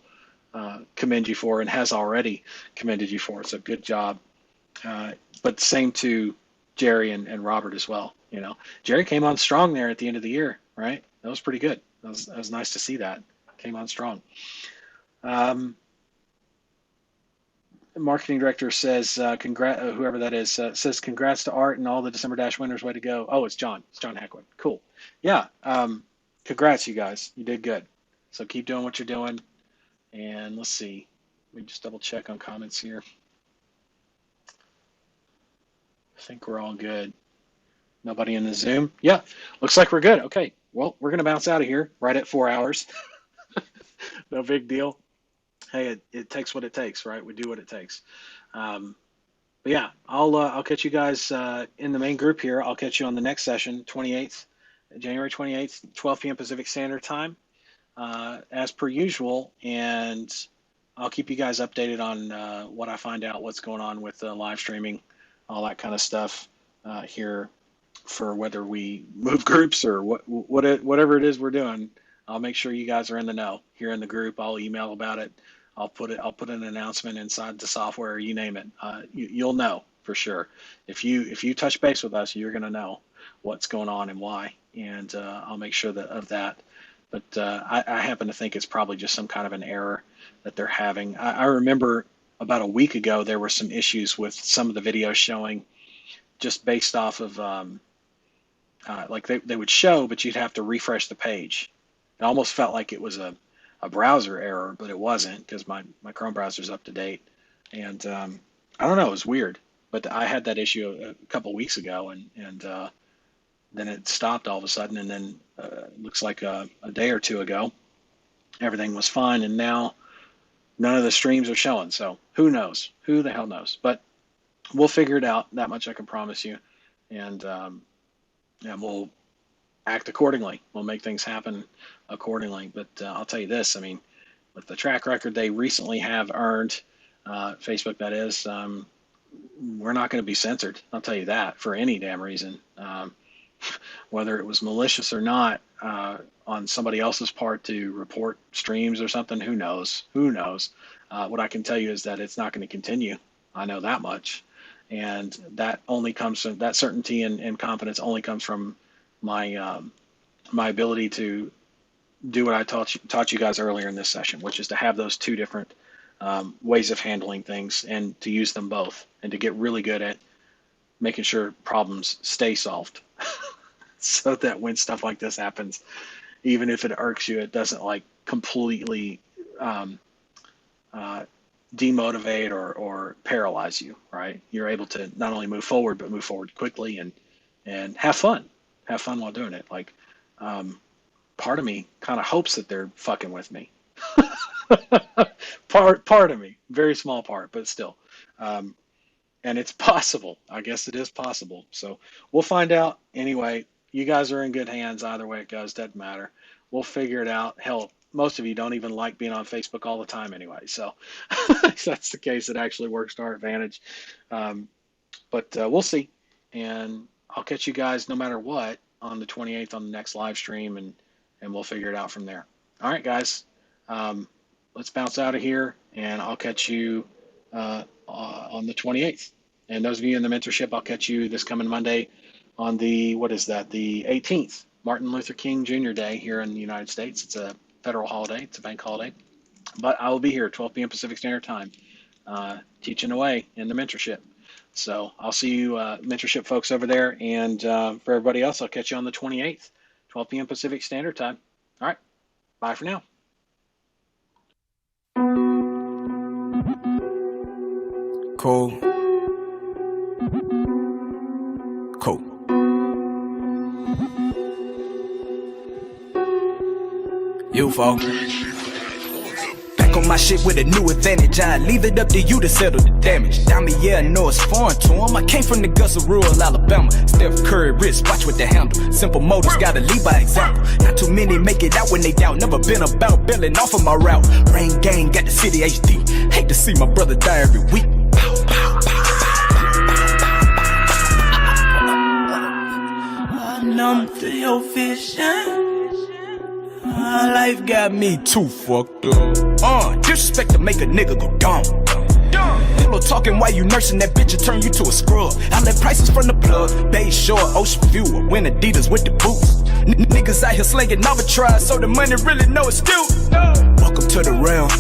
commend you for and has already commended you for. So good job. But same to Jerry and Robert as well. You know, Jerry came on strong there at the end of the year, right? That was pretty good. That was nice to see that. Came on strong. Um, Marketing director says, whoever that is, says congrats to Art and all the December Dash winners. Way to go. Oh, it's John. It's John Heckwood. Cool. Yeah. Congrats, you guys. You did good. So keep doing what you're doing. And let's see. Let me just double check on comments here. I think we're all good. Nobody in the Zoom? Yeah. Looks like we're good. Okay. Well, we're going to bounce out of here right at 4 hours. No big deal. Hey, it takes what it takes, right? We do what it takes. Um, but yeah, I'll catch you guys in the main group here. I'll catch you on the next session, 28th, January 28th, 12 p.m. Pacific Standard Time, as per usual. And I'll keep you guys updated on what I find out, what's going on with live streaming, all that kind of stuff here for whether we move groups or whatever it is we're doing. I'll make sure you guys are in the know here in the group. I'll email about it. I'll put an announcement inside the software. You name it. You'll know for sure. If you touch base with us, you're gonna know what's going on and why. And I'll make sure of that. But I happen to think it's probably just some kind of an error that they're having. I remember about a week ago there were some issues with some of the videos showing just based off of like they would show, but you'd have to refresh the page. It almost felt like it was a browser error, but it wasn't because my Chrome browser's up to date. And I don't know, it was weird. But I had that issue a couple weeks ago, and then it stopped all of a sudden. And then looks like a day or two ago, everything was fine. And now none of the streams are showing. So who knows? Who the hell knows? But we'll figure it out. That much I can promise you. and we'll act accordingly. We'll make things happen accordingly. But I'll tell you this, I mean, with the track record they recently have earned, Facebook that is, we're not going to be censored. I'll tell you that, for any damn reason. Whether it was malicious or not, on somebody else's part to report streams or something, who knows? Who knows? What I can tell you is that it's not going to continue. I know that much. And that only comes from, that certainty and confidence only comes from my my ability to do what I taught you guys earlier in this session, which is to have those two different ways of handling things and to use them both, and to get really good at making sure problems stay solved so that when stuff like this happens, even if it irks you, it doesn't like completely demotivate or paralyze you, right? You're able to not only move forward, but move forward quickly and have fun while doing it. Like, part of me kind of hopes that they're fucking with me. part of me, very small part, but still. And it's possible. I guess it is possible. So we'll find out. Anyway, you guys are in good hands. Either way it goes, doesn't matter. We'll figure it out. Hell, most of you don't even like being on Facebook all the time anyway. So if that's the case, it actually works to our advantage. But we'll see. And I'll catch you guys no matter what on the 28th on the next live stream, and we'll figure it out from there. All right, guys. Let's bounce out of here, and I'll catch you on the 28th. And those of you in the mentorship, I'll catch you this coming Monday on the, what is that, the 18th, Martin Luther King Jr. Day here in the United States. It's a federal holiday. It's a bank holiday. But I will be here at 12 p.m. Pacific Standard Time, teaching away in the mentorship. So I'll see you mentorship folks over there. And for everybody else, I'll catch you on the 28th, 12 p.m. Pacific Standard Time. All right. Bye for now. Cool. You fall. Back on my shit with a new advantage. I leave it up to you to settle the damage. Diamond, yeah, I know it's foreign to him. I came from the guts of rural Alabama. Steph Curry wrist, watch what they handle. Simple motors, gotta lead by example. Not too many make it out when they doubt. Never been about bailing off of my route. Rain gang, got the city HD. Hate to see my brother die every week. Numb to your vision. My life got me too fucked up. Disrespect to make a nigga go dumb. Pillow talking while you nursing that bitch and turn you to a scrub. I let prices from the plug. Bay Shore, Ocean View, or win Adidas with the boots. Niggas out here slinging arbitrage, so the money really no excuse. Welcome to the realm.